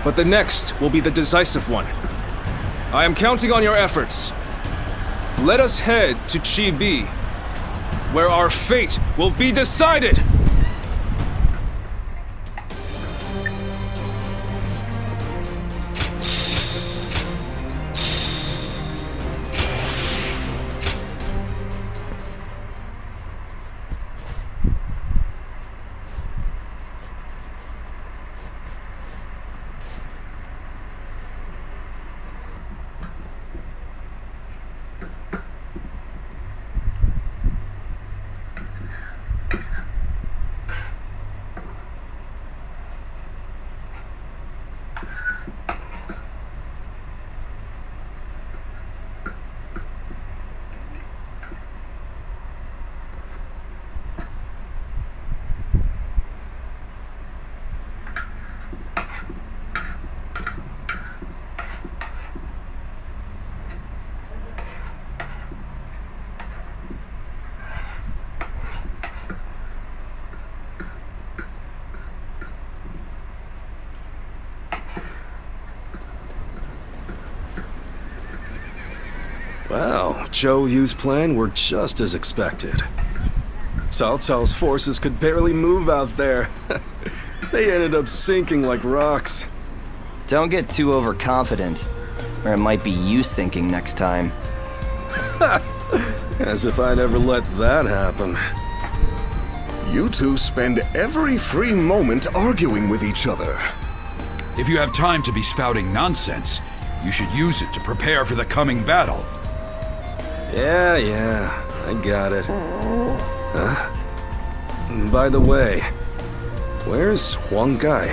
but the next will be the decisive one. I am counting on your efforts. Let us head to Chibi, where our fate will be decided! Well, Zhou Yu's plan worked just as expected. Cao Cao's forces could barely move out there. They ended up sinking like rocks. Don't get too overconfident, or it might be you sinking next time. As if I'd ever let that happen. You two spend every free moment arguing with each other. If you have time to be spouting nonsense, you should use it to prepare for the coming battle. Yeah, I got it. Huh? By the way, where's Huang Gai?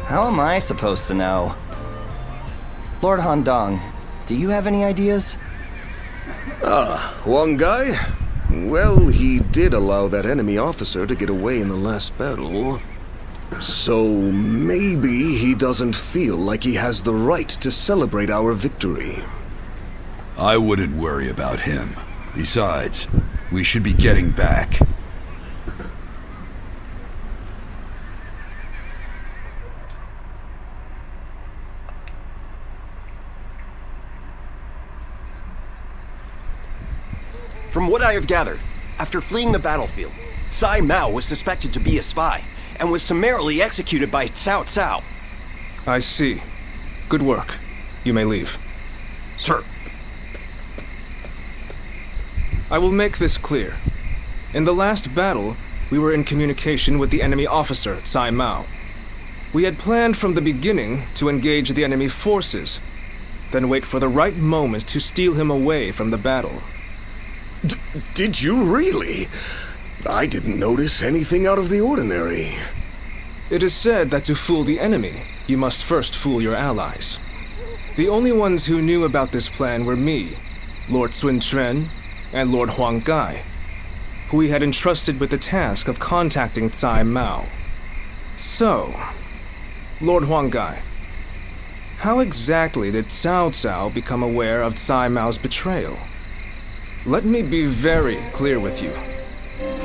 How am I supposed to know? Lord Handong, do you have any ideas? Huang Gai? Well, he did allow that enemy officer to get away in the last battle. So maybe he doesn't feel like he has the right to celebrate our victory. I wouldn't worry about him. Besides, we should be getting back. From what I have gathered, after fleeing the battlefield, Sai Mao was suspected to be a spy, and was summarily executed by Cao Cao. I see. Good work. You may leave. Sir. I will make this clear. In the last battle, we were in communication with the enemy officer, Sai Mao. We had planned from the beginning to engage the enemy forces, then wait for the right moment to steal him away from the battle. Did you really? I didn't notice anything out of the ordinary. It is said that to fool the enemy, you must first fool your allies. The only ones who knew about this plan were me, Lord Sun Quan, and Lord Huang Gai, who we had entrusted with the task of contacting Sai Mao. So, Lord Huang Gai, how exactly did Cao Cao become aware of Sai Mao's betrayal? Let me be very clear with you.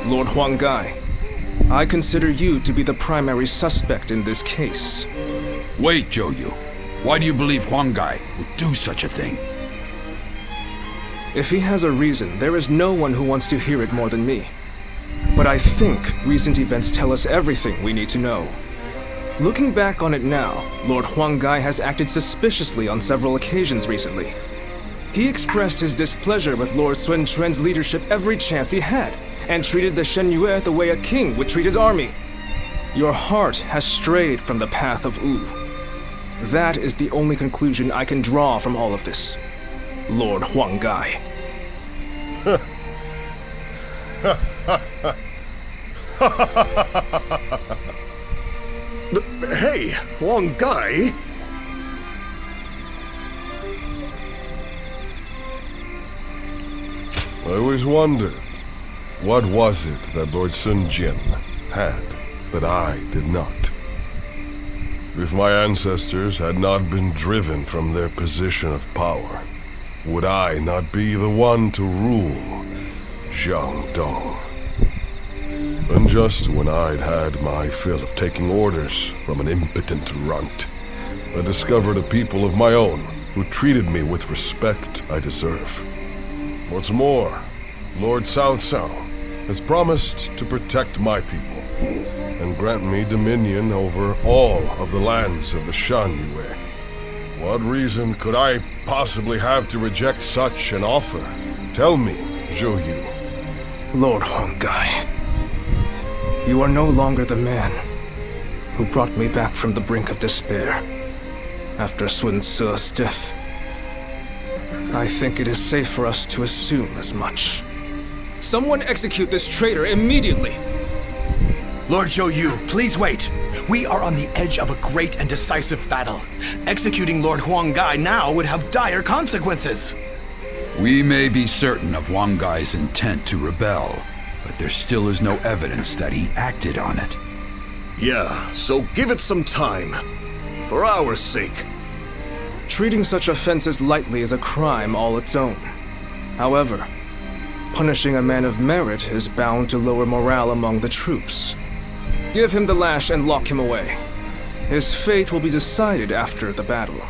Lord Huang Gai, I consider you to be the primary suspect in this case. Wait, Zhou Yu. Why do you believe Huang Gai would do such a thing? If he has a reason, there is no one who wants to hear it more than me. But I think recent events tell us everything we need to know. Looking back on it now, Lord Huang Gai has acted suspiciously on several occasions recently. He expressed his displeasure with Lord Sun Quan's leadership every chance he had, and treated the Shen Yue the way a king would treat his army. Your heart has strayed from the path of Wu. That is the only conclusion I can draw from all of this, Lord Huang Gai. Hey, Huang Gai? I always wondered, what was it that Lord Sun Jian had that I did not? If my ancestors had not been driven from their position of power, would I not be the one to rule Jiangdong? And just when I'd had my fill of taking orders from an impotent runt, I discovered a people of my own who treated me with respect I deserve. What's more, Lord Cao Cao has promised to protect my people and grant me dominion over all of the lands of the Shan Yue. What reason could I possibly have to reject such an offer? Tell me, Zhou Yu. Lord Huang Gai, you are no longer the man who brought me back from the brink of despair after Sun Ce's death. I think it is safe for us to assume as much. Someone execute this traitor immediately! Lord Zhou Yu, please wait. We are on the edge of a great and decisive battle. Executing Lord Huang Gai now would have dire consequences. We may be certain of Huang Gai's intent to rebel, but there still is no evidence that he acted on it. Yeah, so give it some time. For our sake. Treating such offenses lightly is a crime all its own. However, punishing a man of merit is bound to lower morale among the troops. Give him the lash and lock him away. His fate will be decided after the battle.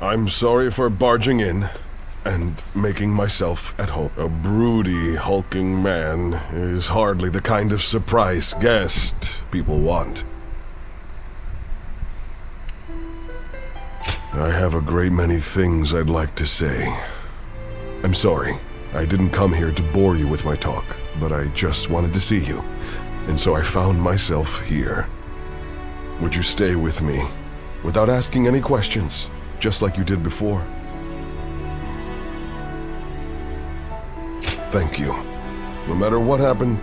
I'm sorry for barging in and making myself at home. A broody, hulking man is hardly the kind of surprise guest people want. I have a great many things I'd like to say. I'm sorry. I didn't come here to bore you with my talk, but I just wanted to see you, and so I found myself here. Would you stay with me, without asking any questions, just like you did before? Thank you. No matter what happened,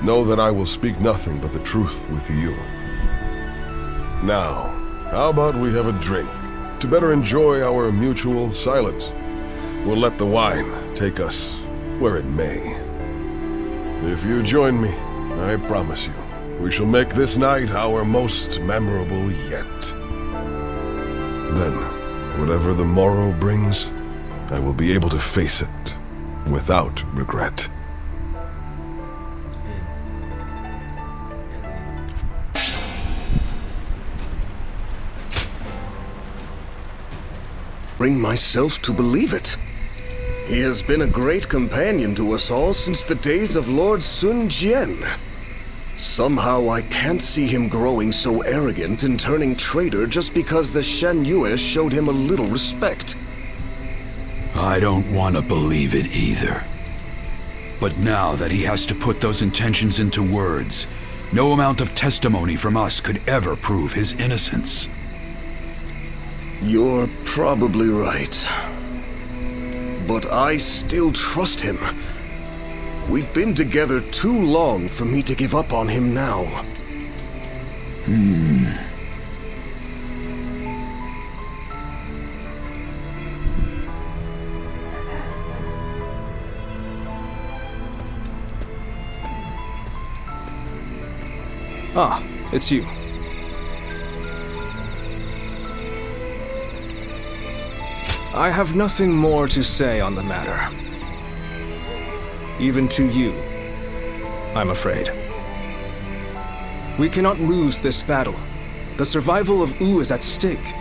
know that I will speak nothing but the truth with you. Now, how about we have a drink, to better enjoy our mutual silence? We'll let the wine take us where it may. If you join me, I promise you, we shall make this night our most memorable yet. Then, whatever the morrow brings, I will be able to face it without regret. Bring myself to believe it. He has been a great companion to us all since the days of Lord Sun Jian. Somehow I can't see him growing so arrogant and turning traitor just because the Shen Yue showed him a little respect. I don't want to believe it either. But now that he has to put those intentions into words, no amount of testimony from us could ever prove his innocence. You're probably right. But I still trust him. We've been together too long for me to give up on him now. Ah, it's you. I have nothing more to say on the matter. Even to you, I'm afraid. We cannot lose this battle. The survival of Wu is at stake.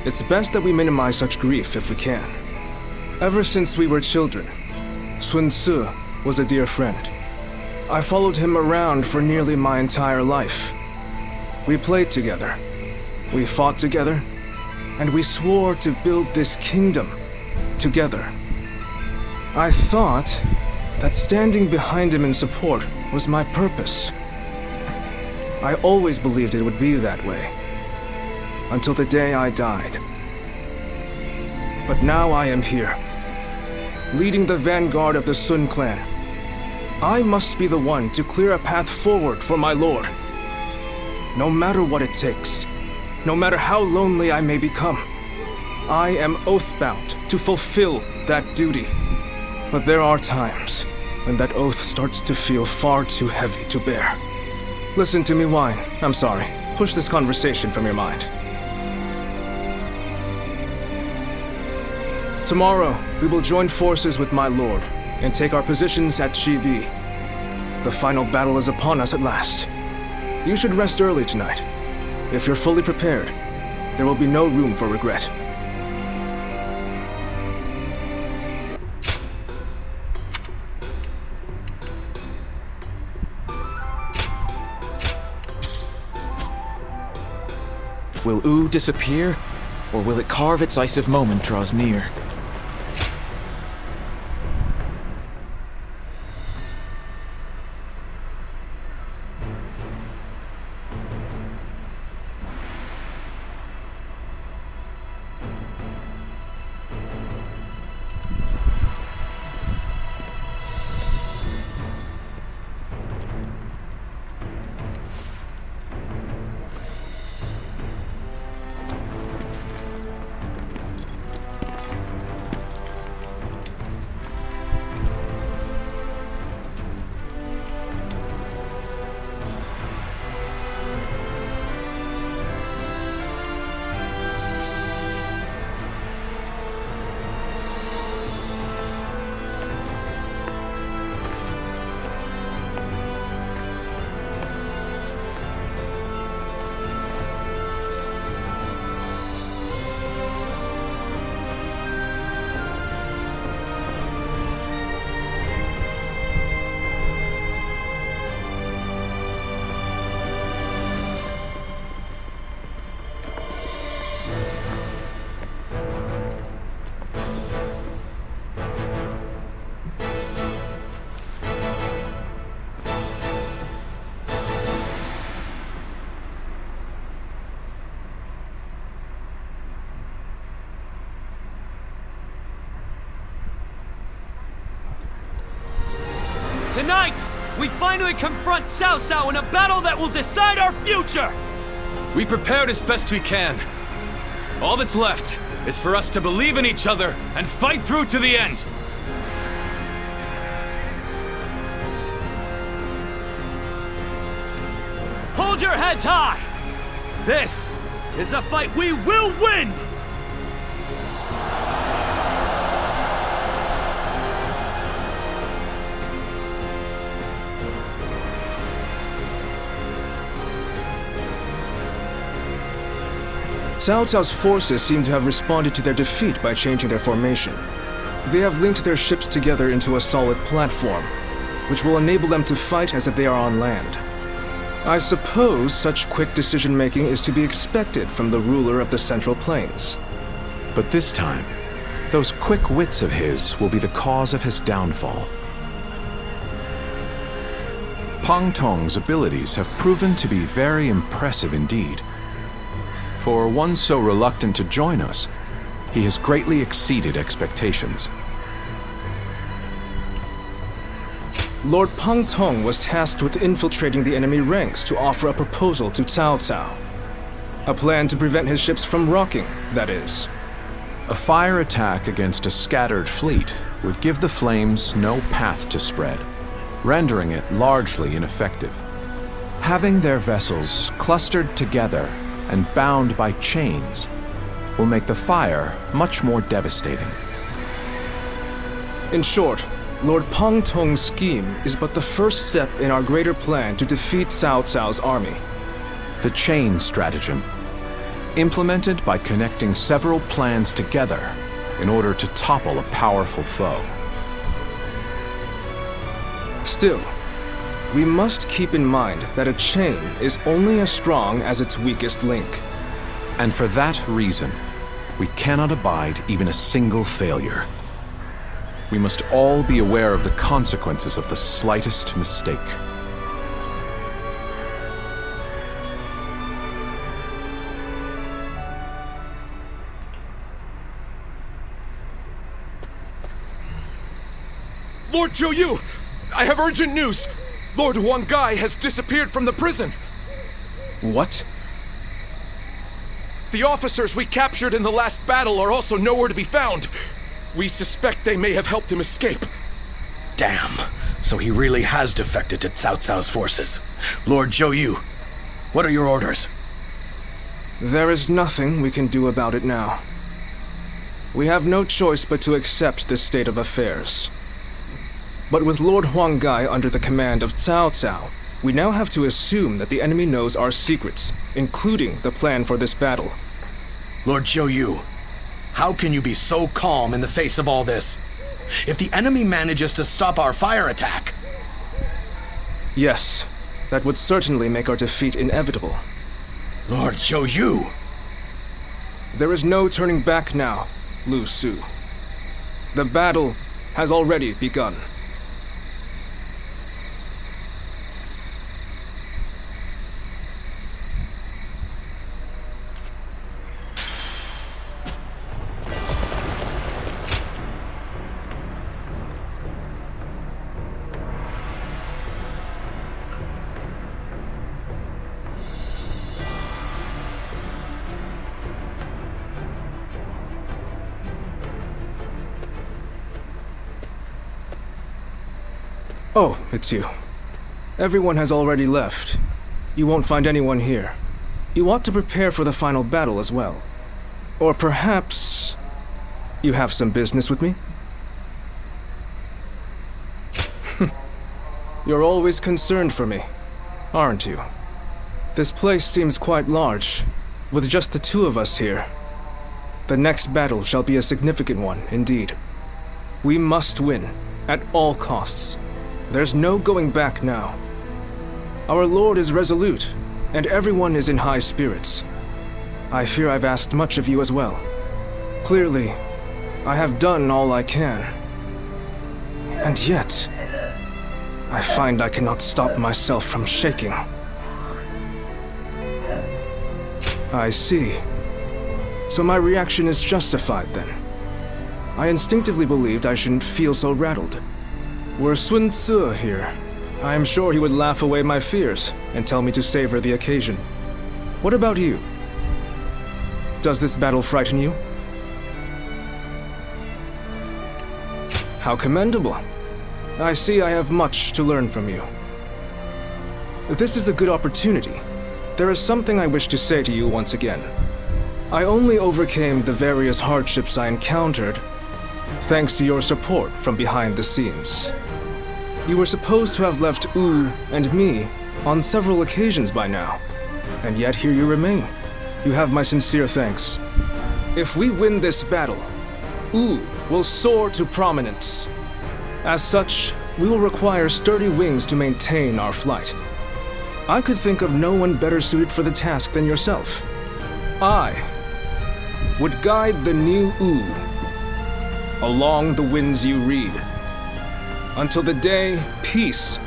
It's best that we minimize such grief if we can. Ever since we were children, Sun Ce was a dear friend. I followed him around for nearly my entire life. We played together, we fought together, and we swore to build this kingdom together. I thought that standing behind him in support was my purpose. I always believed it would be that way, until the day I died. But now I am here, leading the vanguard of the Sun clan. I must be the one to clear a path forward for my lord. No matter what it takes, no matter how lonely I may become, I am oath-bound to fulfill that duty. But there are times when that oath starts to feel far too heavy to bear. Listen to me whine. I'm sorry. Push this conversation from your mind. Tomorrow, we will join forces with my lord and take our positions at Chibi. The final battle is upon us at last. You should rest early tonight. If you're fully prepared, there will be no room for regret. Will Wu disappear, or will it carve its decisive moment draws near? Tonight, we finally confront Cao in a battle that will decide our future! We prepared as best we can. All that's left is for us to believe in each other and fight through to the end. Hold your heads high! This is a fight we will win! Cao Cao's forces seem to have responded to their defeat by changing their formation. They have linked their ships together into a solid platform, which will enable them to fight as if they are on land. I suppose such quick decision-making is to be expected from the ruler of the Central Plains. But this time, those quick wits of his will be the cause of his downfall. Pang Tong's abilities have proven to be very impressive indeed. For one so reluctant to join us, he has greatly exceeded expectations. Lord Pang Tong was tasked with infiltrating the enemy ranks to offer a proposal to Cao Cao. A plan to prevent his ships from rocking, that is. A fire attack against a scattered fleet would give the flames no path to spread, rendering it largely ineffective. Having their vessels clustered together and bound by chains will make the fire much more devastating. In short, Lord Pang Tong's scheme is but the first step in our greater plan to defeat Cao Cao's army. The chain stratagem, implemented by connecting several plans together in order to topple a powerful foe. Still, we must keep in mind that a chain is only as strong as its weakest link. And for that reason, we cannot abide even a single failure. We must all be aware of the consequences of the slightest mistake. Lord Zhou, I have urgent news! Lord Huang Gai has disappeared from the prison! What? The officers we captured in the last battle are also nowhere to be found. We suspect they may have helped him escape. Damn. So he really has defected to Cao Cao's forces. Lord Zhou, what are your orders? There is nothing we can do about it now. We have no choice but to accept this state of affairs. But with Lord Huang Gai under the command of Cao Cao, we now have to assume that the enemy knows our secrets, including the plan for this battle. Lord Zhou, how can you be so calm in the face of all this? If the enemy manages to stop our fire attack... Yes, that would certainly make our defeat inevitable. Lord Zhou! There is no turning back now, Lu Su. The battle has already begun. Oh, it's you. Everyone has already left. You won't find anyone here. You ought to prepare for the final battle as well. Or perhaps... you have some business with me? You're always concerned for me, aren't you? This place seems quite large, with just the two of us here. The next battle shall be a significant one, indeed. We must win, at all costs. There's no going back now. Our lord is resolute, and everyone is in high spirits. I fear I've asked much of you as well. Clearly, I have done all I can. And yet, I find I cannot stop myself from shaking. I see. So my reaction is justified then. I instinctively believed I shouldn't feel so rattled. Were Sun Tzu here, I am sure he would laugh away my fears and tell me to savor the occasion. What about you? Does this battle frighten you? How commendable. I see I have much to learn from you. This is a good opportunity. There is something I wish to say to you once again. I only overcame the various hardships I encountered thanks to your support from behind the scenes. You were supposed to have left Wu and me on several occasions by now, and yet here you remain. You have my sincere thanks. If we win this battle, Wu will soar to prominence. As such, we will require sturdy wings to maintain our flight. I could think of no one better suited for the task than yourself. I would guide the new Wu along the winds you read, until the day peace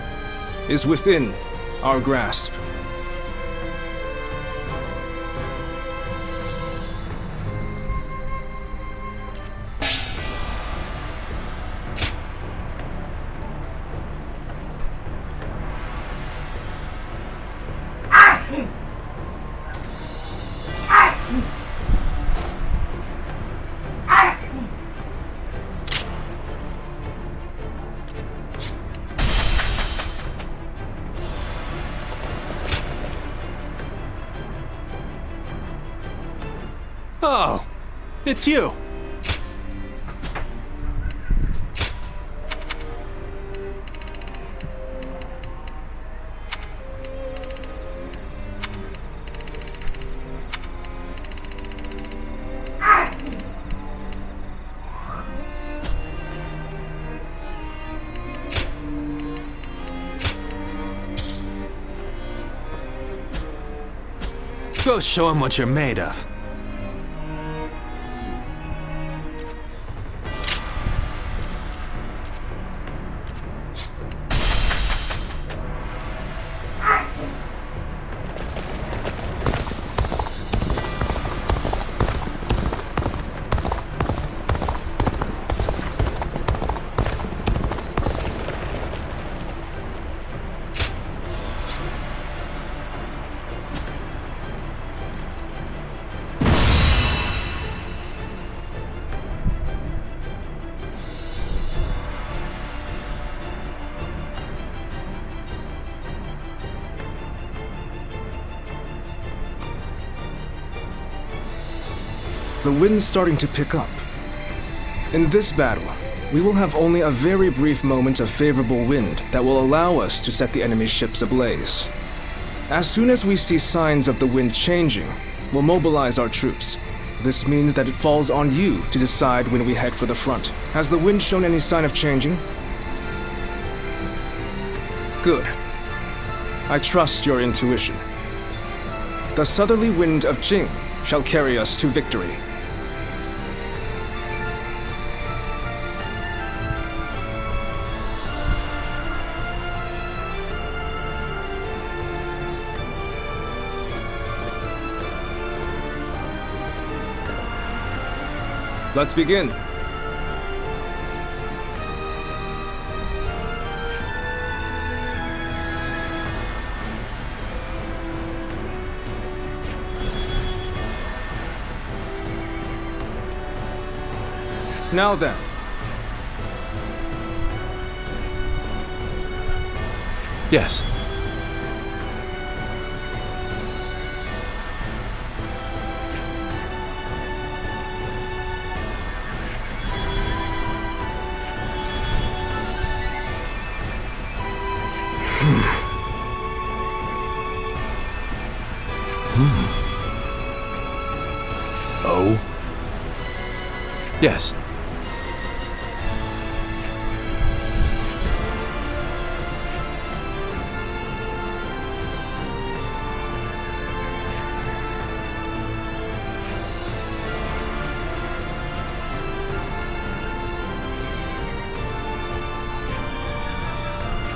is within our grasp. Oh, it's you. Go show him what you're made of. The wind's starting to pick up. In this battle, we will have only a very brief moment of favorable wind that will allow us to set the enemy ships ablaze. As soon as we see signs of the wind changing, we'll mobilize our troops. This means that it falls on you to decide when we head for the front. Has the wind shown any sign of changing? Good. I trust your intuition. The southerly wind of Jing shall carry us to victory. Let's begin. Now then. Yes. Oh? Yes.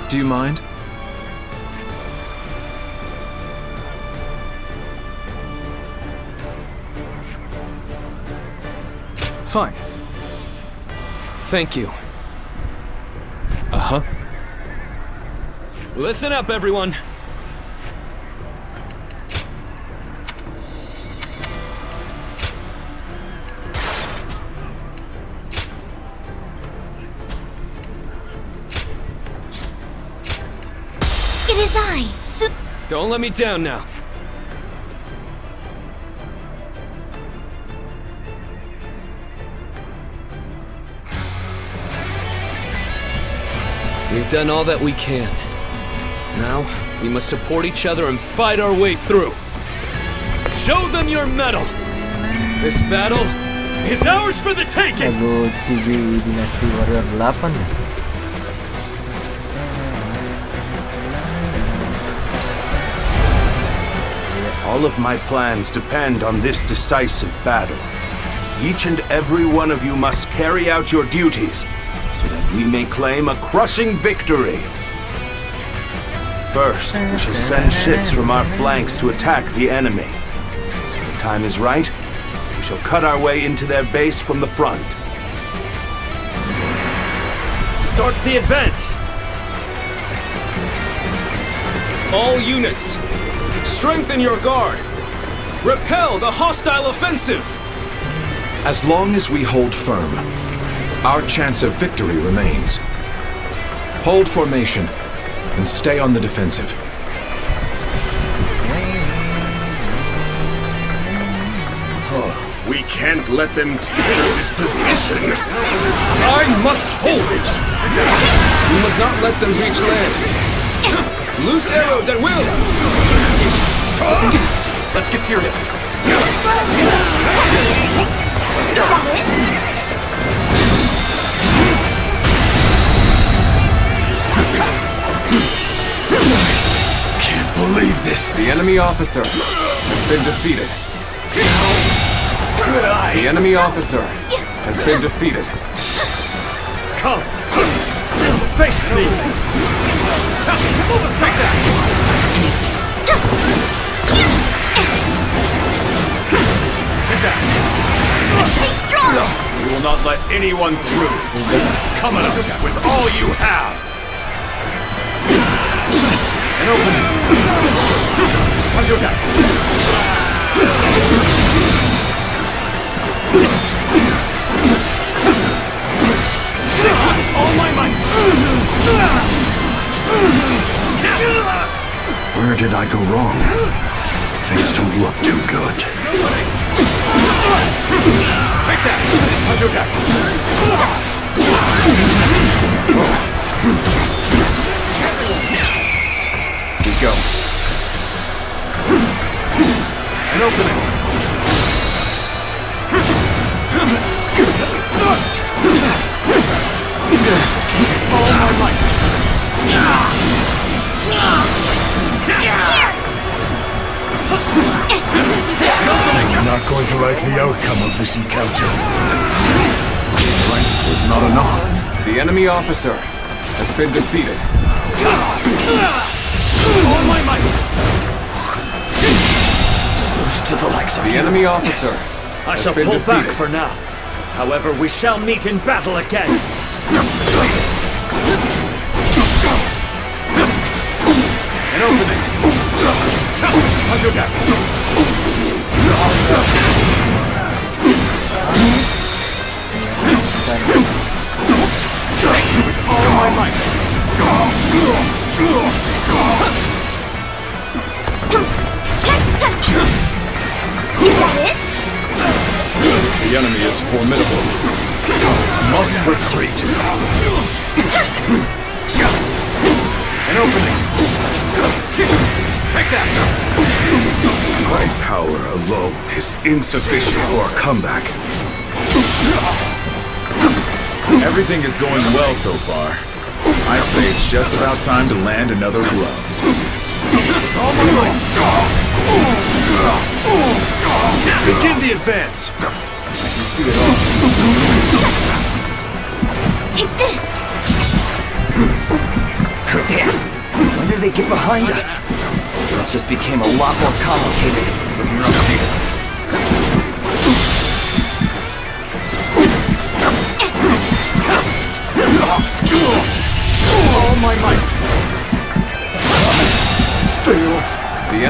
Do you mind? Fine. Thank you. Huh? Listen up, everyone. It is I, Don't let me down now. We've done all that we can. Now, we must support each other and fight our way through. Show them your mettle! This battle is ours for the taking! Lagu TV Dynasty Warrior 8 ya? All of my plans depend on this decisive battle. Each and every one of you must carry out your duties, so that we may claim a crushing victory. First, we shall send ships from our flanks to attack the enemy. When the time is right, we shall cut our way into their base from the front. Start the advance! All units, strengthen your guard! Repel the hostile offensive! As long as we hold firm, our chance of victory remains. Hold formation and stay on the defensive. We can't let them take this position. I must hold it! We must not let them reach land. Loose arrows at will! Let's get serious. Let's go. Can't believe this. The enemy officer has been defeated. Good eye. The enemy officer has been defeated. Come! Face me! Take that! Easy. Take that! Stay strong! We will not let anyone through. Come at us with all you have! An opening! Time to attack! All my might! Where did I go wrong? Things don't look too good. Take that! Time to attack! We go. An opening. All my might! I'm not going to like the outcome of this encounter. Strength was not enough. The enemy officer has been defeated. All my might! Lose to the likes of The you. enemy officer I has shall been pull defeated. back for now. However, we shall meet in battle again. An opening. Time to attack! With all my might. The enemy is formidable. Must retreat. An opening. Take that! My power alone is insufficient for a comeback. Everything is going well so far. I'd say it's just about time to land another blow. All my might! Begin the advance! I can see it all. Take this! Damn! When did they get behind us? This just became a lot more complicated. Looking around to see it.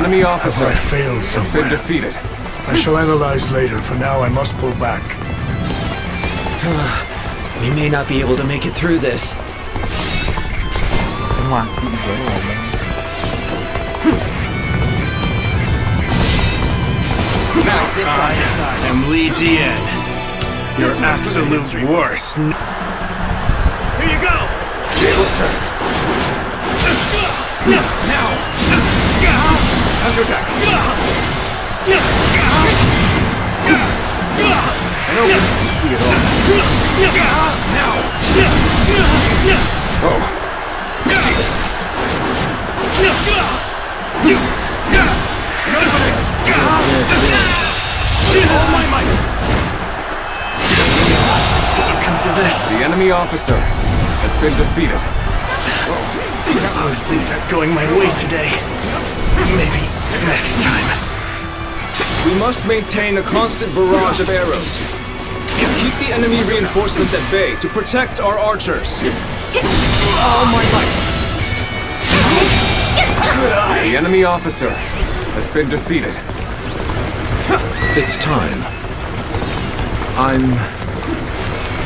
enemy officer Have I failed has somewhere? been defeated. I shall analyze later. For now, I must pull back. We may not be able to make it through this. Now, I am Li Dian, your absolute worst. Here you go! Tables turned. Now! Counterattack. I know you can see it all. Now! Oh. All my might! Come to this. The enemy officer has been defeated. I suppose things aren't going my way today. Maybe next time. We must maintain a constant barrage of arrows. Keep the enemy reinforcements at bay to protect our archers. All my might! The enemy officer has been defeated. It's time. I'm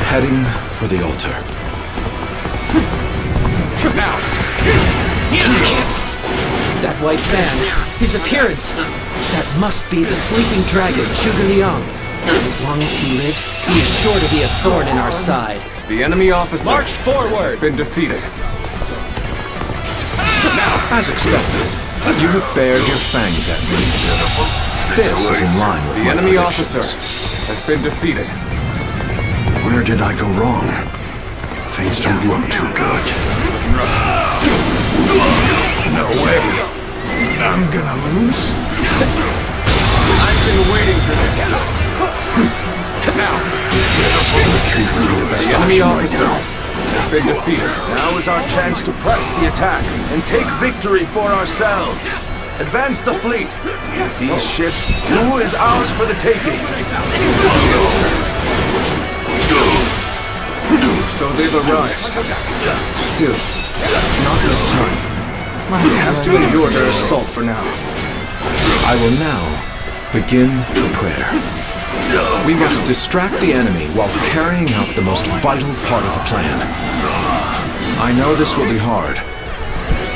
heading for the altar. Now! That white fan, his appearance. That must be the sleeping dragon, Juga. As long as he lives, he is sure to be a thorn in our side. The enemy officer March forward! has been defeated. Now, as expected, you have bared your fangs at me. This is in line with the enemy officer has been defeated. Where did I go wrong? Things don't look too good. No way. I'm gonna lose? I've been waiting for this. Now, the enemy officer has been defeated. Now is our chance to press the attack and take victory for ourselves. Advance the fleet. These ships, Dulu is ours for the taking. So they've arrived. Still, it's not the time. We have to endure their assault for now. I will now begin the prayer. We must distract the enemy while carrying out the most vital part of the plan. I know this will be hard,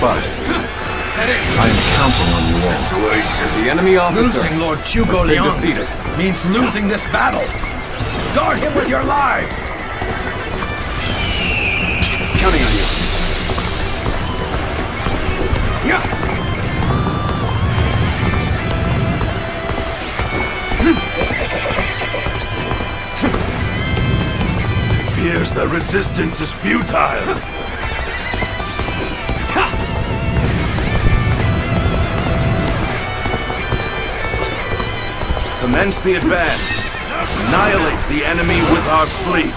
but I am counting on you all. The enemy officer Losing Lord has Juga been defeated. means losing this battle. Guard him with your lives! Counting on you. Appears the resistance is futile. Commence the advance. Annihilate the enemy with our fleet.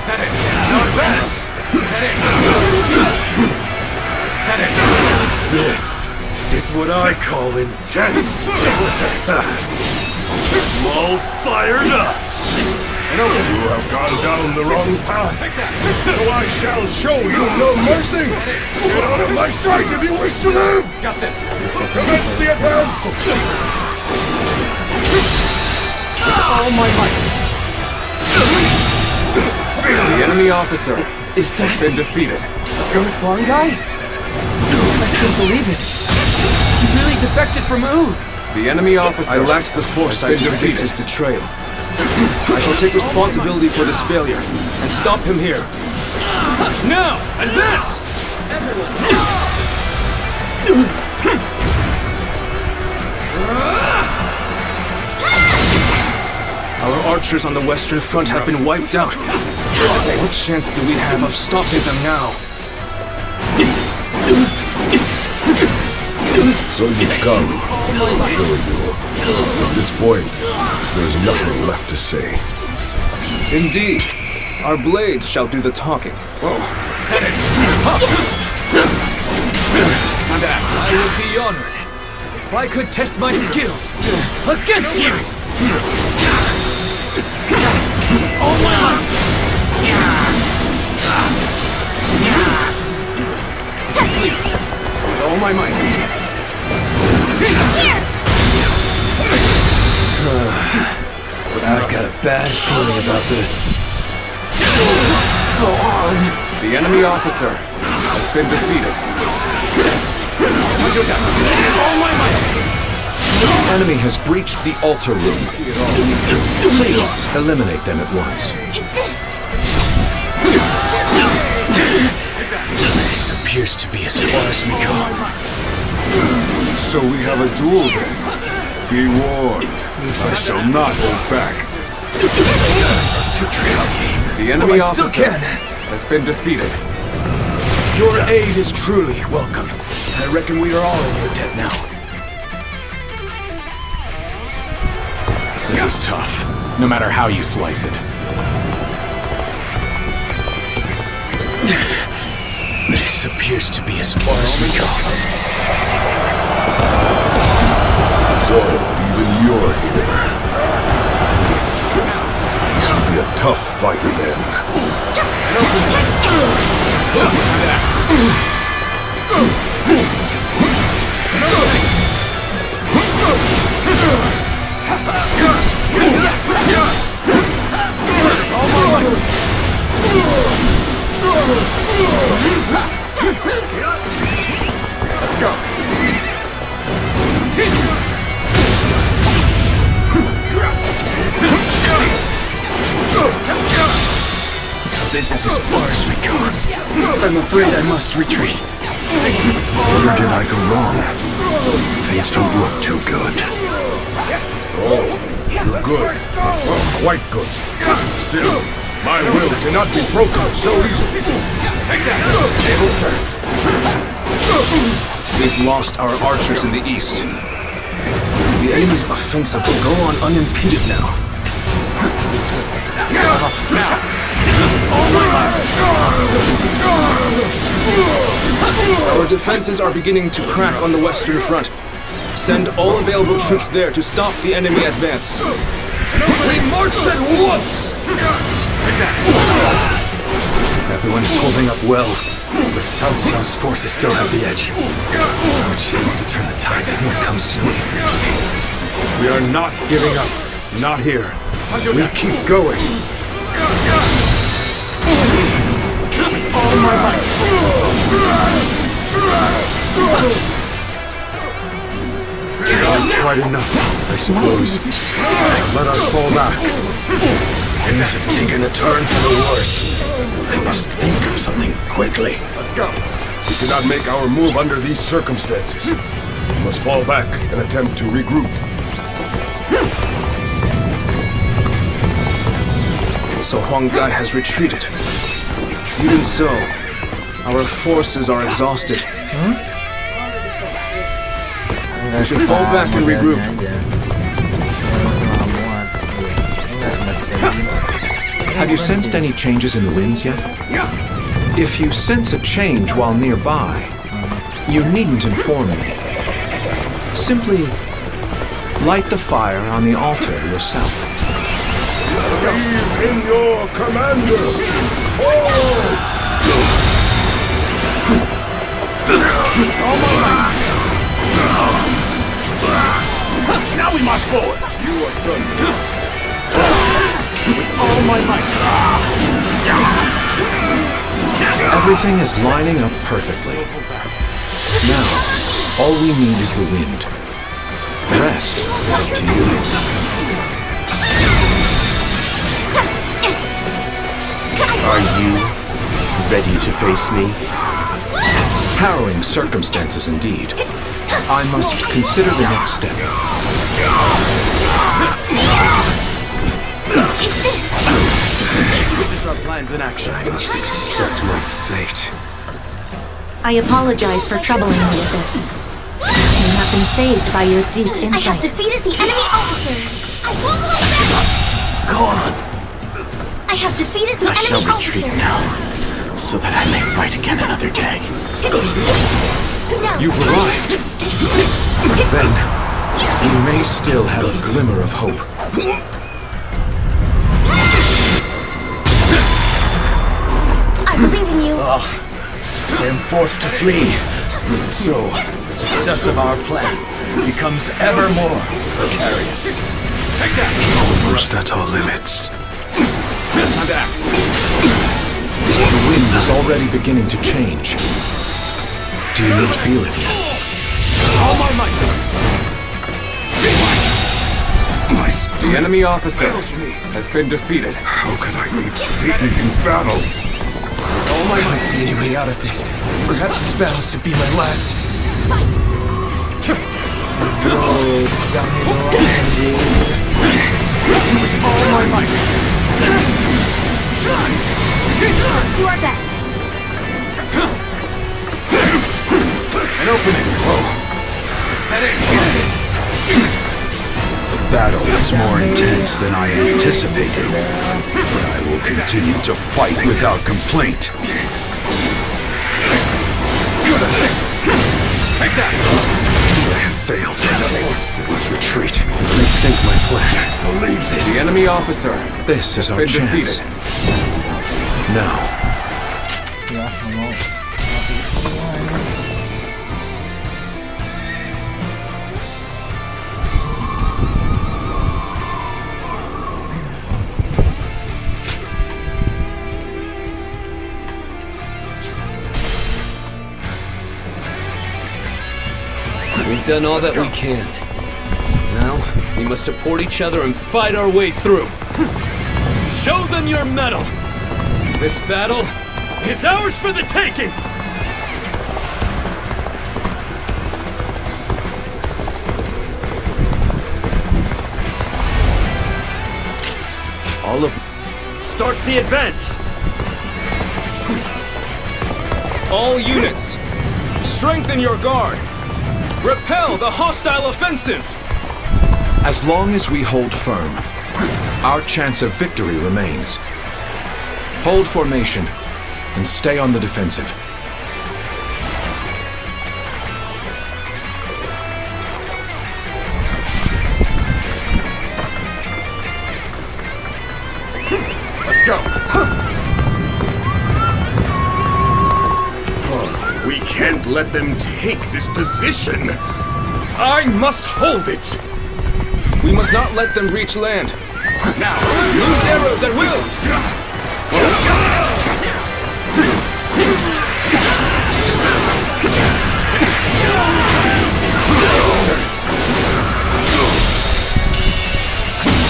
Now advance! This is what I call intense. All fired up. You have gone down the wrong path. So I shall show you no mercy. Get out of my sight if you wish to live. Got this! Commence the advance. All my might. The enemy officer has been defeated. Earth Huang guy? I can't believe it. He really defected from Wu. The enemy officer I lacked the foresight to predict his betrayal. I shall take responsibility for this failure and stop him here. Now, advance! Our archers on the western front have been wiped out. What chance do we have of stopping them now? So you come. At this point, there's nothing left to say. Indeed. Our blades shall do the talking. I would be honored if I could test my skills against you! All my might! Please, with all my might. Here! bad feeling about this. Go on. The enemy officer has been defeated. The enemy has breached the altar room. Please eliminate them at once. Take this. This appears to be as far as we go. So we have a duel then. Be warned, I shall not hold back. It's too risky. The enemy I still officer can. has been defeated. Your aid is truly welcome. I reckon we are all in your debt now. This is tough, no matter how you slice it. This appears to be as far as we go. So, even you're here. This will be a tough fight then. Let's go. So this is as far as we go. I'm afraid I must retreat. Where did I go wrong? Things don't look too good. Oh, you're good. Oh, quite good. Still, my will cannot be broken so easily. Take that! Tables turned. We've lost our archers in the east. The enemy's offensive will go on unimpeded now. Our defenses are beginning to crack on the western front. Send all available troops there to stop the enemy advance. We march at once! Take that! Everyone is holding up well, but Cao forces still have the edge. Our chance to turn the tide does not come soon. We are not giving up. Not here. We keep going. All my might! Not quite enough, I suppose. Let us fall back. Things have taken a turn for the worse. I must think of something quickly. Let's go. We cannot make our move under these circumstances. We must fall back and attempt to regroup. So Huang-Gai has retreated. Even so, our forces are exhausted. We should fall back and regroup. Have you sensed any changes in the winds yet? If you sense a change while nearby, you needn't inform me. Simply light the fire on the altar yourself. Believe in your commander! Now we march forward! You are done. With all my might! Everything is lining up perfectly. Now, all we need is the wind. The rest is up to you. Are you ready to face me? Harrowing circumstances indeed. I must consider the next step. Take this! Witness our plans in action. I must accept my fate. I apologize for troubling you with this. You have been saved by your deep insight. I have defeated the enemy officer! I won't hold back! Go on! I have defeated the I shall enemy retreat officer! now, so that I may fight again another day. No. You've arrived. Then, we may still have a glimmer of hope. I believe in you. I am forced to flee. So, the success of our plan becomes ever more precarious. Take that! Almost at our limits. Time to act. The wind is already beginning to change. Do you not feel it? All my might! The enemy officer has been defeated. How can I be defeated in battle? All my might see any way out of this. Perhaps this battle's to be my last. All my might! Let's do our best. An opening. Is that it? The battle is more intense than I anticipated, but I will continue to fight without complaint. Take that! I have failed. I must retreat. Rethink my plan. Believe this. The enemy officer. This is our been chance. defeated. Now. We've done all that we can. Now, we must support each other and fight our way through. Show them your mettle! This battle is ours for the taking! All of... Start the advance! All units, strengthen your guard. Repel the hostile offensive! As long as we hold firm, our chance of victory remains. Hold formation and stay on the defensive. Let's go! We can't let them take this position. I must hold it! We must not let them reach land. Now! Use arrows at will!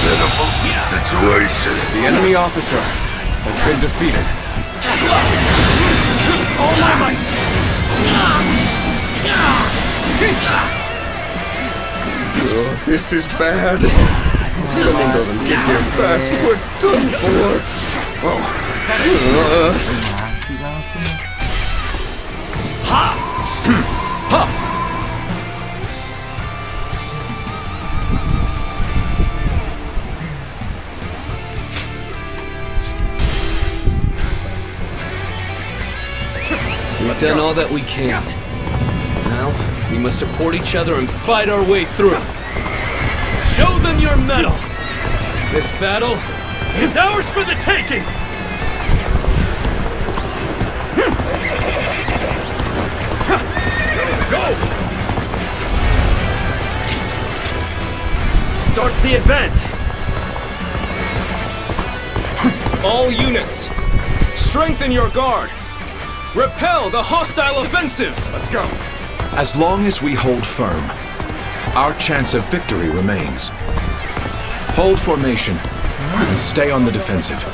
Pitiful situation. The enemy officer has been defeated. All my might! Oh, this is bad. If someone doesn't get here fast, we're done for. We've done all that we can. Now, we must support each other and fight our way through. Show them your mettle! This battle is ours for the taking! Go! Start the advance! All units, strengthen your guard. Repel the hostile offensive! Let's go! As long as we hold firm, our chance of victory remains. Hold formation and stay on the defensive.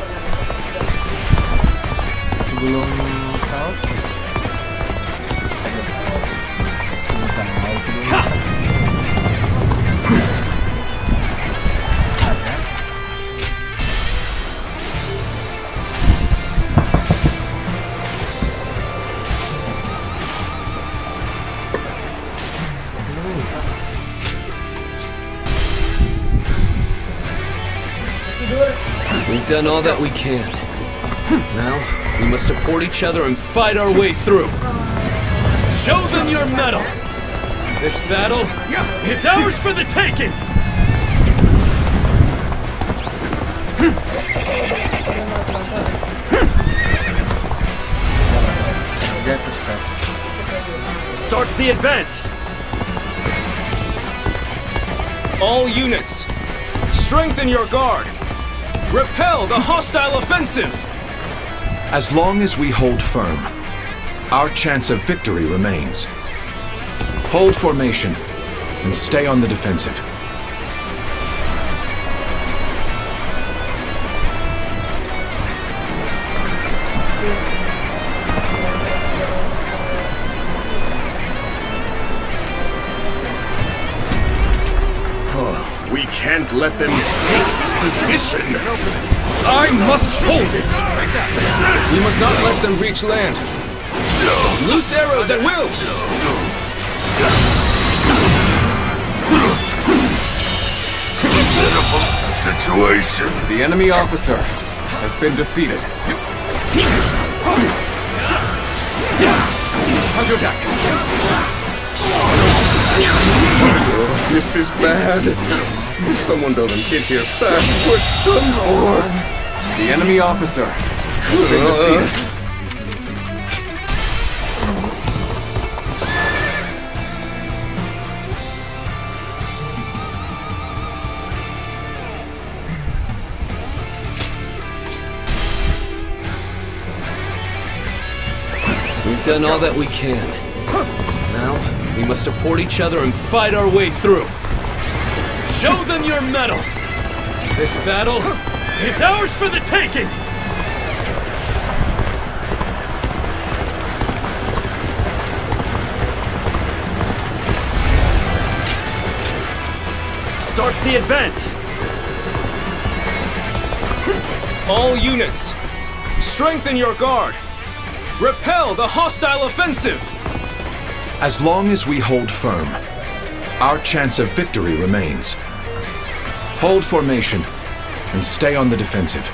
We've done all that we can. Now, we must support each other and fight our way through. Show them your mettle! This battle is ours for the taking! Start the advance! All units, Strengthen your guard. Repel the hostile offensive. As long as we hold firm, our chance of victory remains. Hold formation and stay on the defensive. We can't let them take this position. I must hold it. We must not let them reach land. Loose arrows at will. Pitiful situation. The enemy officer has been defeated. Time to attack. Oh, this is bad. If someone doesn't get here fast, we're done for. The enemy officer has been defeated. We've done all that we can. Now, we must support each other and fight our way through. Show them your mettle! This battle is ours for the taking! Start the advance! All units, strengthen your guard. Repel the hostile offensive! As long as we hold firm, our chance of victory remains. Hold formation and stay on the defensive.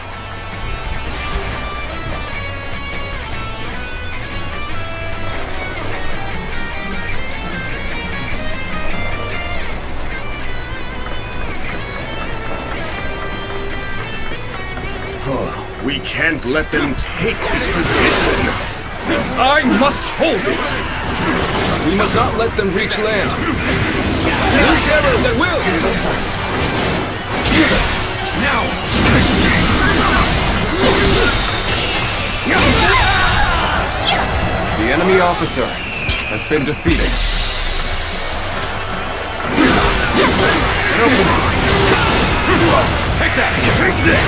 We can't let them take this position. I must hold it. We must not let them reach land. Loose arrows at will. Now. The enemy officer has been defeated. Take that! Take this!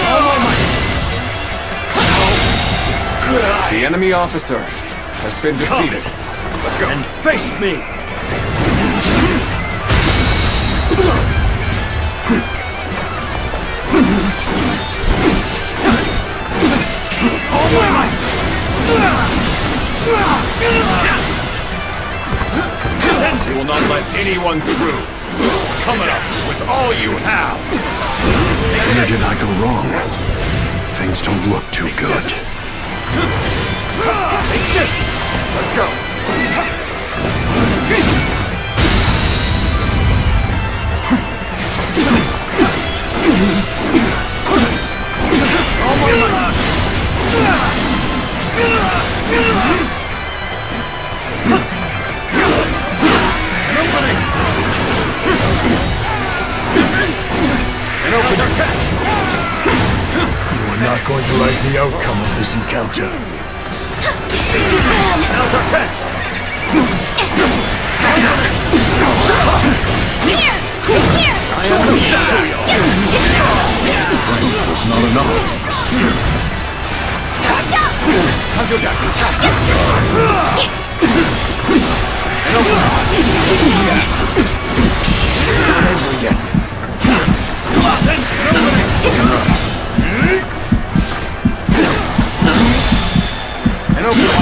All my might! The enemy officer has been defeated. Let's go. And face me! All my might! We will not let anyone through. Come at us with all you have. Where did I go wrong? Things don't look too good. Take this! Let's go! All my might! An opening! Now's our chance! You are not going to like the outcome of this encounter. Now's our chance! Strength was not enough. Time to attack! An opening! Not over yet. An opening!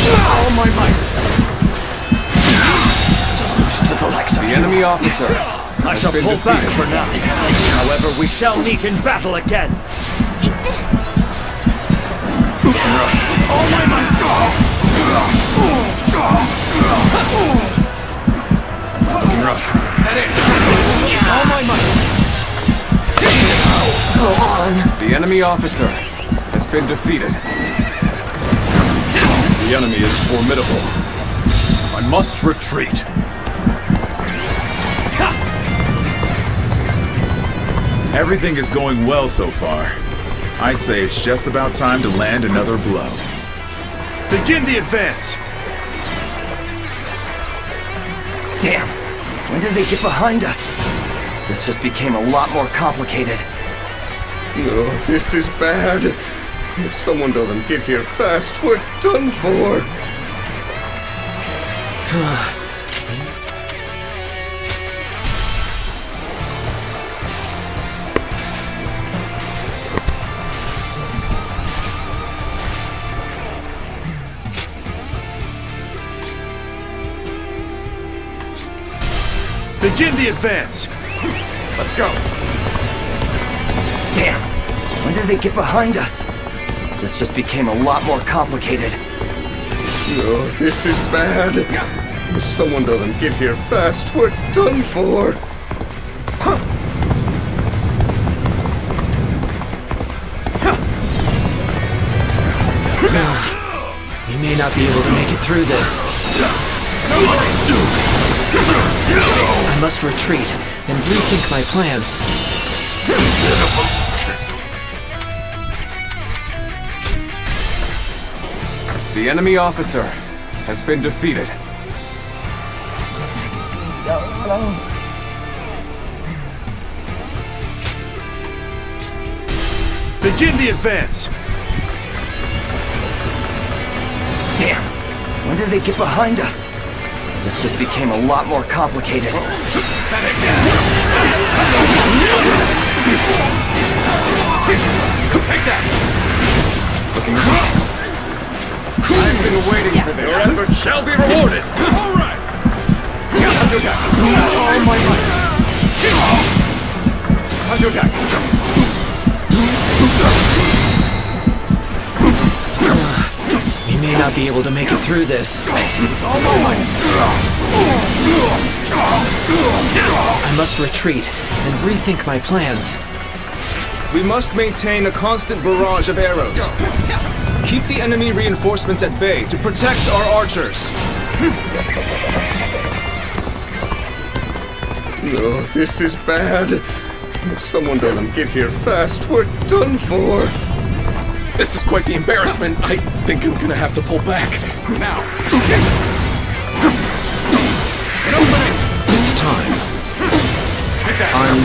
All my might! To the likes of the enemy officer. I shall pull back for now. However, we shall meet in battle again. Take this. All my might! Looking rough. That it! All my might! Go on. The enemy officer has been defeated. The enemy is formidable. I must retreat. Everything is going well so far. I'd say it's just about time to land another blow. Begin the advance! Damn! When did they get behind us? This just became a lot more complicated. Oh, this is bad. If someone doesn't get here fast, we're done for. Begin the advance! Let's go! Damn! When did they get behind us? This just became a lot more complicated. Oh, this is bad. If someone doesn't get here fast, we're done for. We may not be able to make it through this. I must retreat and rethink my plans. The enemy officer has been defeated. Begin the advance! Damn! When did they get behind us? This just became a lot more complicated. Take that! Looking good. I've been waiting for this. Your effort shall be rewarded! All right! Time to attack! All my might! Time to attack! We may not be able to make it through this. All my might! I must retreat and rethink my plans. We must maintain a constant barrage of arrows. Keep the enemy reinforcements at bay to protect our archers. Oh, this is bad. If someone doesn't get here fast, we're done for. This is quite the embarrassment. I think I'm gonna have to pull back. Now! It's time. Take that! I'm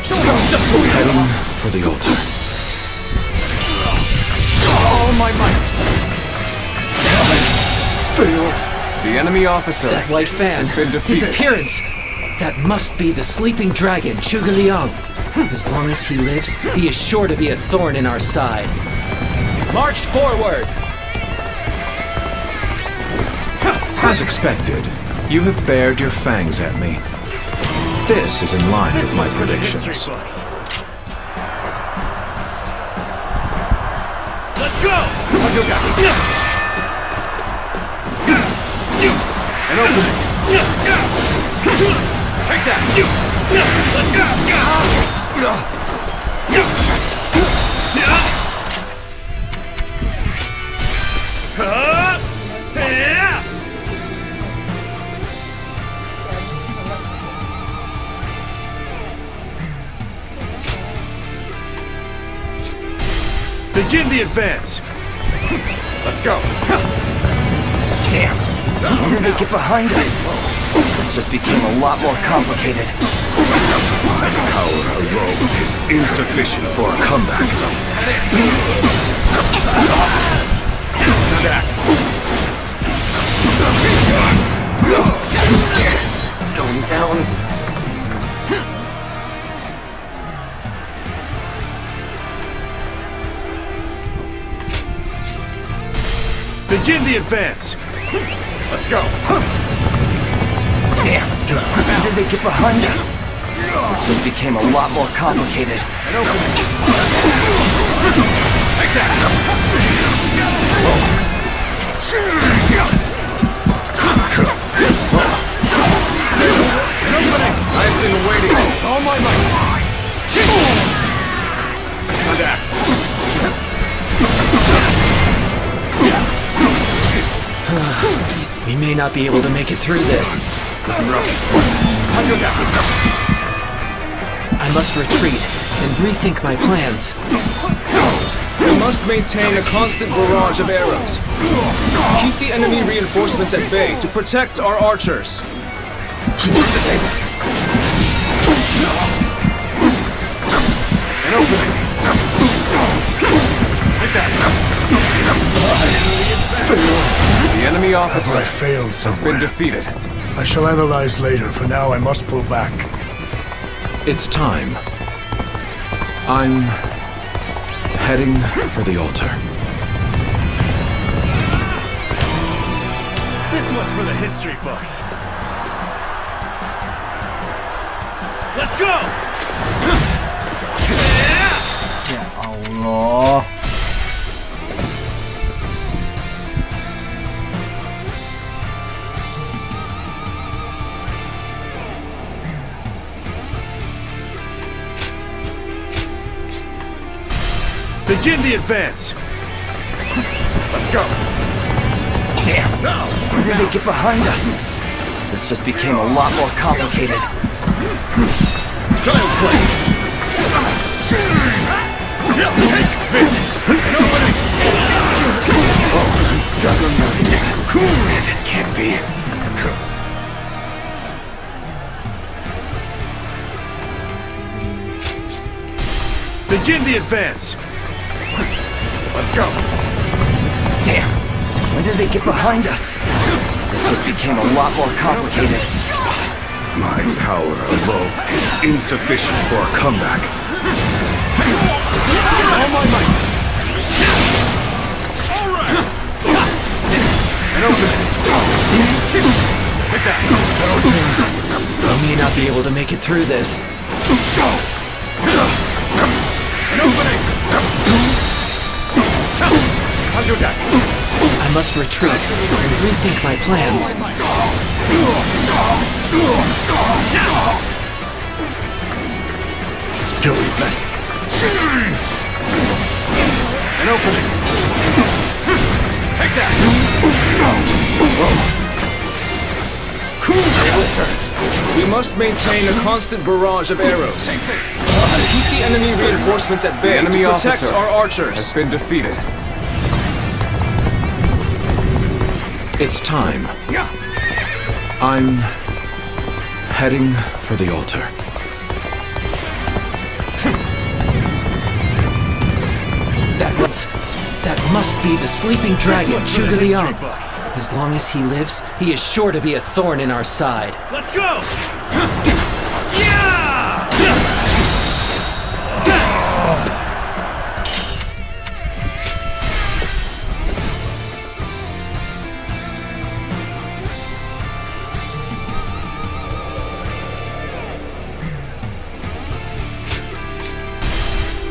Just heading for the altar. All my might! Failed. The enemy officer That white fan, has been his defeated. appearance. That must be the sleeping dragon, Zhuge Liang. As long as he lives, he is sure to be a thorn in our side. March forward! As expected, you have bared your fangs at me. This is in line with my predictions. Let's go! An opening. Take that! Let's Begin the advance! Let's go! Damn! When did they get behind us? This just became a lot more complicated. Power alone is insufficient for a comeback. Going down. Begin the advance! Let's go! Damn! When did they get behind us? This just became a lot more complicated. An opening! Take that! An opening! I've been waiting. All my might! Time to act! We may not be able to make it through this. Looking rough. Time to attack! I I must retreat and rethink my plans. We must maintain a constant barrage of arrows. Keep the enemy reinforcements at bay to protect our archers. An opening. Take that. The enemy officer I failed has somewhere. been defeated. I shall analyze later. For now, I must pull back. It's time. I'm heading for the altar. This one's for the history books. Let's go! Ya Allah. Begin the advance. Let's go. Damn! When did they get behind us? This just became a lot more complicated. Child play. Take this. An opening. Oh, I'm struggling. This can't be. Begin the advance. Let's go. Damn! When did they get behind us? This just became a lot more complicated. My power alone is insufficient for a comeback. All my might. All right. An opening. Take that. I may not be able to make it through this. An opening. Time to attack. I must retreat and rethink my plans. Kill this. An opening. Take that. Tables turned. We must maintain a constant barrage of arrows. Take this. Keep the enemy reinforcements at bay The enemy to protect officer our archers. has been defeated. It's time. I'm heading for the altar. That must be the sleeping dragon, Juga. As long as he lives, he is sure to be a thorn in our side. Let's go!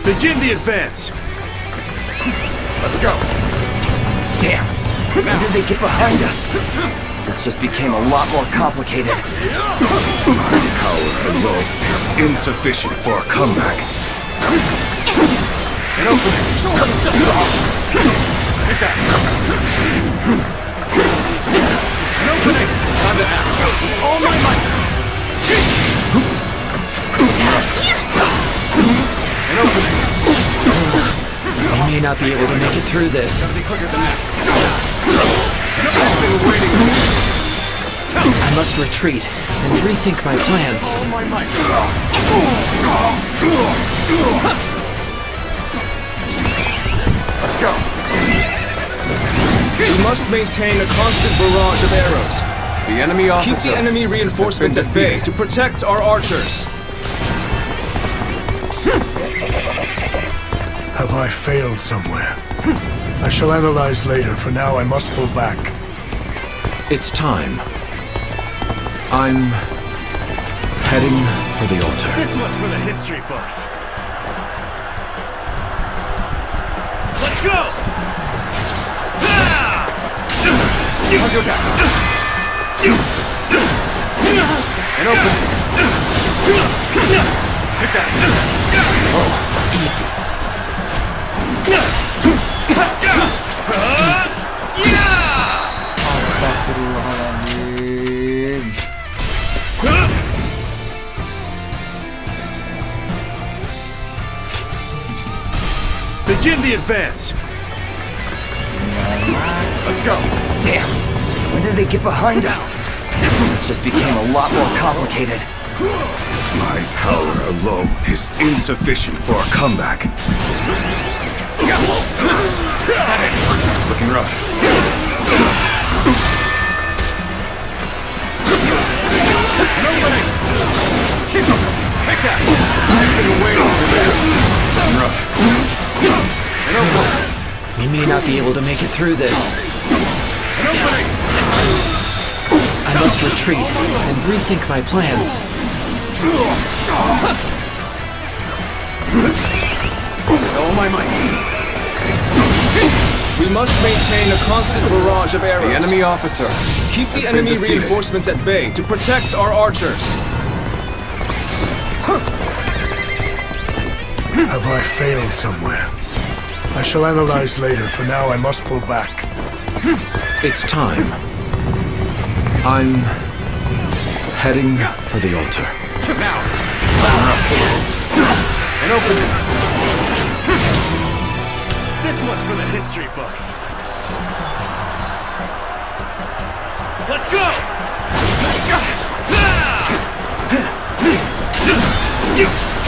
Begin the advance. Let's go. Damn! When did they get behind us? This just became a lot more complicated. My power alone is insufficient for a comeback. An opening. Take that. An opening. Time to act. All my might. An opening. We may not be able to make it through this. Gotta be quicker than that. I've been waiting for this. I must retreat and rethink my plans. All my might. Let's go. We must maintain a constant barrage of arrows. The enemy officer Keep the enemy reinforcements has at been bay defeated. to protect our archers. Have I failed somewhere? I shall analyze later. For now, I must pull back. It's time. I'm heading for the altar. This one's for the history books. Let's go! Time to attack. An opening. Take that. Oh, easy. Astagfirullahaladzim. Begin the advance! Let's go! Damn! When did they get behind us? This just became a lot more complicated. My power alone is insufficient for a comeback. Looking rough. An opening! Take that! I've been waiting for this. Looking rough. An opening! We may not be able to make it through this. An opening! I must retreat and rethink my plans. With all my might. We must maintain a constant barrage of arrows. The enemy officer. Keep the enemy reinforcements at bay to protect our archers. Have I failed somewhere? I shall analyze later. For now, I must pull back. It's time. I'm heading for the altar. Now! An opening! This one's for the history books. Let's go! Let's go!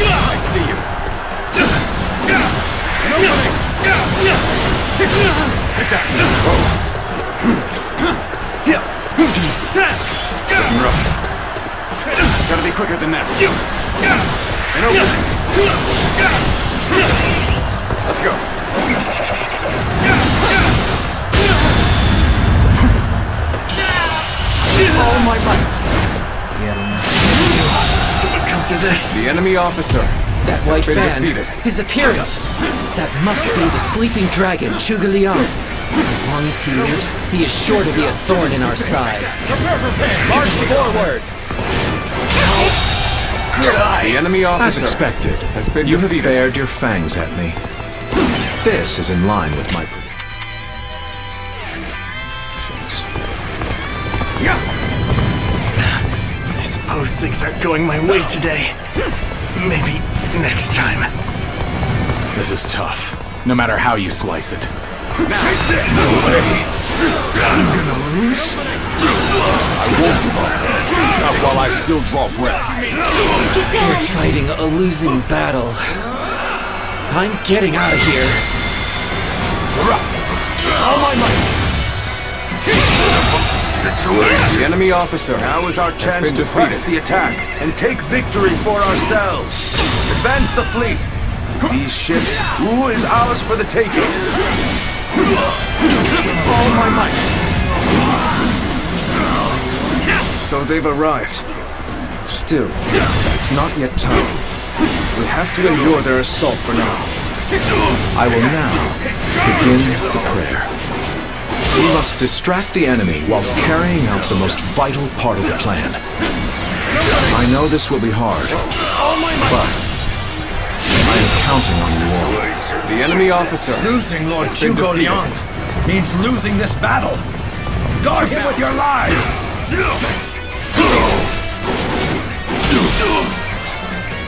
I see you. An opening! Take that! Easy. Looking rough. Gotta be quicker than that. An opening! Let's go. All my might. Biar Come to this. The enemy officer. That white been fan. defeated. His appearance. That must be the sleeping dragon, Juga Liang. As long as he lives, he is sure to be a thorn in our side. March forward. Good eye. The enemy officer. As expected, has been you defeated. have bared your fangs at me. This is in line with my predictions. I suppose things aren't going my way today. Maybe next time. This is tough, no matter how you slice it. I'm gonna lose? I won't give up. Not while I still draw breath. We're fighting a losing battle. I'm getting out of here. All my might! Situation. The enemy officer. Now is our has chance been to press defeated. the attack and take victory for ourselves. Advance the fleet. These ships, who is ours for the taking? All my might. So they've arrived. Still, it's not yet time. We have to endure their assault for now. I will now begin the prayer. We must distract the enemy while carrying out the most vital part of the plan. I know this will be hard, but I am counting on you all. The enemy officer. Losing Lord has been Juga defeated. Liang means losing this battle. Guard him with your lives.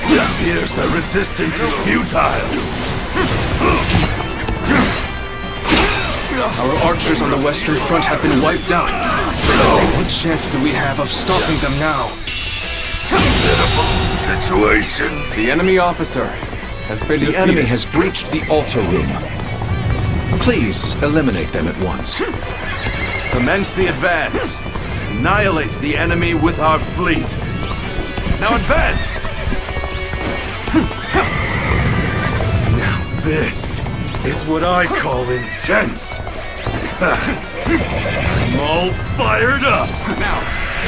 It appears the resistance is futile. Our archers on the western front have been wiped out. What chance do we have of stopping them now? Situation. The enemy officer has been The defeated. enemy has breached the altar room. Please eliminate them at once. Commence the advance. Annihilate the enemy with our fleet. Now advance! Now this is what I call intense. I'm all fired up. Now,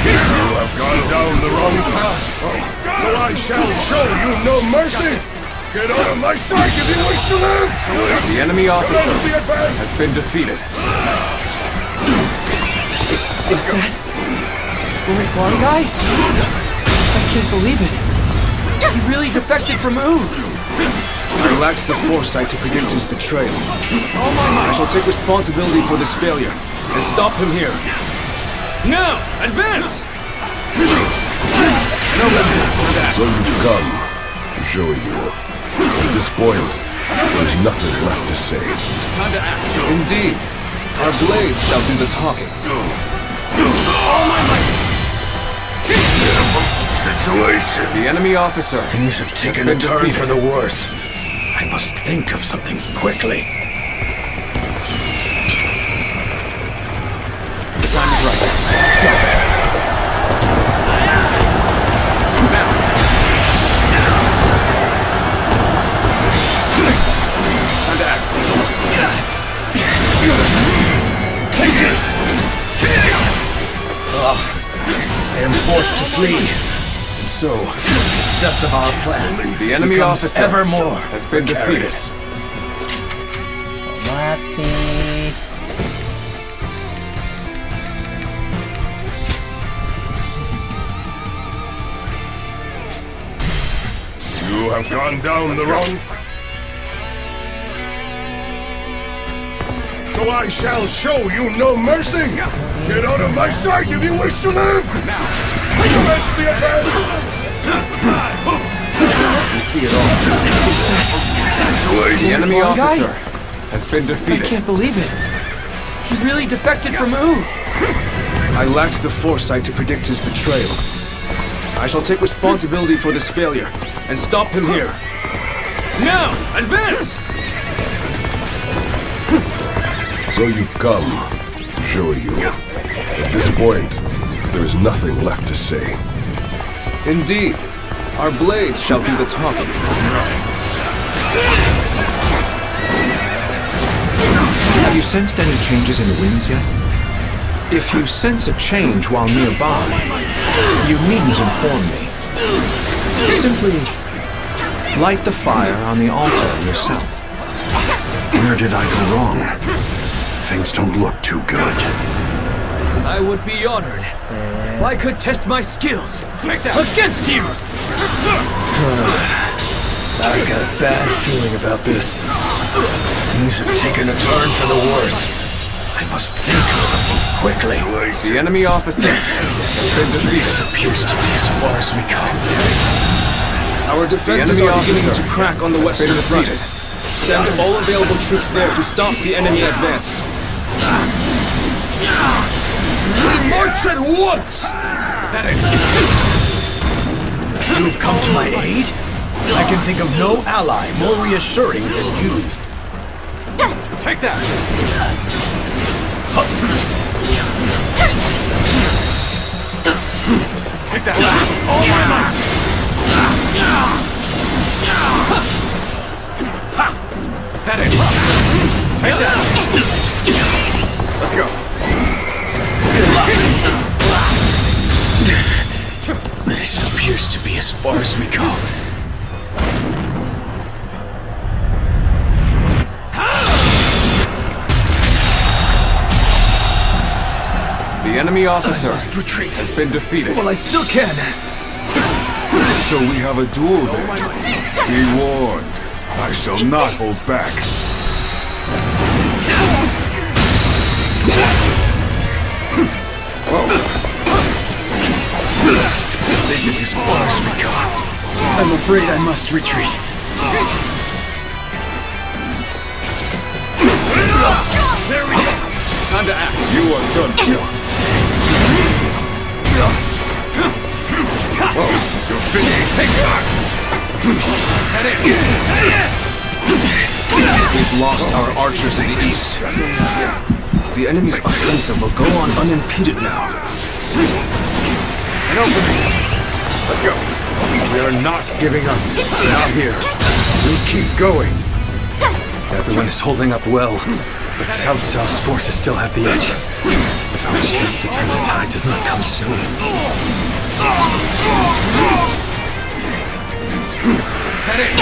you have gone down the wrong path, so I shall show you no mercy. Get out of my sight if you wish to live. The enemy officer Commence the advance. has been defeated. Is that Lord Huang guy? I can't believe it. He really defected from Wu. I lacked the foresight to predict his betrayal. I shall take responsibility for this failure and stop him here. Now, advance! So you come, Zhou. At this point, There's nothing left to say. Time to act. Indeed. Our blades shall do the talking. All my might! Situation. The enemy officer. Things have taken a turn for the worse. I must think of something quickly. The time is right. Go. Now. Time to act. Take this! I am forced to flee. And so, the success of our plan The enemy becomes officer ever more has been defeated. Mati. You have gone down the wrong... So I shall show you no mercy! Get out of my sight if you wish to live! Commence the advance! You see it all. The enemy officer has been defeated. I can't believe it. He really defected from Ooh. I lacked the foresight to predict his betrayal. I shall take responsibility for this failure and stop him here. Now, advance! So you've come, Shoyu. At this point, there is nothing left to say. Indeed, our blades shall do the talking. Have you sensed any changes in the winds yet? If you sense a change while nearby, you needn't inform me. Simply light the fire on the altar yourself. Where did I go wrong? Things don't look too good. I would be honored if I could test my skills against you! I've got a bad feeling about this. Things have taken a turn for the worse. I must think of something quickly. The enemy officer has been defeated. This appears to be as far as we come. Our defenses are beginning to crack on the western front. Send all available troops there to stop the enemy advance. We march at once! Is that it? You've come to my aid? I can think of no ally more reassuring than you. Take that! Take that! All my might! Is that it? Take that! Let's go! This appears to be as far as we go. The enemy officer has been defeated. Well, I still can. So we have a duel then. Be warned. I shall not hold back. This is as far as we go. I'm afraid I must retreat. There we go. Time to act. You are done for. You're finished. Take that! That it! We've lost our archers in the east. The enemy's offensive will go on unimpeded now. An opening. Let's go. We are not giving up. Not here. We keep going. Everyone is holding up well, but Cao Cao's forces still have the edge. If our chance to turn the tide does not come soon. That it!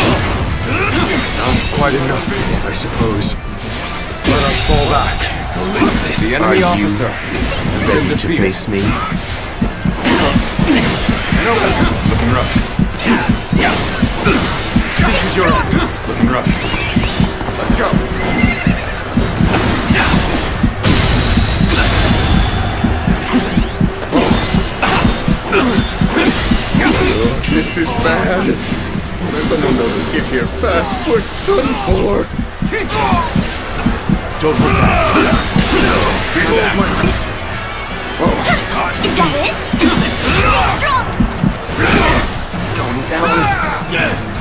Not quite enough, I suppose. Let us fall back. The enemy officer has been defeated. Face me. Looking rough. This is your own. Looking rough. Let's go. This is bad. Someone doesn't get here fast, we're done for. Don't look back. Is that it? Stay strong! Going down.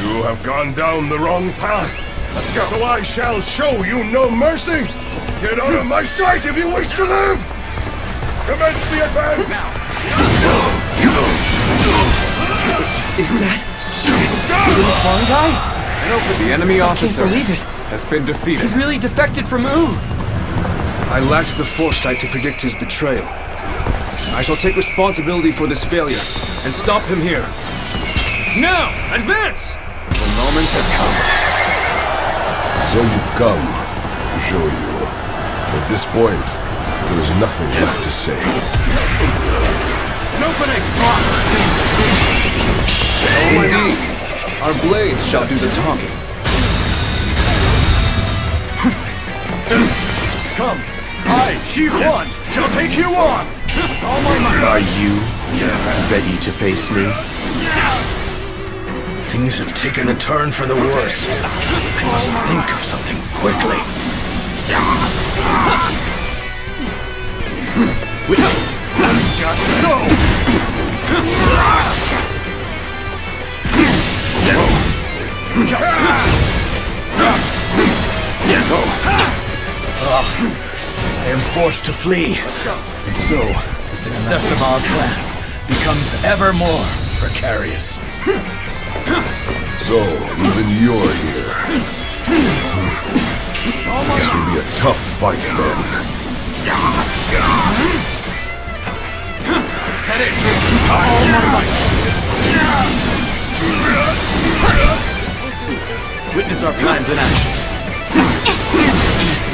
You have gone down the wrong path. Let's go. So I shall show you no mercy. Get out of my sight if you wish to live. Commence the advance. Is that the little farm guy? The enemy officer I can't believe it. has been defeated. He really defected from Ooh. I lacked the foresight to predict his betrayal. I shall take responsibility for this failure and stop him here. Now, advance! The moment has come. So you've come to show you. At this point, there is nothing left to say. An opening! Indeed, our blades shall do the talking. Come, I, Shi Huan, shall take you on. All my might. Are you ready to face me? Things have taken a turn for the worse. I must think of something quickly. Just so. I am forced to flee. And so, the success of our plan becomes ever more precarious. So, even you're here. This will be a tough fight then. Is that it? All my might. Witness our plans in action. Easy.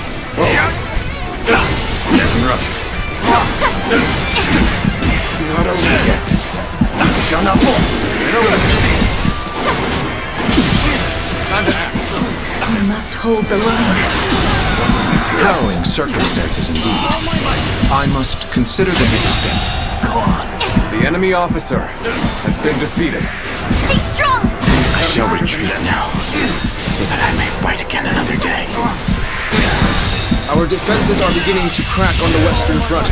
Rough. It's not over yet. Shut up. Time to act. We must hold the line. Harrowing circumstances indeed. I must consider the next step. Go on. The enemy officer has been defeated. Stay strong! I shall retreat now, so that I may fight again another day. Our defenses are beginning to crack on the western front.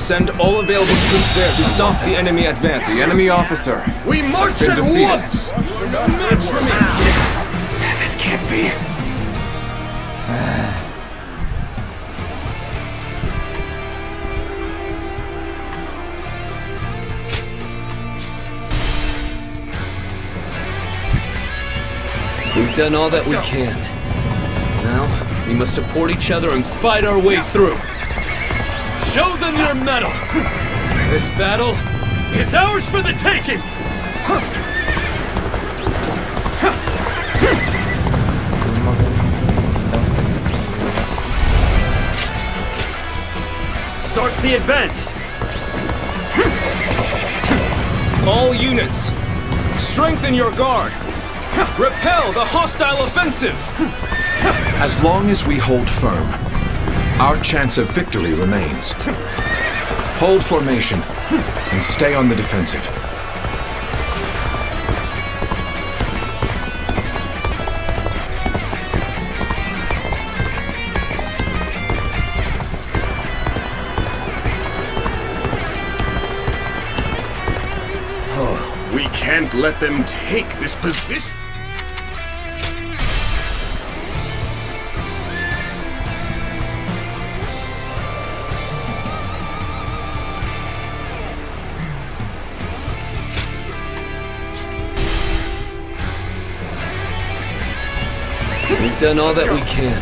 Send all available troops there to stop the enemy advance. The enemy officer We march has been at defeated. once. Match for me. This can't be. We've done all that we can. Now, we must support each other and fight our way through. Show them your mettle! This battle is ours for the taking! Start the advance! All units, strengthen your guard. Repel the hostile offensive! As long as we hold firm, our chance of victory remains. Hold formation and stay on the defensive. We can't let them take this position. We've done all that we can.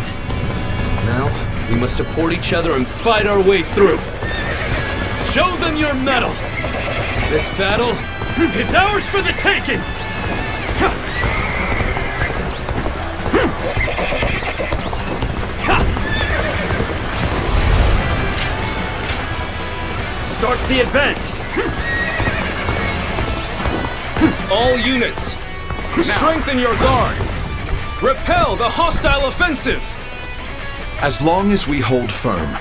Now, we must support each other and fight our way through. Show them your mettle! This battle is ours for the taking! Start the advance! All units, strengthen your guard. Repel the hostile offensive! As long as we hold firm,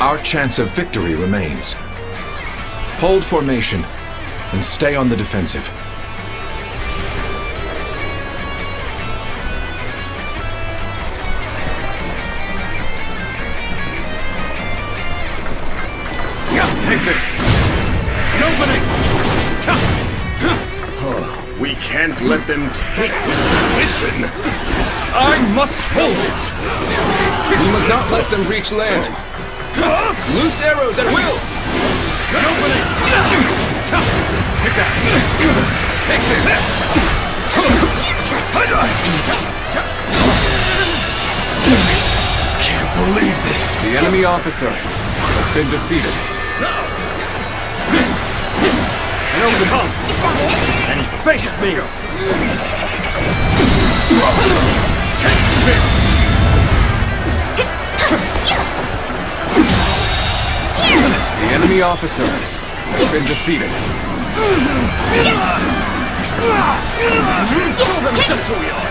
our chance of victory remains. Hold formation and stay on the defensive. Take this! An opening! We can't let them take this position! I must hold it! We must not let them reach land. Loose arrows at will! An opening! Take that! Take this! Easy. Can't believe this! The enemy officer has been defeated. Now come and face me! Take this! The enemy officer has been defeated. Show them just who we are!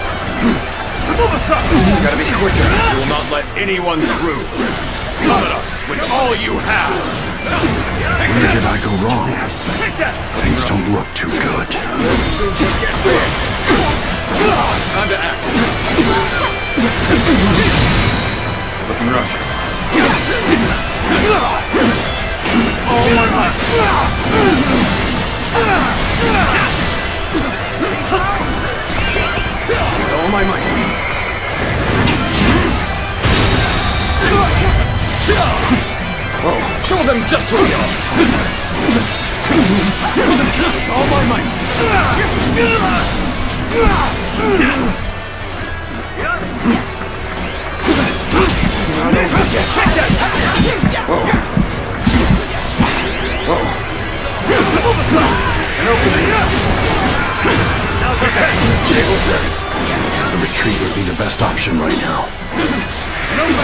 Move aside! You gotta be quicker. We will not let anyone through. Come at us with all you have! Where did I go wrong? Things don't look too good. Time to act. Looking rough. All my might. With all my might. Whoa. Show them just who we are! With all my might! It's not over yet. Whoa. Whoa. Move aside! An opening! Now's our time! Table's turned. The retreat would be the best option right now.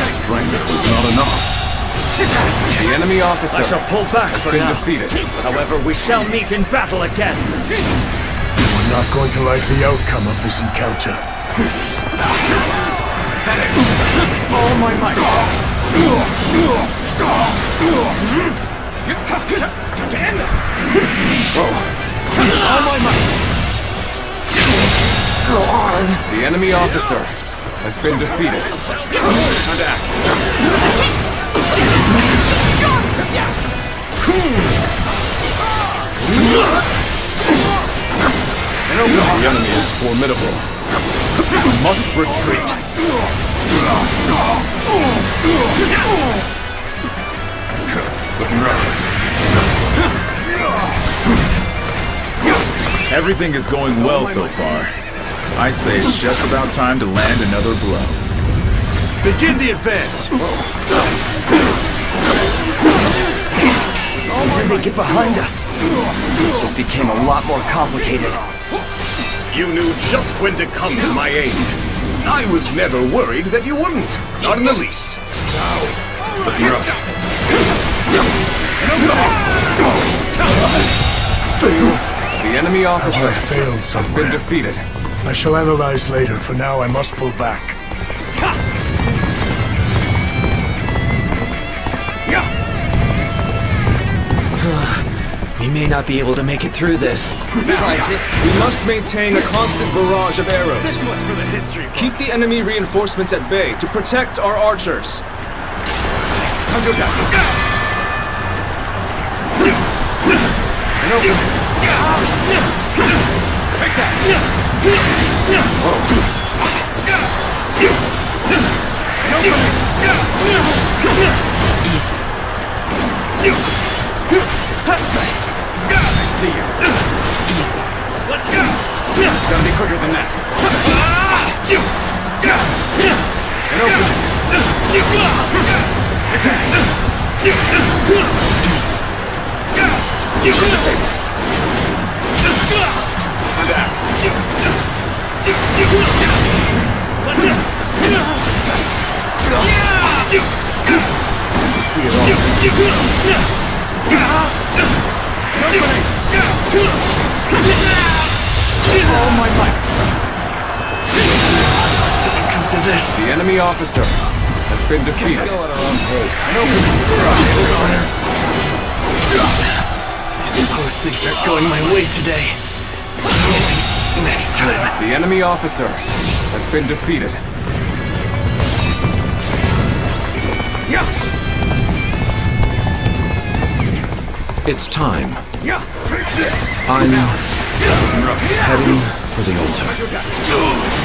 Strength was not enough. The enemy officer I shall pull back has for been now. defeated. However, we shall meet in battle again. We're not going to like the outcome of this encounter. Is that it? All my might. Time to end this. Whoa. All my might. Go on. The enemy officer has been defeated. Time to act. The enemy is formidable. We must retreat. Looking rough. Everything is going well so far. I'd say it's just about time to land another blow. Begin the advance. How did they get behind us? This just became a lot more complicated. You knew just when to come to my aid. I was never worried that you wouldn't. Not in the least. Looking rough. Failed. The enemy officer I failed has somewhere. been defeated. I shall analyze later. For now, I must pull back. We may not be able to make it through this. We must maintain a constant barrage of arrows. This one's for the history books. Keep the enemy reinforcements at bay to protect our archers. Time to attack. An opening. Take that. An opening. Easy. Nice. I see you. Easy. Let's go. Gotta be quicker than that. An opening. Take that. Easy. Turn the tables. Time to act. Nice. I see it all. All my might. Come to this. The enemy officer has been defeated. Let's go at our own pace. I suppose things aren't going my way today. Maybe next time. The enemy officer has been defeated. It's time. I'm heading for the altar.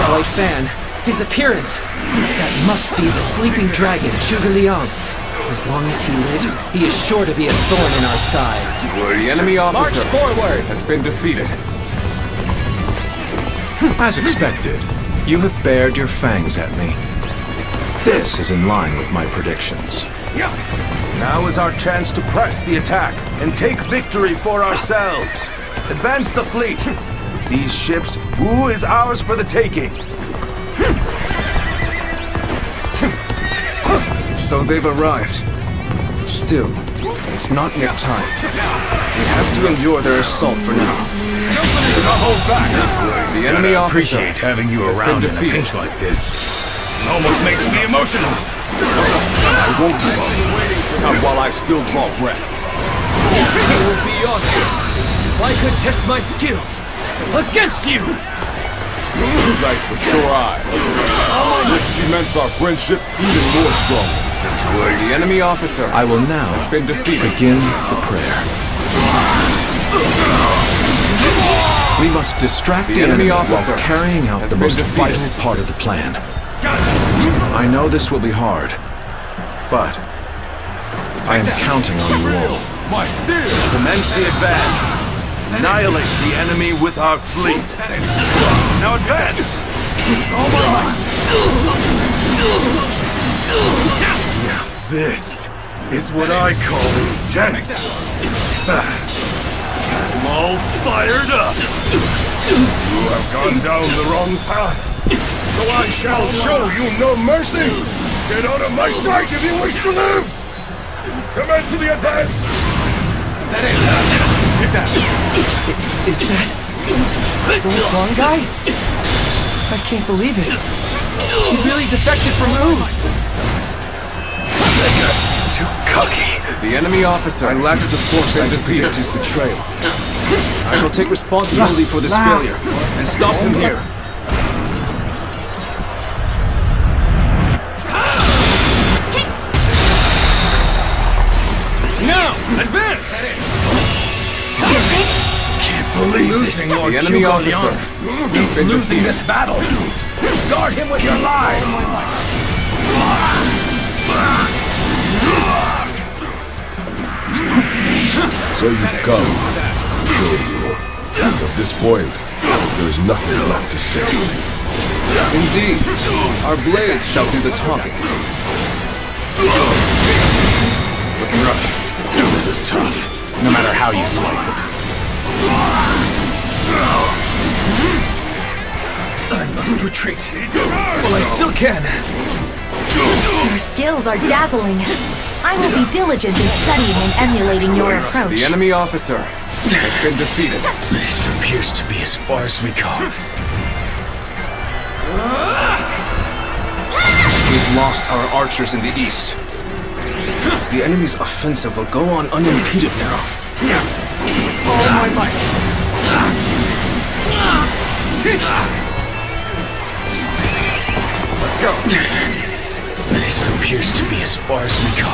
White Fan, his appearance. That must be the sleeping dragon, Zhuge Liang. As long as he lives, he is sure to be a thorn in our side. The enemy officer March forward! has been defeated. As expected, you have bared your fangs at me. This is in line with my predictions. Now is our chance to press the attack and take victory for ourselves. Advance the fleet. These ships, Wu is ours for the taking. So they've arrived. Still, it's not yet time. We have to endure their assault for now. Hold back. The enemy officer Appreciate having you has around been in a defeated. pinch like this. It almost makes me emotional. I won't give up. Not while I still draw breath. It will be honored if I could test my skills against you! Sight for sure eye. This cements our friendship even more strongly. The enemy officer I will now has been defeated. begin the prayer. We must distract the enemy officer while carrying out has the been most defeated. vital part of the plan. I know this will be hard, but I am counting on you all. My steel! Commence the advance. Annihilate the enemy with our fleet. Now advance! All my might! Now this is what I call intense. I'm all fired up. You have gone down the wrong path, so I shall show you no mercy. Get out of my sight if you wish to live. Commence the advance. That it? Take that. Is that the wrong guy? I can't believe it. He really defected from Wu. Too cocky. The enemy officer I lacked the foresight to predict his betrayal. I shall take responsibility for this failure and stop him here. Now, advance! Can't believe losing Lord The enemy Zhuge officer Liang. has been Losing defeated. this battle. Guard him with your lives. So you've come. Sure. At this point, there is nothing left to say. Indeed, our blades shall do the talking. Looking rough. This is tough. No matter how you slice it. I must retreat. Well, I still can. Your skills are dazzling. I will be diligent in studying and emulating your approach. The enemy officer has been defeated. This appears to be as far as we go. We've lost our archers in the east. The enemy's offensive will go on unimpeded now. All my might. Let's go. This appears to be as far as we go.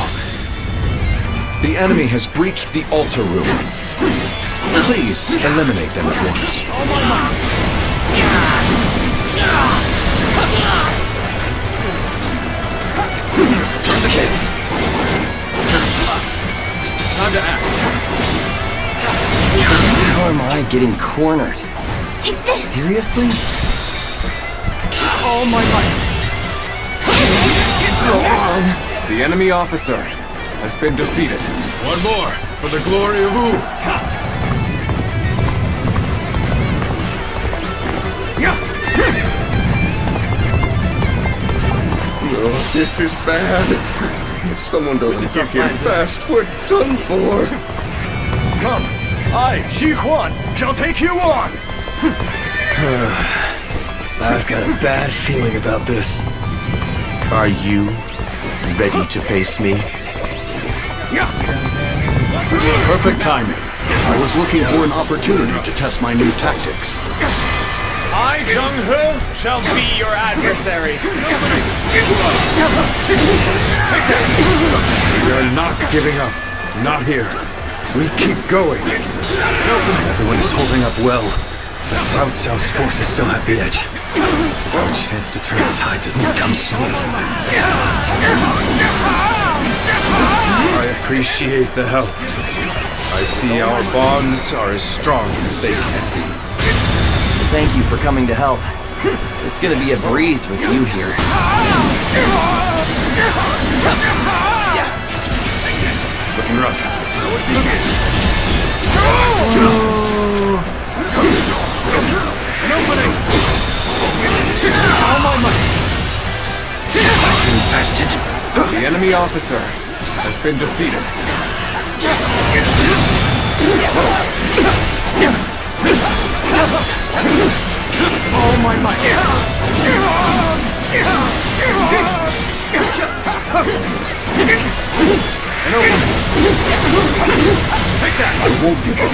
The enemy has breached the altar room. Please eliminate them at once. Turn the cables. Time to act. How am I getting cornered? Take this! Seriously? All my might. The enemy officer has been defeated. One more for the glory of Wu. No, this is bad. If someone doesn't get here fast, we're done for. Come, I, Xi Huan, shall take you on. I've got a bad feeling about this. Are you ready to face me? Perfect timing. I was looking for an opportunity to test my new tactics. I, Jung-Ho, shall be your adversary. We are not giving up. Not here. We keep going. Everyone is holding up well, but Sao's forces still have the edge. Our chance to turn the tide does not come soon. I appreciate the help. I see our bonds are as strong as they can be. Thank you for coming to help. It's gonna be a breeze with you here. Looking rough. An opening! All my might! Infested. The enemy officer has been defeated. All my might! An opening! Take that! I won't give up.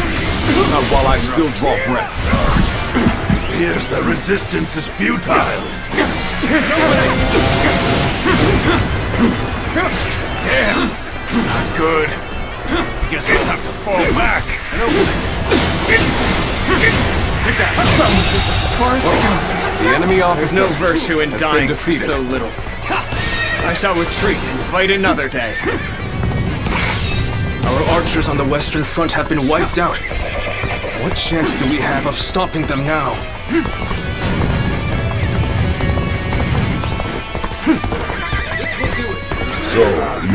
Not while I still draw breath. Here's the resistance is futile. Damn! Not good. Guess I'll have to fall back. Take that! This is as far as I go. The enemy officer There's no virtue in has dying been for defeated. so little. I shall retreat and fight another day. Our archers on the Western Front have been wiped out. What chance do we have of stopping them now? So,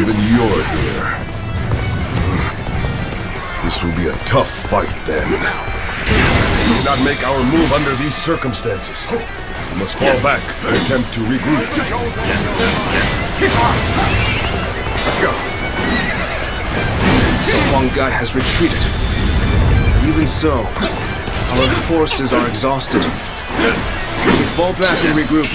even you're here. This will be a tough fight then. We did not make our move under these circumstances. We must fall back and attempt to regroup. Let's go. The Huang Gai has retreated. Even so, our forces are exhausted. We should fall back and regroup.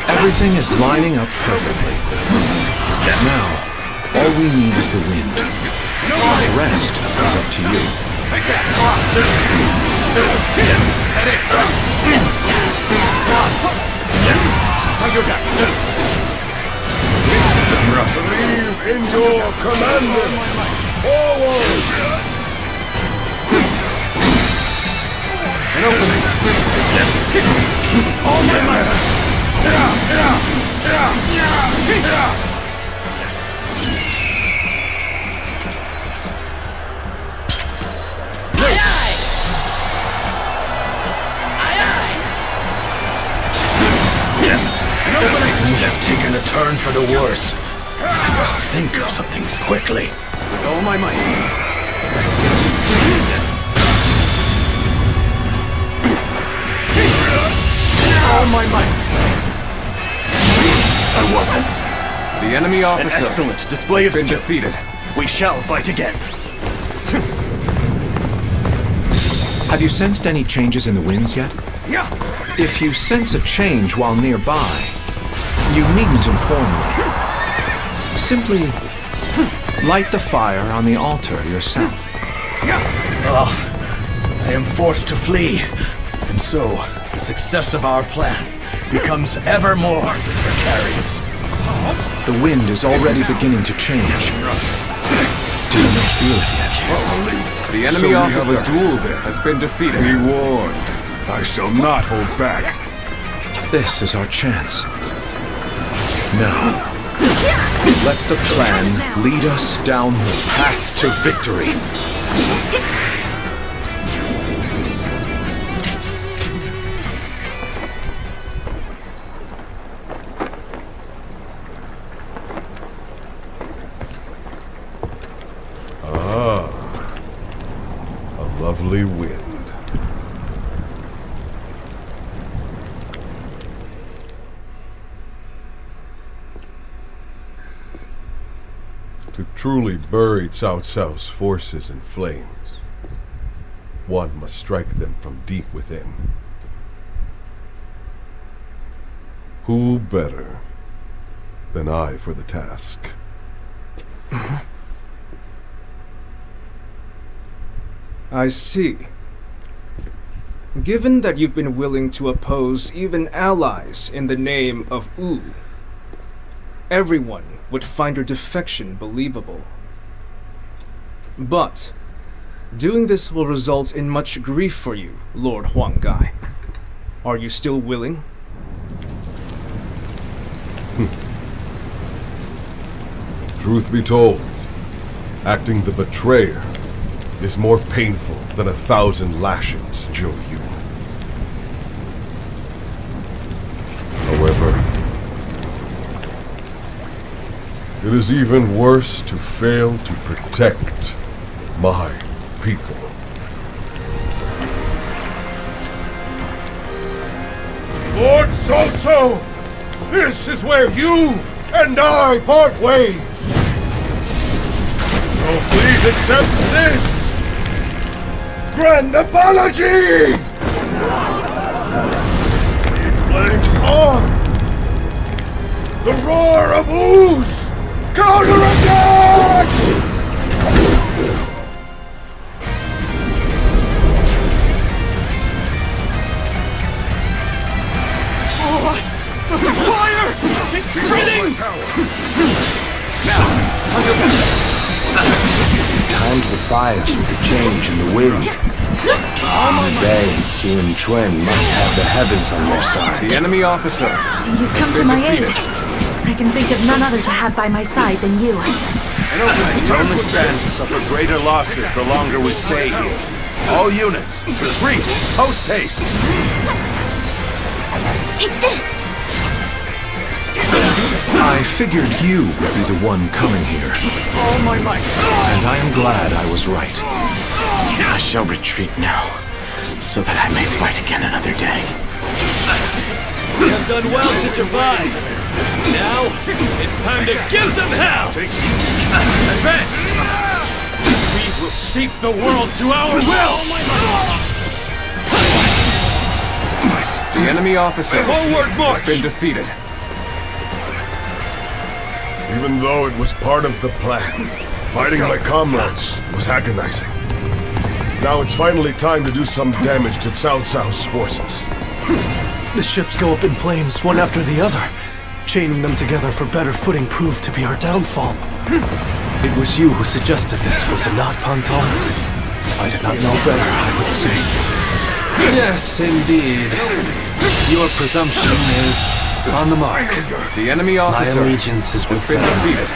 Everything is lining up perfectly. Now, all we need is the wind. The rest is up to you. Take that! Time to attack! Rough. Believe in your commander. Forward! An opening! All my might! Things have taken a turn for the worse. I must think of something quickly. With all my might. All my might. I wasn't. The enemy officer An excellent display has of been skill. defeated. We shall fight again. Have you sensed any changes in the winds yet? Yeah. If you sense a change while nearby, you needn't inform me. Simply light the fire on the altar yourself. I am forced to flee, and so the success of our plan becomes ever more precarious. The wind is already beginning to change. Do you not feel it yet? The enemy So we have officer a duel then. has been defeated. Be warned. I shall not hold back. This is our chance. Now, let the plan lead us down the path to victory. A lovely wind. To truly bury Cao Cao's forces in flames, one must strike them from deep within. Who better than I for the task? I see. Given that you've been willing to oppose even allies in the name of Wu, everyone would find your defection believable. But doing this will result in much grief for you, Lord Huanggai. Are you still willing? Truth be told, acting the betrayer is more painful than 1,000 lashings, Zhou Yu. However, it is even worse to fail to protect my people. Lord Cao, this is where you and I part ways. So please accept this grand apology! These flames are the roar of Wu's counterattack! Fire! It's spreading! Timed the fires with the change in the wind. Bei and Sun Quan must have the heavens on their side. The enemy officer. You've come to my aid. I can think of none other to have by my side than you. An opening only stands to suffer greater losses the longer we stay here. All units, retreat, post haste! Take this! I figured you would be the one coming here. All my might. And I am glad I was right. I shall retreat now, so that I may fight again another day. We have done well to survive. Now, it's time to give them hell! Advance! We will shape the world to our will! The enemy officer Forward march! has been defeated. Even though it was part of the plan, fighting my comrades was agonizing. Now it's finally time to do some damage to Cao Cao's forces. The ships go up in flames, one after the other. Chaining them together for better footing proved to be our downfall. It was you who suggested this, was it not, Pantong? I did not know better, I would say. Yes, indeed. Your presumption is on the mark. The enemy officer My allegiance is with has been them. defeated.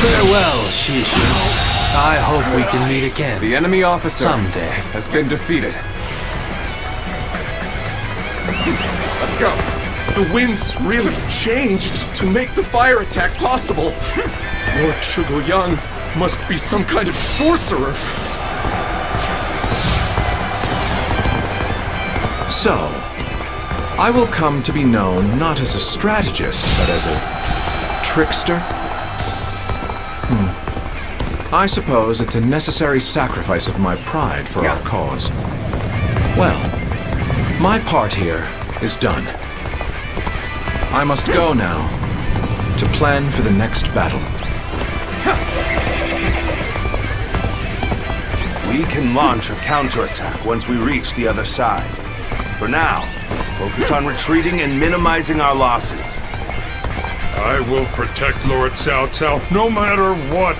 Farewell, Shishu. I hope we can meet again. The enemy officer someday has been defeated. Let's go. The winds really changed to make the fire attack possible. Lord Zhuge must be some kind of sorcerer. So, I will come to be known not as a strategist, but as a trickster? I suppose it's a necessary sacrifice of my pride for our cause. Well, my part here is done. I must go now to plan for the next battle. We can launch a counterattack once we reach the other side. For now, focus on retreating and minimizing our losses. I will protect Lord Cao Cao no matter what.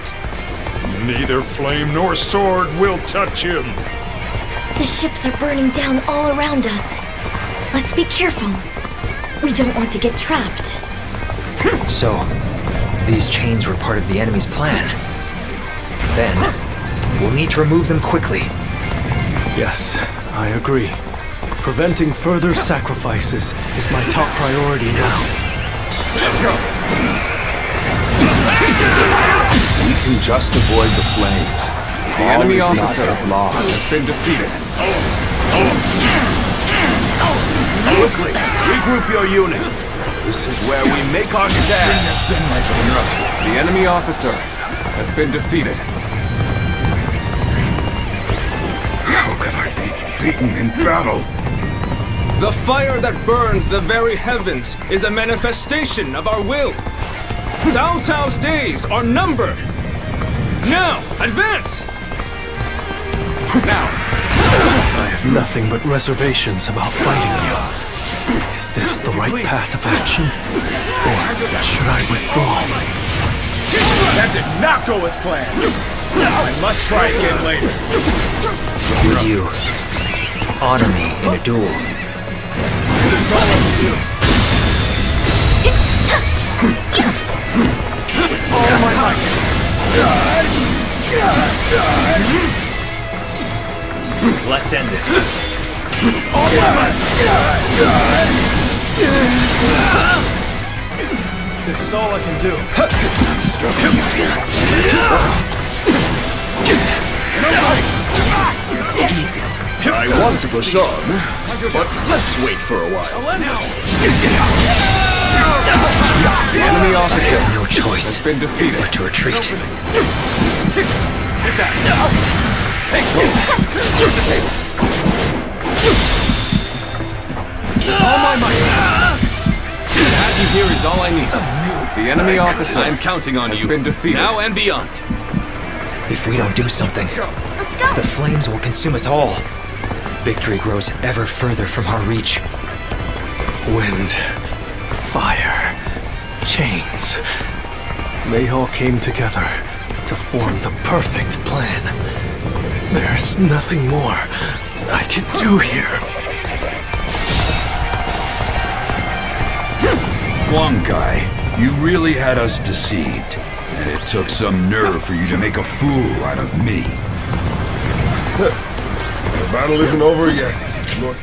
Neither flame nor sword will touch him. The ships are burning down all around us. Let's be careful. We don't want to get trapped. So, these chains were part of the enemy's plan. Then, we'll need to remove them quickly. Yes, I agree. Preventing further sacrifices is my top priority now. Let's go! We can just avoid the flames. The enemy All is not officer yet lost. has been defeated. Quickly, regroup your units. This is where we make our stand. The enemy officer has been defeated. How could I be beaten in battle? The fire that burns the very heavens is a manifestation of our will. Cao Cao's days are numbered. Now, advance! Now! I have nothing but reservations about fighting you. Is this the right path of action? Or should I withdraw? That did not go as planned. I must try again later. Would you honor me in a duel? This is all I can do. All my might. Let's end this. All my might. This is all I can do. Easy. I want to push on, but let's wait for a while. The enemy officer No choice has been defeated. but to retreat. Take that. Take the tables. All my might. To have you here is all I need. The enemy officer I'm counting on has you. been defeated. Now and beyond. If we don't do something, the flames will consume us all. Victory grows ever further from our reach. Wind, fire, chains. They all came together to form the perfect plan. There's nothing more I can do here. Huang Kai, you really had us deceived. And it took some nerve for you to make a fool out of me. The battle isn't over yet, Lord.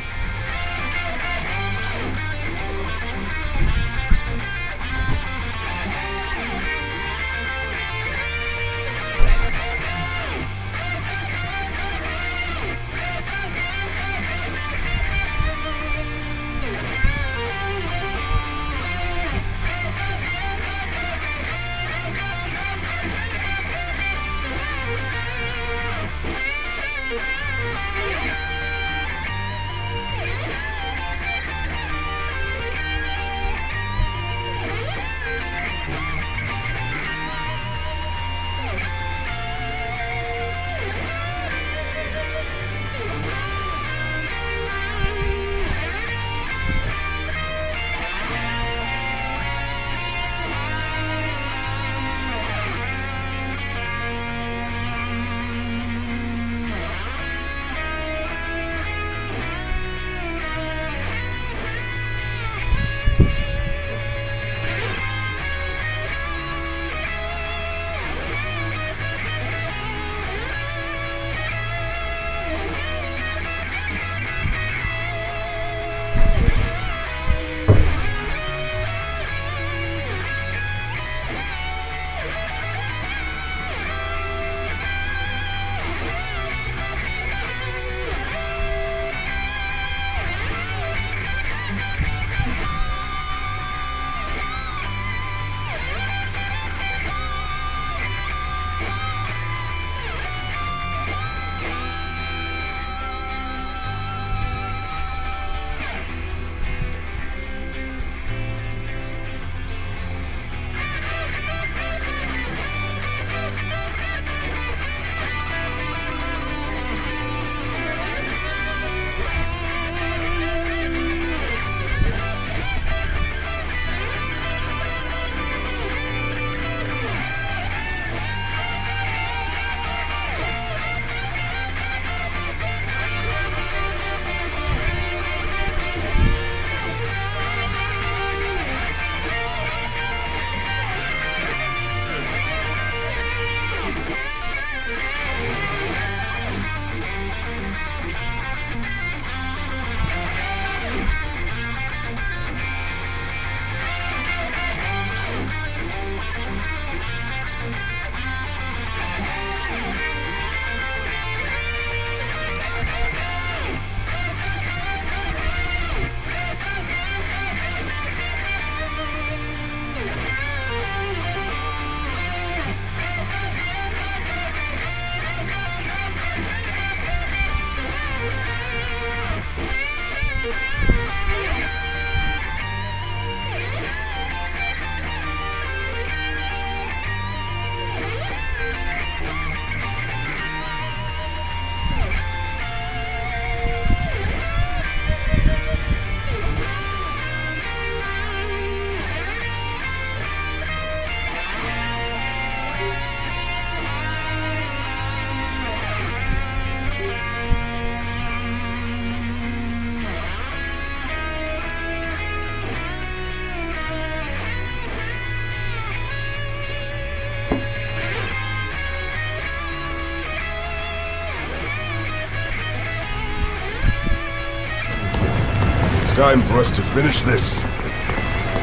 time for us to finish this.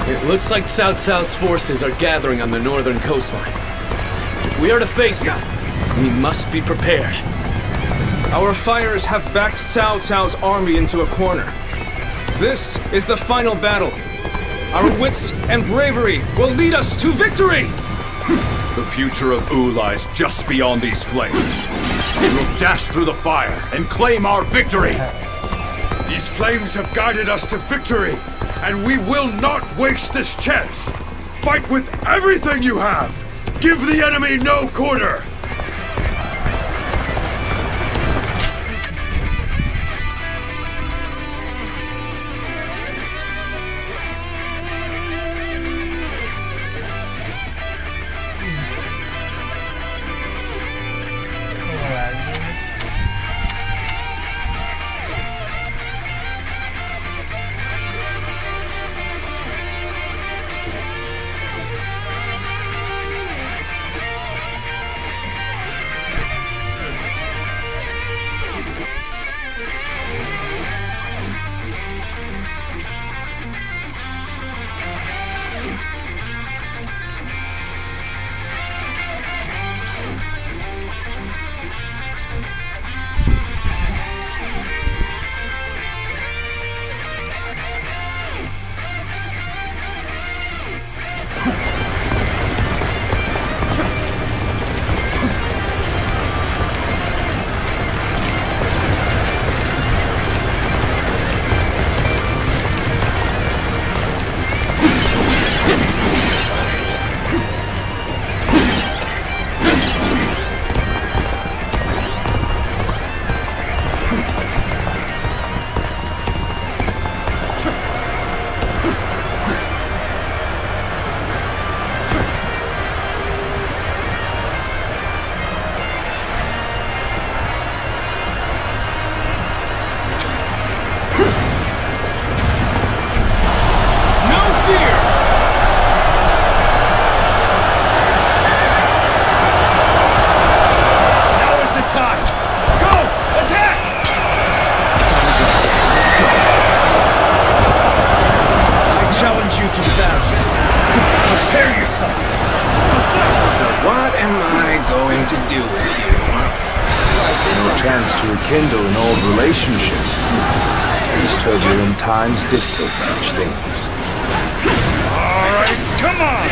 It looks like Cao Cao's forces are gathering on the northern coastline. If we are to face them, we must be prepared. Our fighters have backed Cao Cao's army into a corner. This is the final battle. Our wits and bravery will lead us to victory! The future of Wu lies just beyond these flames. We will dash through the fire and claim our victory! These flames have guided us to victory, and we will not waste this chance! Fight with everything you have! Give the enemy no quarter! Rekindle an old relationship. These turbulent times dictate such things. Alright, come on!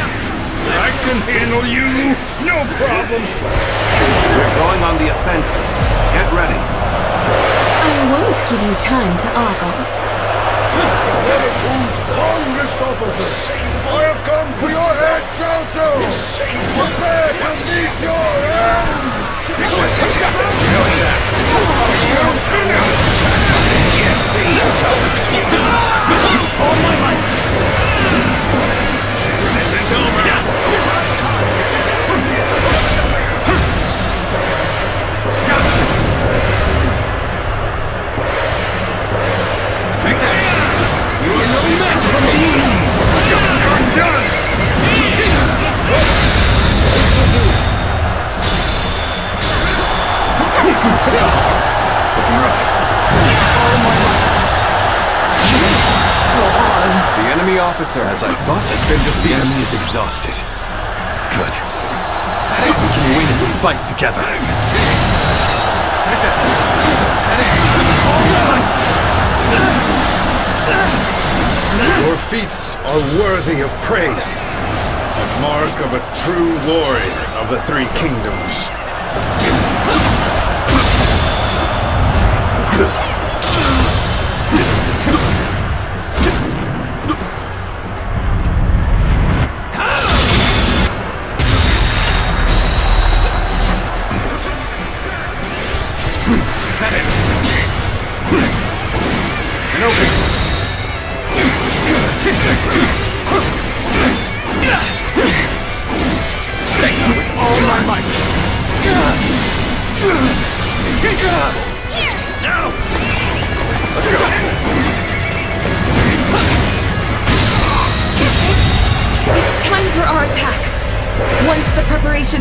I can handle you, no problem! We're going on the offensive. Get ready. I won't give you time to ogle. Strongest officers! I have come for your head, Cao Cao! Prepare to meet your end! All my might! This isn't over! Gotcha! Take that! You are no match for me! You're done! Looking rough. All my might. Go on. The enemy officer, as I thought, has been defeated. The enemy is exhausted. Good. We can win if we fight together. Take that! All right! Your feats are worthy of praise. A mark of a true warrior of the Three Kingdoms.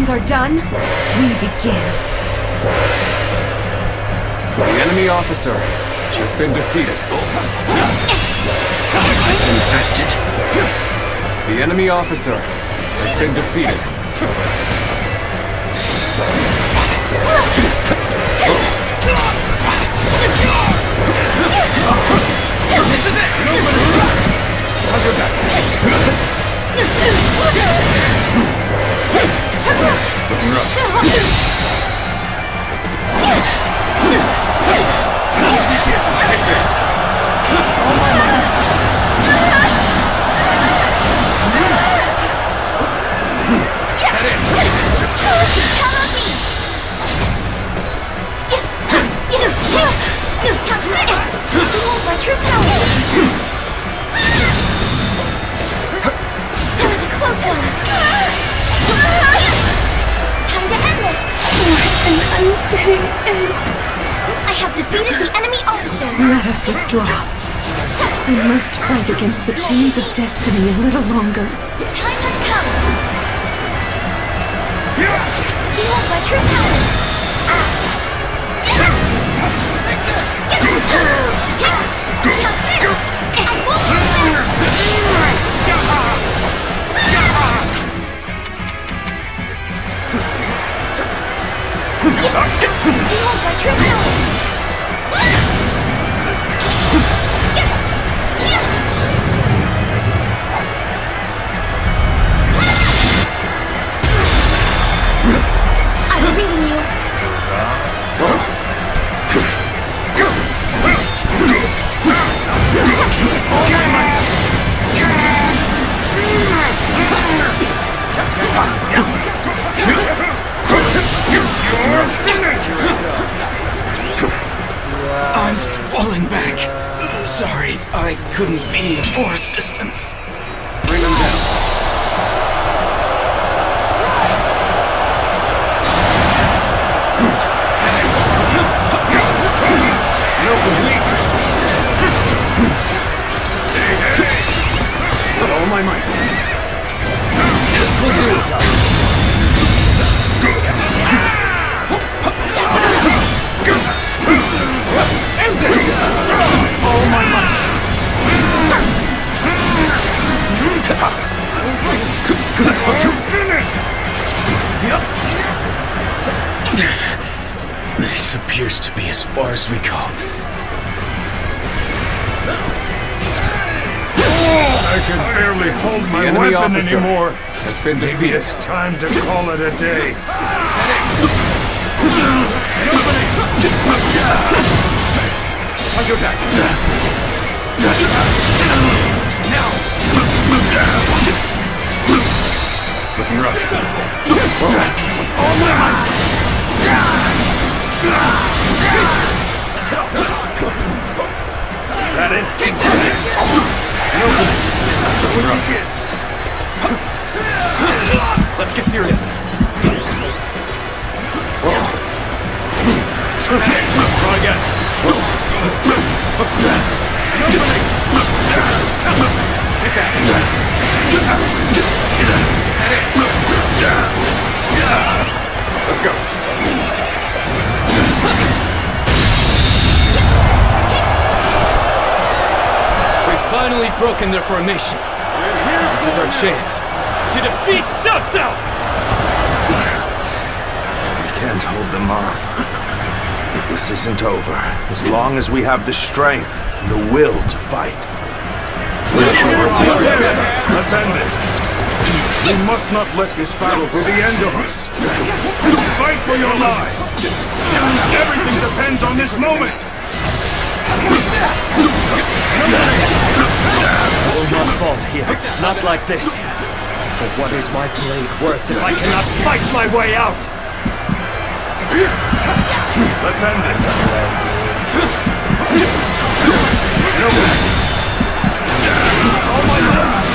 Are done, we begin. The enemy officer has been defeated. infested. The enemy officer has been defeated. This is it! Counterattack! Looking rough. Take this! All my might! Head in! Count on me! Behold my true power! That was a close one! Time to end this! What an unfitting end! I have defeated the enemy officer! Let us withdraw. I must fight against the chains of destiny a little longer. The time has come! Behold my true power! Behold my true power! I believe in you. I'm falling back. Sorry, I couldn't be of more assistance. Bring them down. No complete. With all my might. We'll do it. End this! All my might. This appears to be as far as we go. I can barely hold my The enemy weapon officer anymore. has been Maybe defeated. it's time to call it a day. Counterattack! Now! Looking rough. All my might! That it? Looking rough. Let's get serious. Try again. Take that. Let's go. We've finally broken their formation. This is our chance to defeat Cao. We can't hold them off. But this isn't over, as long as we have the strength and the will to fight. Let's end this. We must not let this battle be the end of us. Fight for your lives. Everything depends on this moment. I will not fall here. Not like this. For what is my blade worth if I cannot fight my way out? Let's end it. All my might.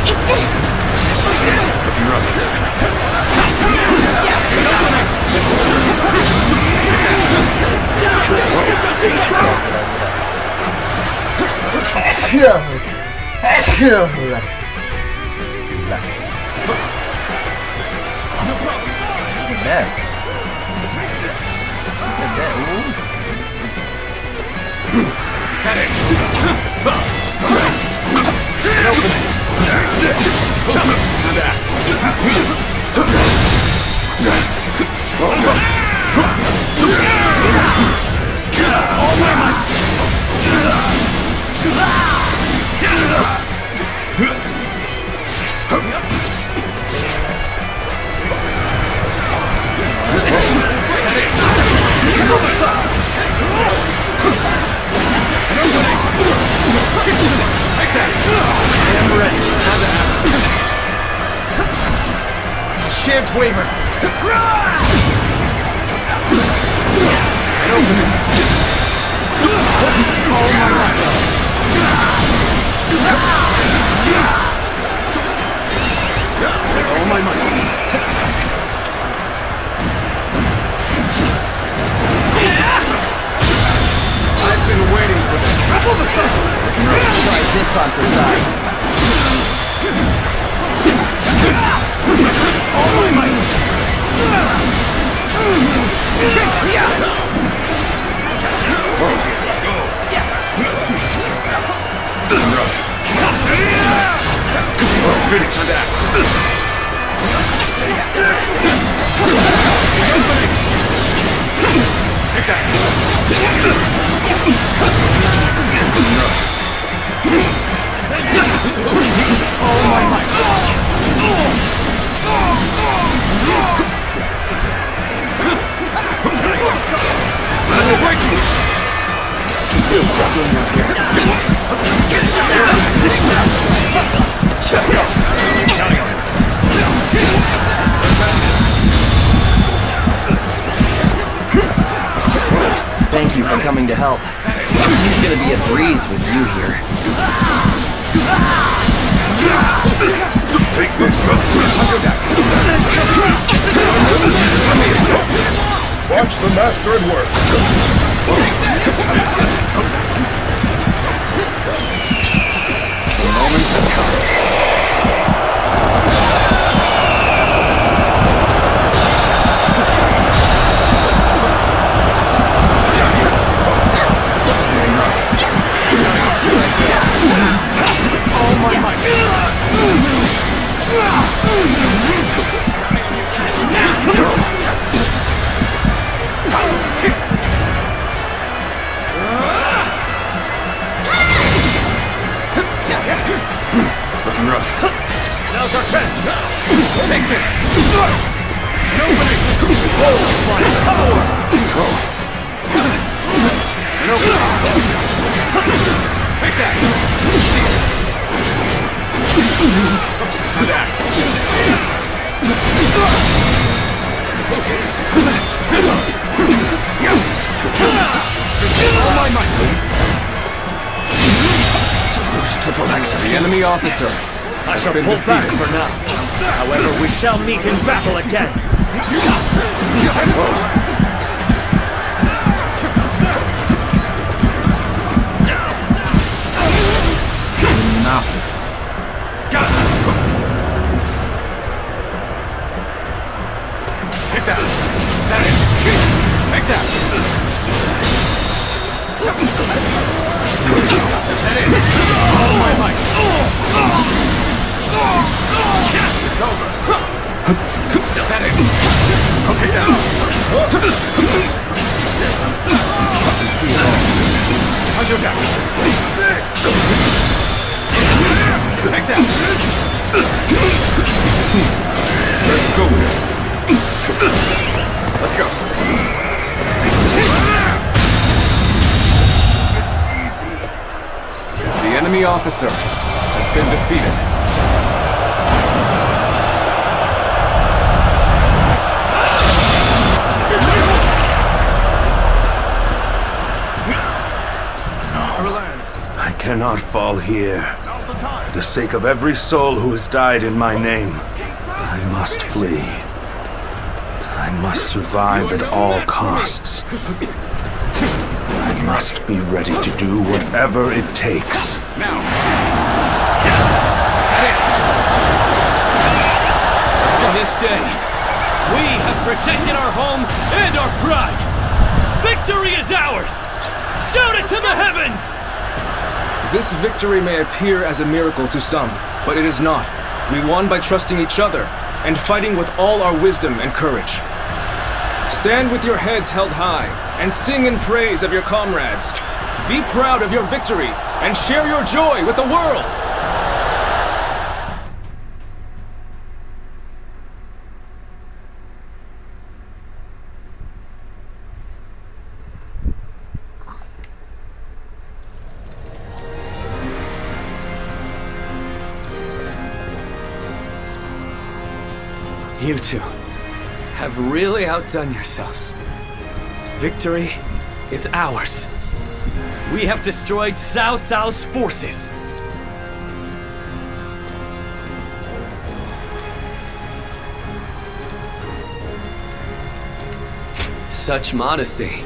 Take this! Looking rough. bet. I bet. Is that it? To that. All my might. Take that! I am ready. Time to act. I shan't waver. And open it. All my might. All my might. I've been waiting for this. Try this on for size. All my might. Finish that. Take that. Oh my might. Let's break you. Let's go. Counting on it. Thank you for coming to help. He's gonna be a breeze with you here. Take this. Watch the master at work. The moment has come. All my might. Looking rough. Now's our chance. Take this. An opening. Oh, my power. An opening. Take that. Do that. All my might. To the legs of the enemy officer. I shall pull back for now. However, we shall meet in battle again. Now. Gotcha. Take that. Is that it? Take that. Is that it? All my might. It's over. Is that it? I'll take that. I can see it all. Punch your jack. Take that. Let's go with it. Let's go. The enemy officer has been defeated. I cannot fall here. For the sake of every soul who has died in my name, I must flee. I must survive at all costs. I must be ready to do whatever it takes. Now. Is that it? Let's go this day. We have protected our home and our pride! Victory is ours! Shout it to the heavens! This victory may appear as a miracle to some, but it is not. We won by trusting each other and fighting with all our wisdom and courage. Stand with your heads held high and sing in praise of your comrades. Be proud of your victory and share your joy with the world! You two have really outdone yourselves. Victory is ours. We have destroyed Cao Cao's forces. Such modesty.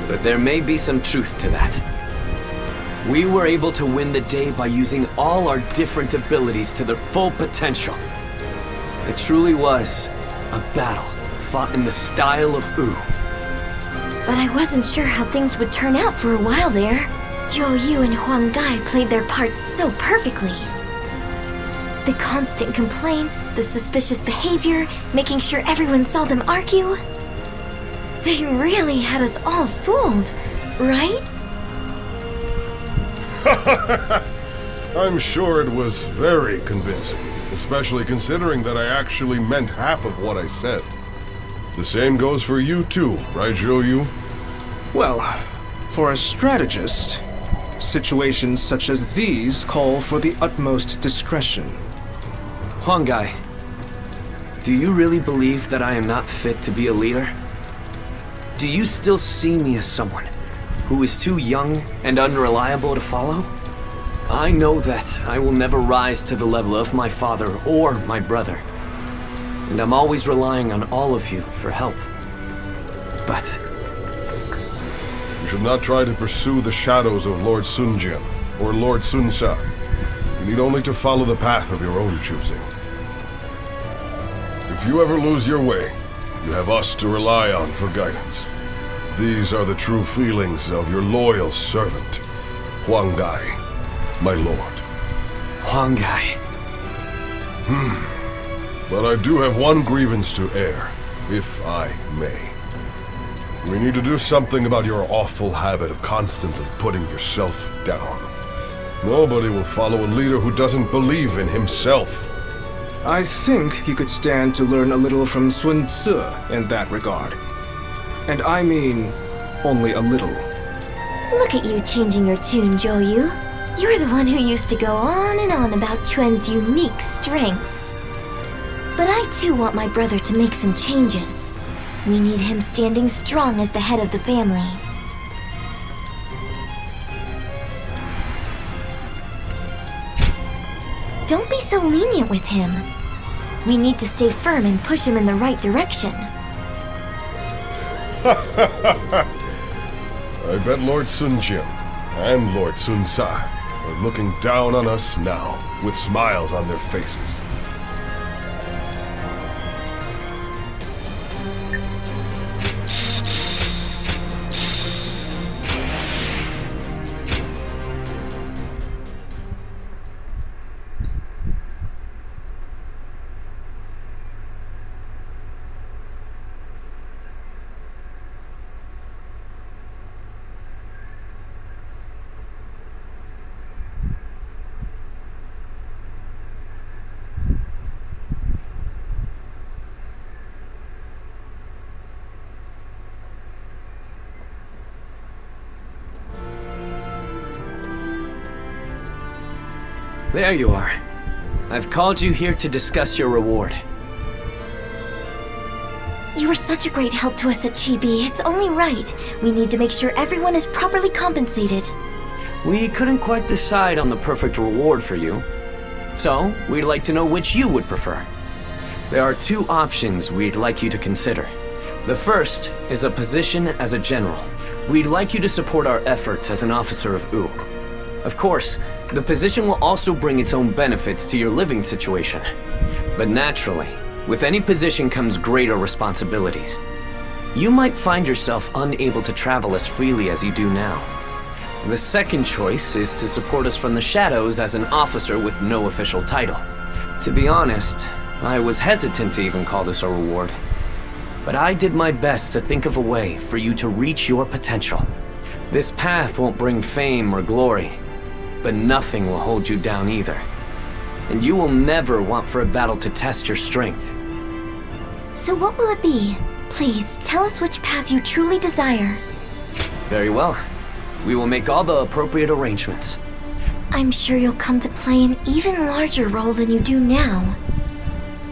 But there may be some truth to that. We were able to win the day by using all our different abilities to their full potential. It truly was a battle fought in the style of Wu. But I wasn't sure how things would turn out for a while there. Zhou Yu and Huang Gai played their parts so perfectly. The constant complaints, the suspicious behavior, making sure everyone saw them argue. They really had us all fooled, right? I'm sure it was very convincing, especially considering that I actually meant half of what I said. The same goes for you too, right, Zhou Yu? Well, for a strategist, situations such as these call for the utmost discretion. Huang Gai, do you really believe that I am not fit to be a leader? Do you still see me as someone who is too young and unreliable to follow? I know that I will never rise to the level of my father or my brother. And I'm always relying on all of you for help. But you should not try to pursue the shadows of Lord Sun Jian or Lord Sun Sa. You need only to follow the path of your own choosing. If you ever lose your way, you have us to rely on for guidance. These are the true feelings of your loyal servant, Huang Gai, my lord. Huang Gai. But I do have one grievance to air, if I may. We need to do something about your awful habit of constantly putting yourself down. Nobody will follow a leader who doesn't believe in himself. I think you could stand to learn a little from Sun Tzu in that regard. And I mean, only a little. Look at you changing your tune, Zhou Yu. You're the one who used to go on and on about Quen's unique strengths. But I too want my brother to make some changes. We need him standing strong as the head of the family. Don't be so lenient with him. We need to stay firm and push him in the right direction. I bet Lord Sun Jian and Lord Sun Sa are looking down on us now, with smiles on their faces. There you are. I've called you here to discuss your reward. You were such a great help to us at Chibi. It's only right. We need to make sure everyone is properly compensated. We couldn't quite decide on the perfect reward for you. So, we'd like to know which you would prefer. There are two options we'd like you to consider. The first is a position as a general. We'd like you to support our efforts as an officer of Wu. Of course, the position will also bring its own benefits to your living situation. But naturally, With any position comes greater responsibilities. You might find yourself unable to travel as freely as you do now. The second choice is to support us from the shadows as an officer with no official title. To be honest, I was hesitant to even call this a reward. But I did my best to think of a way for you to reach your potential. This path won't bring fame or glory, but nothing will hold you down either. And you will never want for a battle to test your strength. So what will it be? Please, tell us which path you truly desire. Very well. We will make all the appropriate arrangements. I'm sure you'll come to play an even larger role than you do now.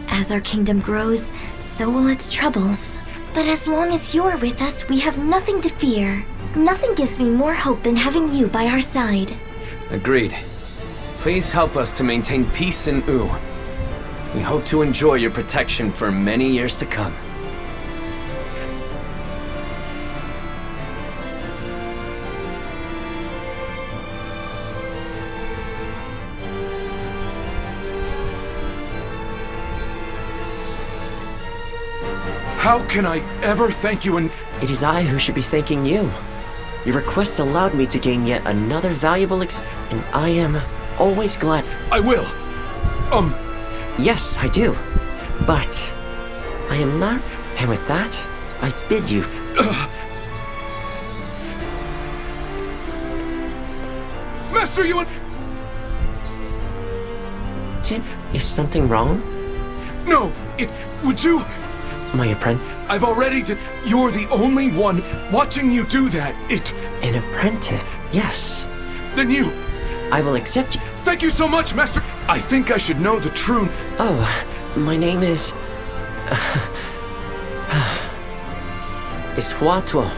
As our kingdom grows, so will its troubles. But as long as you're with us, we have nothing to fear. Nothing gives me more hope than having you by our side. Agreed. Please help us to maintain peace in Wu. We hope to enjoy your protection for many years to come. How can I ever thank you and... It is I who should be thanking you. Your request allowed me to gain yet another valuable and I am always glad. I will. Yes, I do. But I am not... And with that, I bid you... Master, you and... Is something wrong? No, would you... My apprentice? I've already did... You're the only one watching you do that. An apprentice? Yes. Then you... I will accept you. Thank you so much, Master. I think I should know the truth. Oh, my name is... is Huatuo.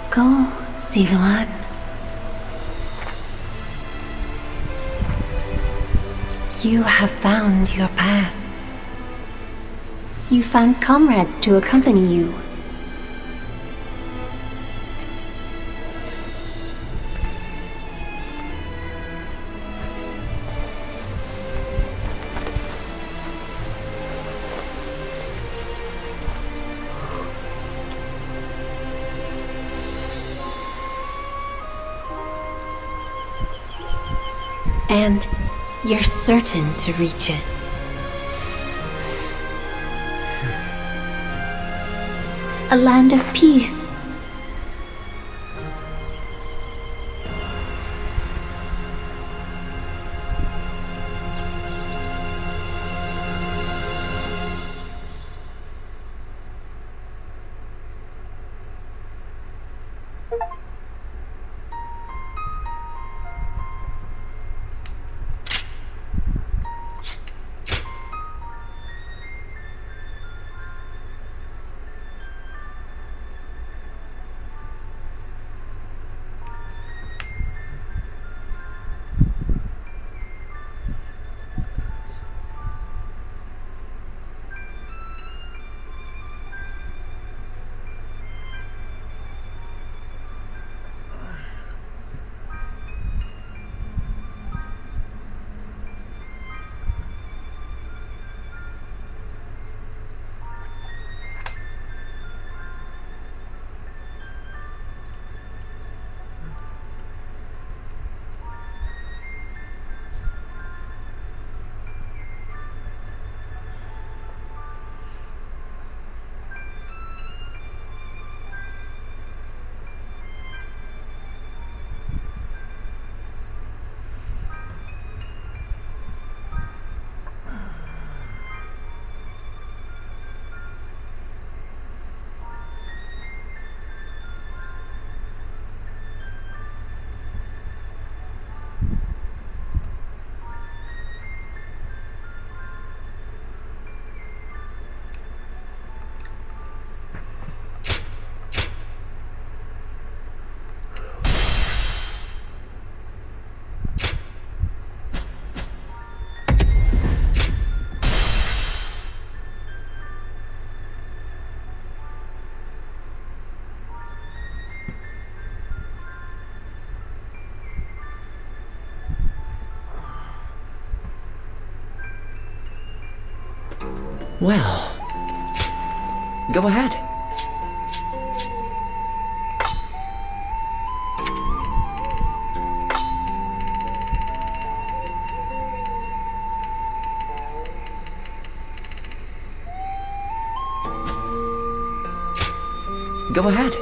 Go, Siluan. You have found your path. You found comrades to accompany you. And you're certain to reach it. A land of peace. Well, go ahead. Go ahead.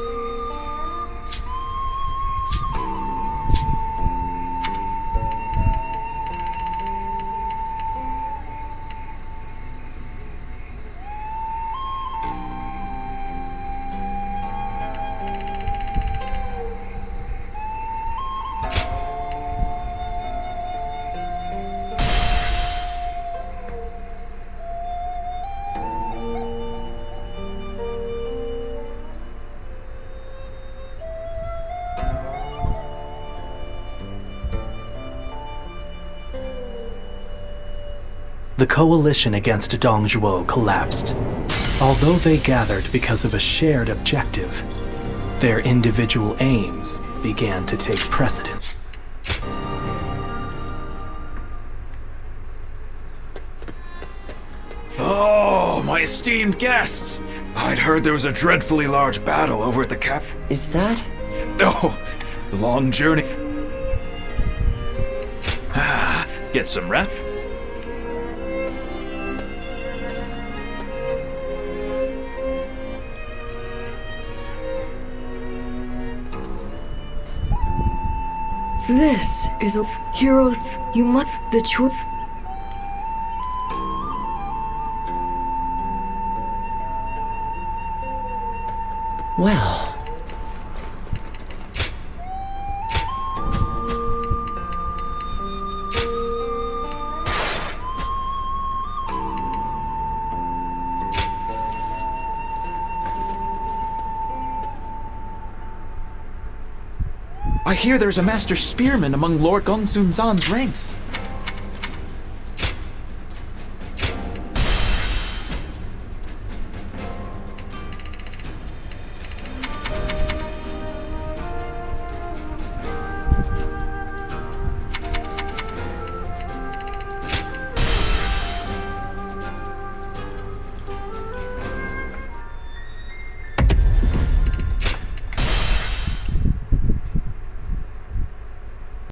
The coalition against Dongzhuo collapsed. Although they gathered because of a shared objective, their individual aims began to take precedence. Oh, my esteemed guests! I'd heard there was a dreadfully large battle over at the cap. Is that? Oh, the long journey. Get some rest. This is a hero's. You must the truth. Well. I hear there's a master spearman among Lord Gongsun Zan's ranks.